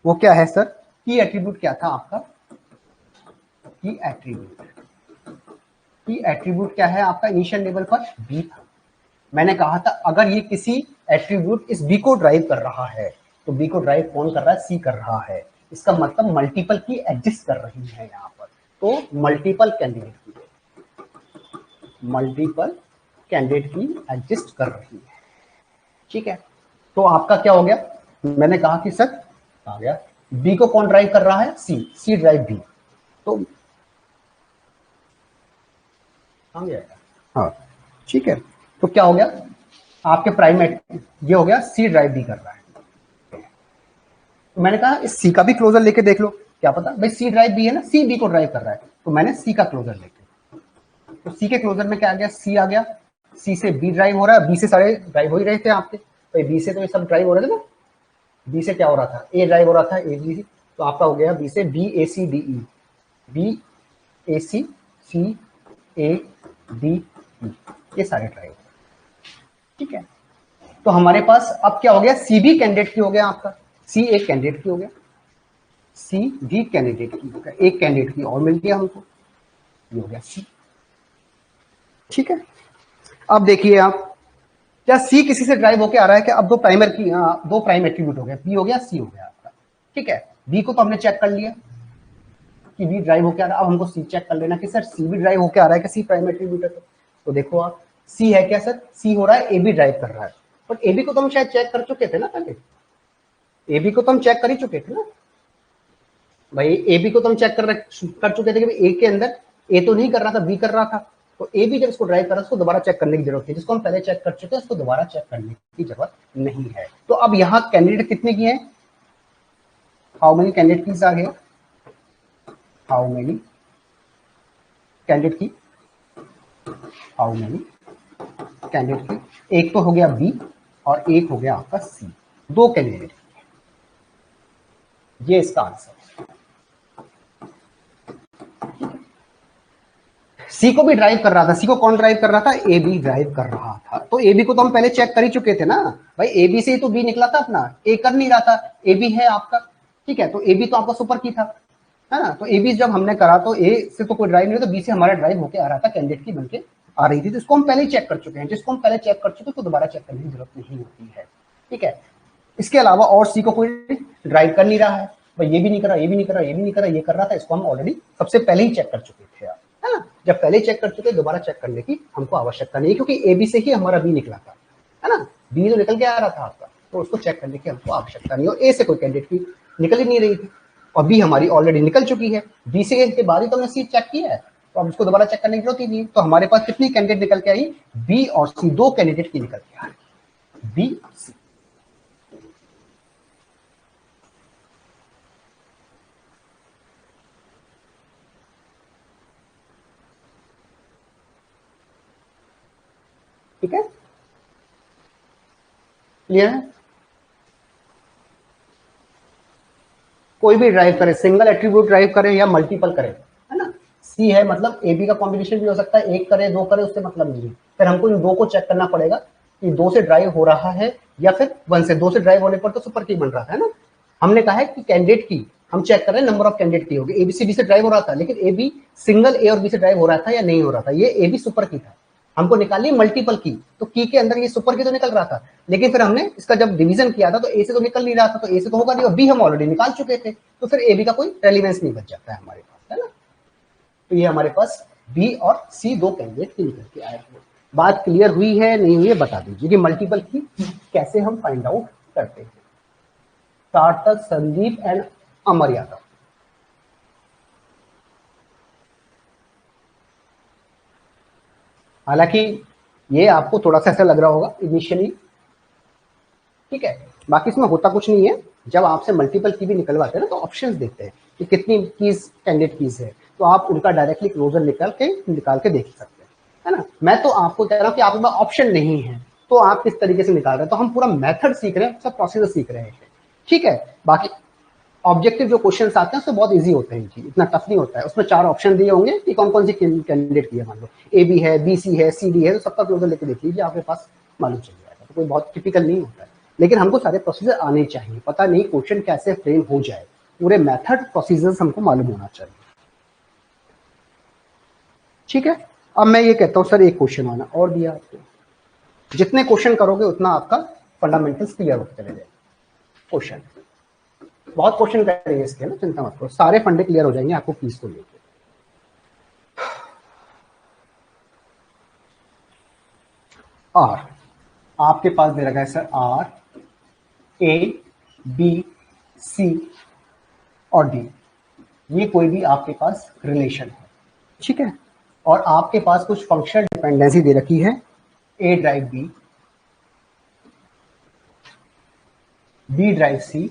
वो क्या है सर, की एट्रीब्यूट क्या था आपका, की एट्रीब्यूट, की एट्रीब्यूट क्या है आपका, इनिशियल लेवल पर बी था। मैंने कहा था अगर ये किसी एट्रीब्यूट इस बी को ड्राइव कर रहा है, तो बी को ड्राइव कौन कर रहा है, सी कर रहा है, इसका मतलब मल्टीपल की एग्जिस्ट कर रही है यहाँ पर, तो मल्टीपल कैंडिडेट की, मल्टीपल कैंडिडेट की एग्जिस्ट कर रही है। ठीक है, तो आपका क्या हो गया, मैंने कहा कि सर आ गया बी को कौन ड्राइव कर रहा है, सी, सी ड्राइव बी, तो आ गया, हाँ ठीक है, तो क्या हो गया आपके प्राइम ये हो गया सी ड्राइव बी कर रहा है। तो मैंने कहा इस सी का भी क्लोजर लेके देख लो, क्या पता भाई सी ड्राइव बी है ना, सी बी को ड्राइव कर रहा है, तो मैंने सी का क्लोजर लेके, तो सी के क्लोजर में क्या आ गया, सी आ गया, सी से बी ड्राइव हो रहा है, बी से सारे ड्राइव हो ही रहे थे आपके, तो बी से तो ये सब ड्राइव हो रहे थे ना, बी से क्या हो रहा था, ए ड्राइव हो रहा था, ए बी, तो आपका हो गया बी से B A C D E, B A C C A D E, ये सारे ड्राइव। ठीक है, तो हमारे पास अब क्या हो गया, सी भी कैंडिडेट की हो गया आपका, सी एक कैंडिडेट की हो गया, सी भी कैंडिडेट की हो गया, एक कैंडिडेट की और मिल गया हमको, ये हो गया सी। ठीक है, अब देखिए आप, क्या सी किसी से ड्राइव होके आ रहा है क्या, अब दो प्राइमर की, दो प्राइम एट्रीब्यूट हो गया, बी हो गया सी हो गया आपका। ठीक है, बी को तो हमने चेक कर लिया कि बी ड्राइव होके आ रहा है, अब हमको सी चेक कर लेना कि सर सी भी ड्राइव होके आ रहा है कि सी प्राइम एट्रीब्यूट है, तो देखो आप सी है क्या सर, सी हो रहा है, ए बी ड्राइव कर रहा है, बट ए बी को तो हम शायद चेक कर चुके थे ना पहले, ए बी को तो हम चेक कर ही चुके थे ना भाई, ए बी को तो हम चेक कर चुके थे कि ए के अंदर ए तो नहीं कर रहा था, बी कर रहा था, तो ए बी जब इसको ड्राइव कर रहा है उसको दोबारा चेक करने की जरूरत है, जिसको हम पहले चेक कर चुके हैं उसको दोबारा चेक करने की जरूरत नहीं है। तो अब यहाँ कैंडिडेट कितने की है, हाउ मेनी कैंडिडेट कीज आ गया, हाउ मेनी कैंडिडेट की, हाउ मेनी कैंडिडेट की, एक तो हो गया बी और एक हो गया आपका सी, दो कैंडिडेट, ये इसका आंसर। सी को भी ड्राइव कर रहा था, सी को कौन ड्राइव कर रहा था, ए बी ड्राइव कर रहा था, तो ए बी को तो हम पहले चेक कर ही चुके थे ना भाई, ए बी से ही तो बी निकला था अपना, ए कर नहीं रहा था, ए बी है आपका। ठीक है, तो ए बी तो आपका सुपर की था, है ना, तो ए बी जब हमने करा तो ए से तो कोई ड्राइव नहीं, तो बी से हमारा ड्राइव होकर आ रहा था, कैंडिडेट की बनके आ रही थी, तो इसको हम पहले ही चेक कर चुके हैं, जिसको हम पहले चेक कर चुके तो दोबारा चेक करने की जरूरत नहीं होती है। ठीक है, इसके अलावा और सी को कोई ड्राइव कर नहीं रहा है भाई, ये भी नहीं करा, ये भी नहीं करा, ये भी नहीं करा, ये कर रहा था, इसको हम ऑलरेडी सबसे पहले ही चेक कर चुके थे, है ना, जब पहले चेक कर चुके दोबारा चेक करने की हमको आवश्यकता नहीं है, क्योंकि ए बी से ही हमारा बी निकला था, है ना, बी तो निकल के आ रहा था आपका, तो उसको चेक करने की हमको आवश्यकता नहीं, और ए से कोई कैंडिडेट की निकल ही नहीं रही थी, और बी हमारी ऑलरेडी निकल चुकी है, बी से के बाद ही तो हमने सी चेक किया है, तो अब उसको दोबारा चेक करने की जरूरत ही नहीं, तो हमारे पास कितनी कैंडिडेट निकल के आई, बी और सी, दो कैंडिडेट की निकल के आई, बी सी। ठीक है, क्लियर है, कोई भी ड्राइव करे, सिंगल एट्रीब्यूट ड्राइव करे या मल्टीपल करे, है ना। सी है मतलब ए बी का कॉम्बिनेशन भी हो सकता है, एक करे दो करे उससे मतलब नहीं है। फिर हमको इन दो को चेक करना पड़ेगा कि दो से ड्राइव हो रहा है या फिर वन से। दो से ड्राइव होने पर तो सुपर की बन रहा है ना। हमने कहा है कि कैंडिडेट की हम चेक कर रहे हैं, नंबर ऑफ कैंडिडेट की होगी। एबीसीडी से ड्राइव हो रहा था, लेकिन ए बी सिंगल ए और बी से ड्राइव हो रहा था या नहीं हो रहा था, ये ए बी सुपर की था। हमको निकाली मल्टीपल की, तो की के अंदर ये सुपर की तो निकल रहा था, लेकिन फिर हमने इसका जब डिवीजन किया था तो ए से तो निकल नहीं रहा था, तो ए से तो होगा नहीं, और बी हम ऑलरेडी निकाल चुके थे, तो फिर ए बी का कोई रेलिवेंस नहीं बच जाता है हमारे पास, है ना। तो ये हमारे पास बी और सी दो कैंडिडेट की निकल के आए हैं। बात क्लियर हुई है नहीं हुई है बता दीजिए कि मल्टीपल की कैसे हम फाइंड आउट करते हैं। सार्थक, संदीप एंड अमर यादव। हालांकि ये आपको थोड़ा सा ऐसा लग रहा होगा इनिशियली, ठीक है, बाकी इसमें होता कुछ नहीं है। जब आपसे मल्टीपल की भी निकलवाते हैं ना, तो ऑप्शंस देखते हैं कि कितनी कीज कैंडिडेट कीज है, तो आप उनका डायरेक्टली क्लोजर निकाल के देख सकते हैं, है ना। मैं तो आपको कह रहा हूँ कि आपके पास ऑप्शन नहीं है तो आप किस तरीके से निकाल रहे हैं, तो हम पूरा मेथड सीख रहे हैं, सब प्रोसीजर सीख रहे हैं, ठीक है। बाकी ऑब्जेक्टिव जो क्वेश्चंस आते हैं उससे बहुत इजी होते हैं जी, इतना टफ नहीं होता है। उसमें 4 ऑप्शन दिए होंगे कि कौन कौन सी कैंडिडेट की है, मान लो ए बी है, बी सी है, सी डी है, तो सबका क्लोजर लेके देख लीजिए, आपके पास मालूम चल जाएगा। तो कोई बहुत टिपिकल नहीं होता है, लेकिन हमको सारे प्रोसीजर आने चाहिए। पता नहीं क्वेश्चन कैसे फ्रेम हो जाए, पूरे मेथड प्रोसीजर्स हमको मालूम होना चाहिए, ठीक है। अब मैं ये कहता हूँ सर एक क्वेश्चन आना और दिया आपको, जितने क्वेश्चन करोगे उतना आपका फंडामेंटल्स क्लियर होते चले जाएंगे। क्वेश्चन बहुत क्वेश्चन करेंगे इसके ना, चिंता मत करो, सारे फंडे क्लियर हो जाएंगे आपको फीस को लेकर। आर आपके पास दे रखा है sir, R A B C और डी, ये कोई भी आपके पास रिलेशन है, ठीक है। और आपके पास कुछ फंक्शनल डिपेंडेंसी दे रखी है, A drive B, B drive C,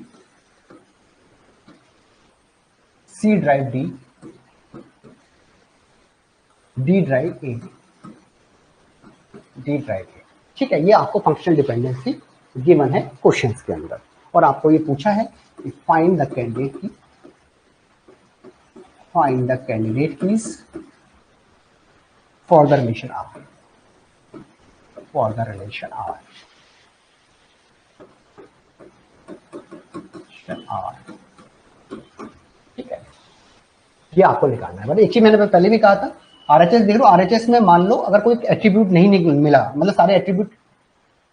C drive D, D drive A, D drive A, ठीक है। ये आपको फंक्शनल डिपेंडेंसी गिवन है क्वेश्चंस के अंदर, और आपको ये पूछा है कि find the candidate key, find the candidate keys for the relation R, for the relation R, ठीक है। ये आपको निकालना है। एक चीज मैंने पहले भी कहा था, आरएचएस देख लो, आरएचएस में मान लो अगर कोई एट्रीब्यूट नहीं मिला, मतलब सारे एट्रीब्यूट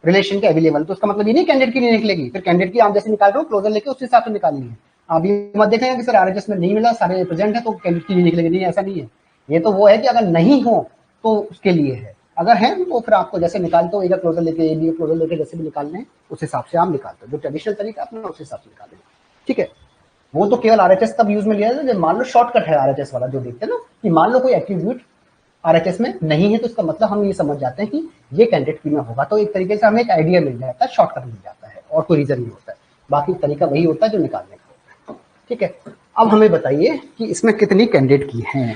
रिलेशन के अवेलेबल, तो उसका मतलब ये नहीं कैंडिडेट की नहीं निकलेगी। फिर कैंडिडेट की आप जैसे निकाल रहे हो क्लोजर लेके उस हिसाब से निकालनी है। आप ये मत देखेंगे कि सर आरएचएस में नहीं मिला, सारे प्रेजेंट है तो कैंडिडेट की नहीं निकलेगी, नहीं ऐसा नहीं है। ये तो वो है कि अगर नहीं हो तो उसके लिए है, अगर है तो फिर आपको जैसे निकालते हो एक क्लोजर लेके, ए बी क्लोजर लेके जैसे भी निकालने हैं उस हिसाब से आप निकालते हो, जो ट्रेडिशनल तरीका अपना उस हिसाब से निकालेंगे, ठीक है। वो तो केवल आरएचएस तब यूज में लिया जाता है जब मान लो शॉर्टकट है आरएचएस वाला, जो देखते हैं ना कि मान लो कोई एट्रीब्यूट आरएचएस में नहीं है तो इसका मतलब हम ये समझ जाते हैं कि ये कैंडिडेट की में होगा, तो एक तरीके से हमें एक आइडिया मिल जाता है, शॉर्टकट मिल जाता है, और कोई रीजन नहीं होता है। बाकी तरीका वही होता है जो निकालने का होता है, ठीक है। अब हमें बताइए कि इसमें कितनी कैंडिडेट की हैं।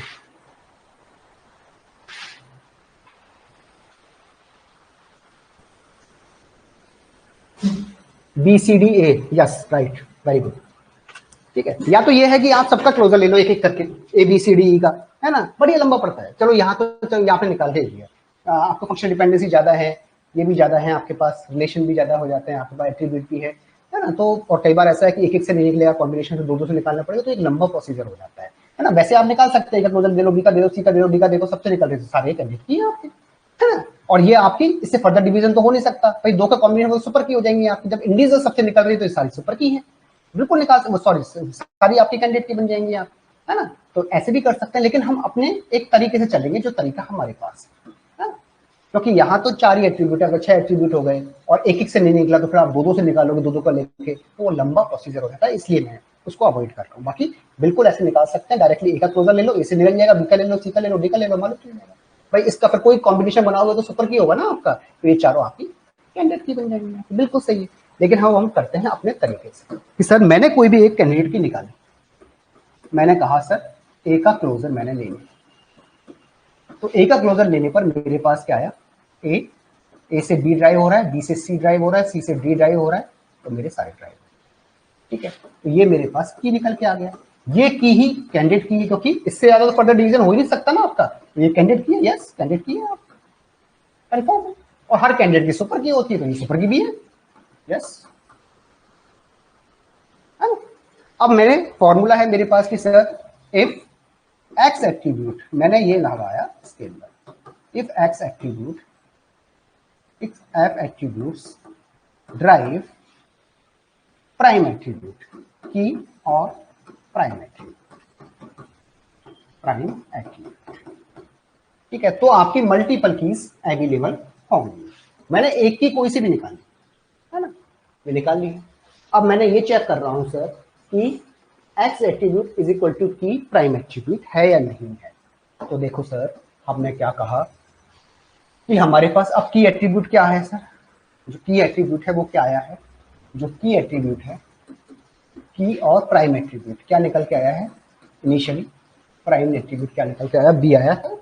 B C D A, yes right, very good, ठीक है। या तो ये है कि आप सबका क्लोजर ले लो एक एक करके, ए बी सी डी ई का, है ना, बढ़िया लंबा पड़ता है। चलो यहाँ तो चलो यहाँ पे निकाल दे दिया, आपको फंक्शनल डिपेंडेंसी ज्यादा है, ये भी ज्यादा है आपके पास, रिलेशन भी ज्यादा हो जाते हैं आपके पास, एट्रीब्यूट भी है ना। तो और कई बार ऐसा है कि एक एक से नहीं निकलेगा, कॉम्बिनेशन से दो से निकालना पड़ेगा, तो एक लंबा प्रोसीजर हो जाता है ना। वैसे आप निकाल सकते हैं, क्लोजर दे लो, बी का दे दो, सी का दे दो, डी का देखो, सबसे निकल रहे सारे कैंडिडेट की है आपके, है ना। और ये आपकी इससे फर्दर डिवीजन तो हो नहीं सकता भाई, दो का कॉम्बिनेशन सुपर की हो जाएंगी आपकी, जब इंडिविजुअल सबसे निकल रही है तो ये सारी सुपर की है, बिल्कुल निकाल, सॉरी सारी आपकी कैंडिडेट की बन जाएंगी आप, है ना। तो ऐसे भी कर सकते हैं, लेकिन हम अपने एक तरीके से चलेंगे जो तरीका हमारे पास है, क्योंकि यहाँ तो 4 ही एट्रीब्यूट है, अगर 6 एट्रीब्यूट हो गए और एक एक से नहीं निकला तो फिर आप दो से निकालोगे, दो का लेके, तो वो लंबा प्रोसीजर हो जाता है, इसलिए मैं उसको अवॉइड कर रहा हूँ। बाकी बिल्कुल ऐसे निकाल सकते हैं, डायरेक्टली एक का क्लोजर ले लो, ए से निकल जाएगा, बी का ले लो, सी का ले लो, डी का ले लो, मालूम चल जाएगा भाई। इसका फिर कोई कॉम्बिनेशन बनाओगे तो सुपर की होगा ना आपका, तो ये चारों आपकी कैंडिडेट की बन जाएंगे, बिल्कुल सही है। लेकिन हम करते हैं अपने तरीके से कि सर मैंने कोई भी एक कैंडिडेट की निकाली, मैंने कहा सर ए का क्लोजर मैंने ले लिया, तो ए का क्लोजर लेने पर मेरे पास क्या आया, ए से बी ड्राइव हो रहा है, बी से सी ड्राइव हो रहा है, सी से डी ड्राइव हो रहा है, तो मेरे सारे ड्राइव, ठीक है। तो ये मेरे पास की निकल के आ गया। ये की ही कैंडिडेट की है, क्योंकि इससे ज्यादा तो फर्दर डिवीजन हो ही नहीं सकता ना आपका। तो ये कैंडिडेट की है, यस कैंडिडेट की है, आप कंफर्म है। और हर कैंडिडेट की सुपर की होती है, तो ये सुपर की भी है, यस। अब मेरे फॉर्मूला है मेरे पास कि सर इफ एक्स एट्रीब्यूट, मैंने ये लगाया इसके अंदर, if X attribute, if F attributes drive prime attribute की और प्राइम एट्रीब्यूट, प्राइम एट्रीब्यूट, ठीक है। तो आपकी मल्टीपल कीज अवेलेबल होंगी। मैंने एक की कोई सी भी निकाली है ना, ये निकाल ली है। अब मैंने ये चेक कर रहा हूं सर कि X attribute is equal to की प्राइम एट्रीब्यूट है या नहीं है। तो देखो सर, हमने क्या कहा कि हमारे पास अब की एट्रीब्यूट क्या है सर, जो की एट्रीब्यूट है वो क्या आया है, जो की एट्रीब्यूट है की और प्राइम एट्रीब्यूट क्या निकल के आया है, इनिशियली प्राइम एट्रीब्यूट क्या निकल के आया, बी आया है,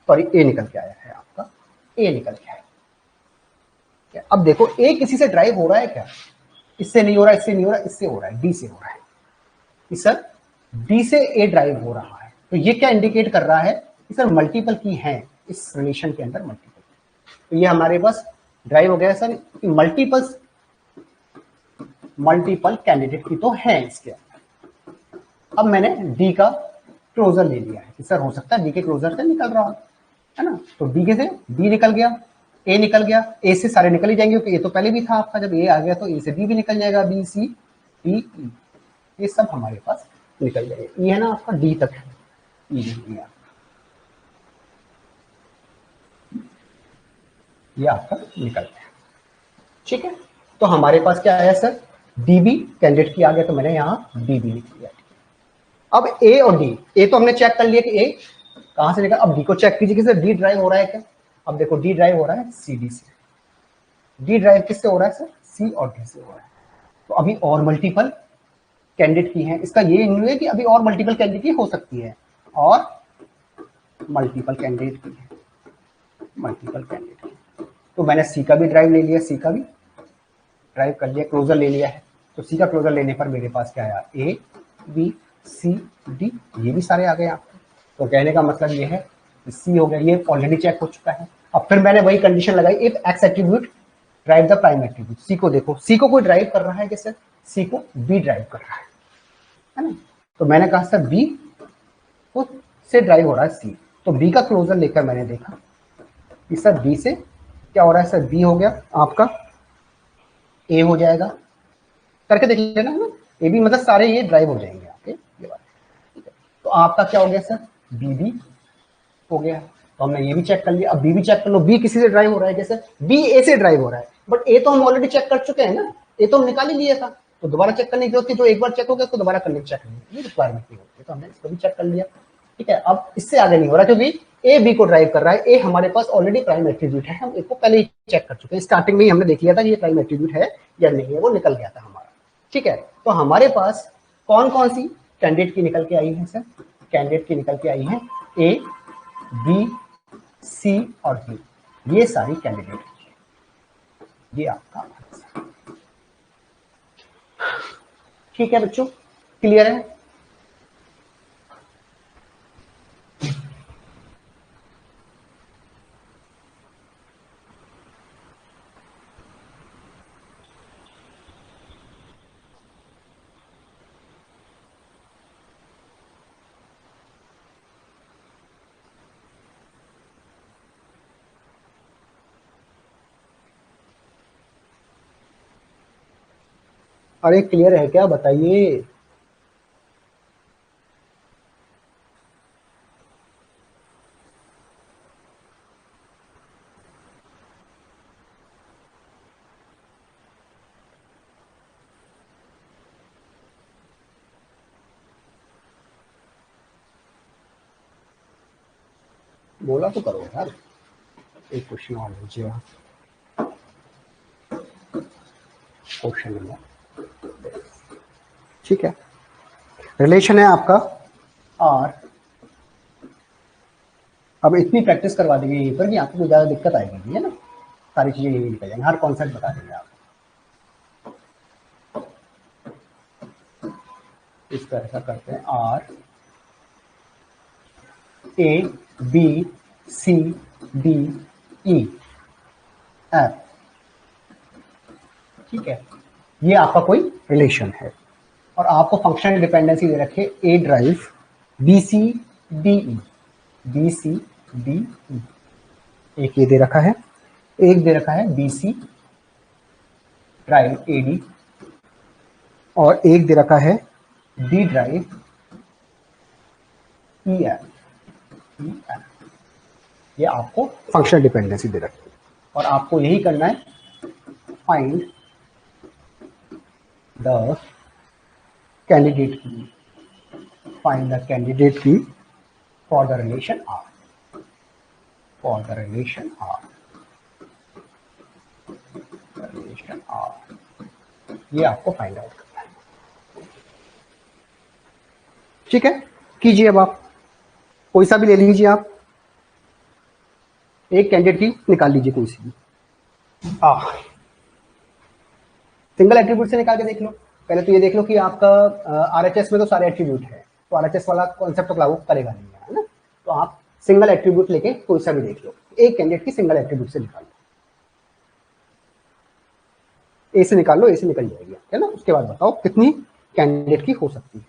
सॉरी ए निकल के आया है, आपका ए निकल के आया। अब देखो ए किसी से ड्राइव हो रहा है क्या, इससे नहीं हो रहा, इससे नहीं हो रहा, इससे हो रहा है, डी से हो रहा है। सर डी से ए ड्राइव हो रहा है, तो ये क्या इंडिकेट कर रहा है कि सर मल्टीपल की है इस रिलेशन के अंदर, मल्टीपल। तो ये हमारे पास ड्राइव हो गया सर, मल्टीपल कैंडिडेट की तो है इसके अंदर। अब मैंने डी का क्लोजर ले लिया है कि सर हो सकता है डी के क्लोजर से निकल रहा है ना, तो डी के से डी निकल गया, ए निकल गया, ए से सारे निकल ही जाएंगे क्योंकि ए तो पहले भी था आपका, जब ए आ गया तो ए से बी भी निकल जाएगा, बी सी डी ई, ये सब हमारे पास निकल जाएगा। ये है ना आपका डी तक है, ये आपका निकल गया, ठीक है। तो हमारे पास क्या आया सर, डीबी कैंडिडेट की आ गया, तो मैंने यहाँ डीबी लिख दिया। अब ए और डी, ए तो हमने चेक कर लिया कि ए कहां से निकल, अब डी को चेक कीजिए कि सर डी ड्राइव हो रहा है क्या। अब देखो डी ड्राइव हो रहा है सी डी से, डी ड्राइव किससे हो रहा है सर, सी और डी से हो रहा है। तो अभी और मल्टीपल कैंडिडेट की है, इसका ये नहीं है कि अभी और मल्टीपल कैंडिडेट की हो सकती है, और मल्टीपल कैंडिडेट की है, मल्टीपल कैंडिडेट की। तो मैंने सी का भी ड्राइव ले लिया, सी का भी ड्राइव कर लिया, क्लोजर ले लिया है। तो सी का क्लोजर लेने पर मेरे पास क्या आया, ए बी सी डी, ये भी सारे आ गए आपको। तो कहने का मतलब ये है कि सी हो गया, ये ऑलरेडी चेक हो चुका है। अब फिर मैंने वही कंडीशन लगाई, if X attribute drive the prime attribute. C को देखो, सी को कोई ड्राइव कर रहा है कैसे, सी को बी ड्राइव कर रहा है ना। तो मैंने कहा सर बी को से ड्राइव हो रहा है सी, तो बी का क्लोजर लेकर मैंने देखा कि सर बी से क्या हो रहा है, सर बी हो गया आपका ए हो जाएगा, करके देख लेना है ना, ए बी मतलब सारे ये ड्राइव हो जाएंगे आपके, ये बात ठीक है। तो आपका क्या हो गया सर, बी बी हो गया, तो हमने ये भी चेक कर लिया। अब बी भी चेक कर लो, बी किसी से ड्राइव हो रहा है कैसे, बी ए से ड्राइव हो रहा है, बट ए तो हम ऑलरेडी चेक कर चुके हैं ना, ए तो हम निकाल ही लिया था, तो दोबारा चेक करने की जरूरत थी, जो एक बार चेक हो गया उसको दोबारा करने की चेक करनी, ये रिक्वायरमेंट नहीं होती, तो हमने इसको भी चेक कर लिया, ठीक है। अब इससे आगे नहीं हो रहा क्योंकि ए बी को ड्राइव कर रहा है, ए हमारे पास ऑलरेडी प्राइम एट्रीब्यूट है, हम इसको पहले ही चेक कर चुके हैं, स्टार्टिंग में ही हमने देख लिया था कि ये प्राइम एट्रीब्यूट है या नहीं है, वो निकल गया था हमारा, ठीक है। तो हमारे पास कौन कौन सी कैंडिडेट की निकल के आई है सर, कैंडिडेट की निकल के आई है ए बी सी और डी, ये सारी कैंडिडेट, ये आपका आंसर, ठीक है बच्चों, क्लियर है। अरे क्लियर है क्या, बताइए। बोला तो करो यार, एक क्वेश्चन और लीजिए आप, क्वेश्चन नंबर, ठीक है। रिलेशन है आपका और अब इतनी प्रैक्टिस करवा देंगे यहीं पर कि आपको कोई ज्यादा दिक्कत आएगी, है ना, सारी चीजें यही निकल जाएंगी, हर कॉन्सेप्ट बता देंगे आप। इस तरह ऐसा करते हैं, R A B C D E F, ठीक है, ये आपका कोई रिलेशन है। और आपको फंक्शनल डिपेंडेंसी दे रखे A drive B C D E, B C D E, एक ये दे रखा है, एक दे रखा है B C drive A D, और एक दे रखा है डी ड्राइव ई एफ, ये आपको फंक्शनल डिपेंडेंसी दे रखी है। और आपको यही करना है, find the candidate key, find the candidate key for the relation R, for the relation R, relation R, ये आपको फाइंड आउट करना है। ठीक है, कीजिए। अब आप कोई सा भी ले लीजिए, आप एक कैंडिडेट की निकाल लीजिए कोई सी भी, सिंगल एट्रीब्यूट से निकाल के देख लो। पहले तो ये देख लो कि आपका आरएचएस में तो सारे एट्रीब्यूट है, तो आरएचएस वाला कॉन्सेप्ट तो लागू करेगा नहीं, है ना। तो आप सिंगल एट्रीब्यूट लेके कोई सा भी देख लो, एक कैंडिडेट की सिंगल एट्रीब्यूट से निकाल लो, ए से निकाल लो, ए से निकल जाएगी, है ना। उसके बाद बताओ कितनी कैंडिडेट की हो सकती है।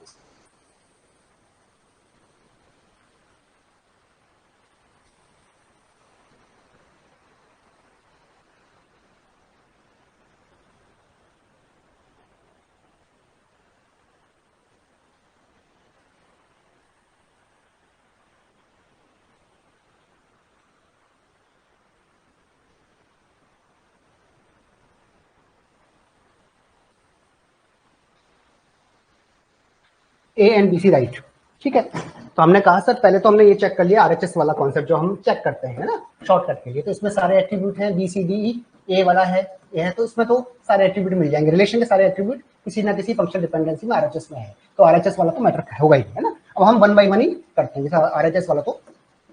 A and B C right, ठीक है। तो हमने कहा सर पहले तो हमने ये चेक कर लिया आरएचएस वाला कॉन्सेप्ट जो हम चेक करते हैं ना शॉर्टकट के लिए, तो इसमें सारे एट्रीब्यूट हैं बी सी डी ई, ए वाला है, ए है, तो इसमें तो सारे एट्रीब्यूट मिल जाएंगे, रिलेशन के सारे एट्रीब्यूट किसी ना किसी फंक्शनल डिपेंडेंसी में आरएचएस में है, तो आरएचएस वाला तो मैटर होगा ही, है ना। अब हम 1 by 1 ही करते हैं, जैसे आरएचएस वाला तो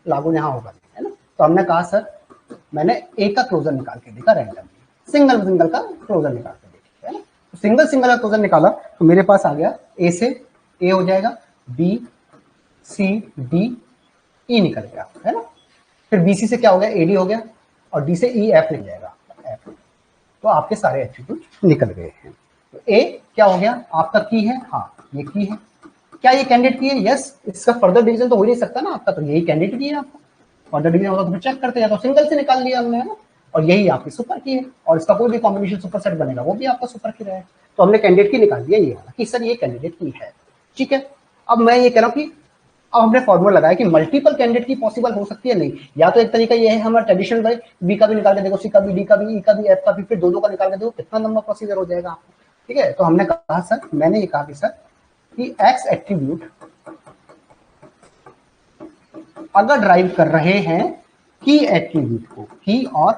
लागू यहाँ होगा, है ना। तो हमने कहा सर मैंने ए का क्लोजर निकाल के देखा रैंडमली, सिंगल सिंगल का क्लोजर निकाल के देखा, है ना। तो सिंगल सिंगल का क्लोजर निकाला तो मेरे पास आ गया ए से ए हो जाएगा, बी सी डी ई निकल गया, है ना। फिर बी सी से क्या हो गया, ए डी हो गया, और डी से ई एफ निकल जाएगा, एफ। तो आपके सारे एट्रीब्यूट निकल गए हैं। तो ए क्या हो गया, आपका की है, हाँ ये की है। क्या ये कैंडिडेट की है, यस। इसका फर्दर डिवीजन तो हो ही नहीं सकता ना आपका, तो यही कैंडिडेट की है आपका। फर्दर डिवीजन होता तो फिर चेक करते हैं, तो सिंगल से निकाल लिया हमने, है ना। और यही आपकी सुपर की है, और इसका कोई भी कॉम्बिनेशन सुपर सेट बनेगा वो भी आपका सुपर की रहेगा। तो हमने कैंडिडेट की निकाल दिया ये वाला कि सर ये कैंडिडेट की है, ठीक है। अब मैं ये कह रहा हूँ कि अब हमने फॉर्मूला लगाया कि मल्टीपल कैंडिडेट की पॉसिबल हो सकती है नहीं, या तो एक तरीका ये है हमारा ट्रेडिशनल भाई बी का भी निकाल के देखो, सी का भी, डी का भी, ई का भी, एफ का भी, फिर दो का निकाल के देखो, कितना लंबा प्रोसीजर हो जाएगा आपको, ठीक है। तो हमने कहा सर, मैंने ये कहा कि सर कि एक्स एट्रीब्यूट अगर ड्राइव कर रहे हैं की एट्रीब्यूट को, की और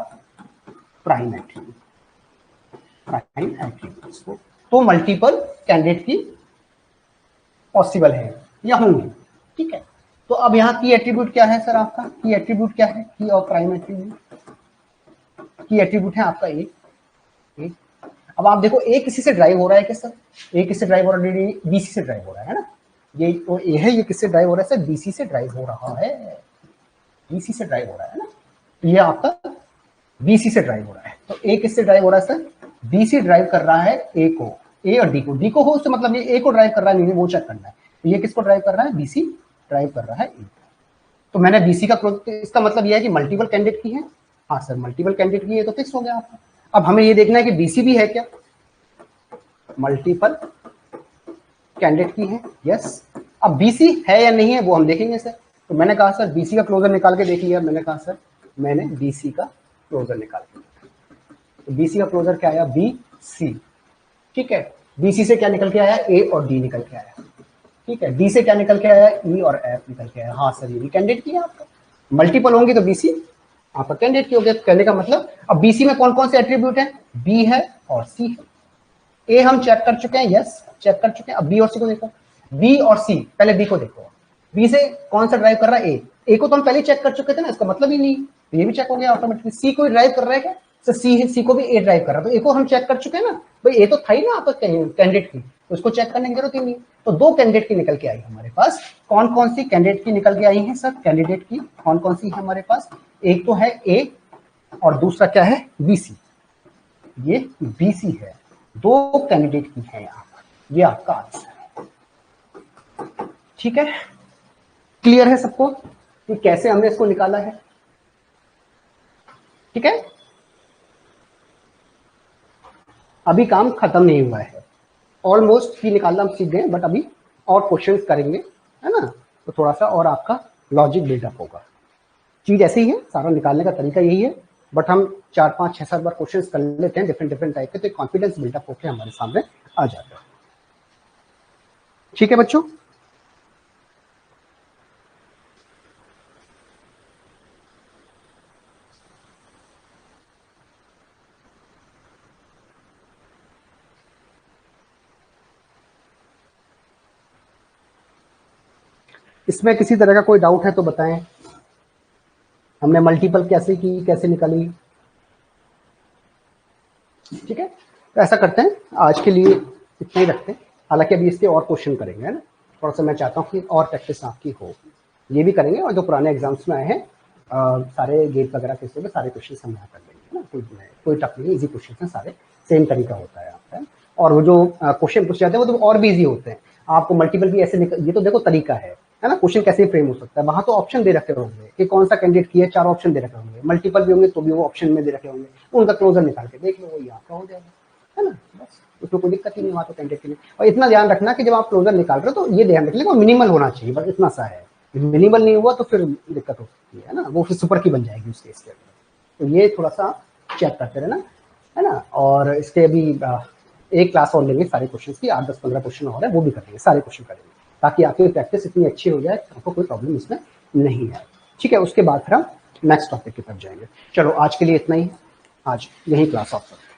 प्राइम एट्रीब्यूट, प्राइम एट्रीब्यूट्स को, तो मल्टीपल कैंडिडेट की पॉसिबल है या होंगे, ठीक है। तो अब यहाँ की एट्रीब्यूट क्या है सर आपका, की एट्रीब्यूट क्या है, की और प्राइम एट्रीब्यूट, की एट्रीब्यूट है आपका ए। अब आप देखो ए किसी से ड्राइव हो रहा है क्या सर, ए किससे ड्राइव हो रहा है, बीसी से ड्राइव हो रहा है ना। ये तो ए है, ये किससे ड्राइव हो रहा है सर, बीसी से ड्राइव हो रहा है, बीसी से ड्राइव हो रहा है ना। तो ये आपका बीसी से ड्राइव हो रहा है, तो ए किससे ड्राइव हो रहा है सर, बीसी ड्राइव कर रहा है ए को, ए और डी को, डी को हो उससे मतलब ये ए को ड्राइव कर रहा है, नहीं वो चेक करना है। तो ये किसको ड्राइव कर रहा है, बीसी ड्राइव कर रहा है ए। तो मैंने बीसी का इसका मतलब ये है कि मल्टीपल कैंडिडेट की है, हाँ सर मल्टीपल कैंडिडेट की है, तो फिक्स हो गया आपका। अब हमें ये देखना है कि बीसी भी है क्या, मल्टीपल कैंडिडेट की है, यस। अब बीसी है या नहीं है वो हम देखेंगे सर। तो मैंने कहा सर बीसी का क्लोजर निकाल के देख लिया, मैंने कहा सर मैंने बीसी का क्लोजर निकाल के, तो बीसी का क्लोजर क्या आया, बी सी, ठीक है। बीसी से क्या निकल के आया, ए और डी निकल के आया, ठीक है। डी से क्या निकल के आया, ई और एफ निकल के आया, हाँ सर ये भी कैंडिडेट की है आपका। मल्टीपल होंगी तो बीसी आपका कैंडिडेट की हो गया, कहने का मतलब। अब बीसी में कौन कौन से एट्रीब्यूट है, बी है और सी है। ए हम चेक कर चुके हैं, यस चेक कर चुके हैं। अब बी और सी को देखो, बी और सी, पहले बी को देखो, बी से कौन सा ड्राइव कर रहा है, ए को तो हम पहले चेक कर चुके थे ना, इसका मतलब ही नहीं, ये भी चेक हो गया ऑटोमेटिकली। सी को ड्राइव कर रहा है क्या, तो सी को भी ए ड्राइव कर रहा है, तो ए को हम चेक कर चुके हैं ना भाई, ए तो था ही ना आपका कैंडिडेट की, तो उसको चेक करने की जरूरत ही नहीं। तो दो कैंडिडेट की निकल के आई हमारे पास। कौन कौन सी कैंडिडेट की निकल के आई है सर? कैंडिडेट की कौन कौन सी है हमारे पास? एक तो है ए और दूसरा क्या है? बीसी। ये बीसी है, दो कैंडिडेट की है यहाँ पर, ये आपका आंसर है। ठीक है, क्लियर है सबको कि कैसे हमने इसको निकाला है? ठीक है, अभी काम खत्म नहीं हुआ है, ऑलमोस्ट की निकालना हम सीख गए, बट अभी और क्वेश्चंस करेंगे, है ना? तो थोड़ा सा और आपका लॉजिक बिल्डअप होगा। चीज ऐसी ही है, सारा निकालने का तरीका यही है, बट हम 4, 5, 6, 7 बार क्वेश्चंस कर लेते हैं डिफरेंट टाइप के, तो कॉन्फिडेंस बिल्डअप होकर हमारे सामने आ जाता है। ठीक है बच्चों, इसमें किसी तरह का कोई डाउट है तो बताएं। हमने मल्टीपल कैसे की, कैसे निकाली? ठीक है, तो ऐसा करते हैं, आज के लिए इतना ही रखते हैं, हालांकि अभी इसके और क्वेश्चन करेंगे, है ना? थोड़ा सा मैं चाहता हूँ कि और प्रैक्टिस आपकी हो, ये भी करेंगे, और जो पुराने एग्जाम्स में आए हैं सारे गेट वगैरह के सारे क्वेश्चन हम यहाँ कर लेंगे, है ना? कोई टफ नहीं, इजी क्वेश्चन है सारे, सेम तरीका होता है यहाँ पे। और वो जो क्वेश्चन पूछे जाते हैं वो तो और भी इजी होते हैं, आपको मल्टीपल भी ऐसे ये तो देखो तरीका है ना? क्वेश्चन कैसे फ्रेम हो सकता है, वहां तो ऑप्शन दे रखे होंगे कि कौन सा कैंडिडेट की है, 4 ऑप्शन दे रखे होंगे, मल्टीपल भी होंगे तो भी वो ऑप्शन में दे रखे होंगे, उनका क्लोजर निकाल के देख लो, वो आपका हो जाएगा, है ना? बस उसमें कोई दिक्कत ही नहीं वहां तो कैंडिडेट के लिए। और इतना ध्यान रखना कि जब आप क्लोजर निकाल रहे हो तो ये ध्यान रख लेना मिनिमल होना चाहिए, बस इतना सा है, मिनिमल नहीं हुआ तो फिर दिक्कत हो सकती है ना? वो फिर सुपर की बन जाएगी उस केस के अंदर। तो ये थोड़ा सा चेक करते रहना, है ना? और इसके अभी एक क्लास और लेंगे सारे क्वेश्चन की, 8, 10, 15 क्वेश्चन और है, वो भी करेंगे, सारे क्वेश्चन करेंगे, ताकि आपकी प्रैक्टिस इतनी अच्छी हो जाए, आपको कोई प्रॉब्लम इसमें नहीं है। ठीक है, उसके बाद फिर हम नेक्स्ट टॉपिक की तरफ जाएंगे। चलो आज के लिए इतना ही, आज यही क्लास ऑफ करते हैं।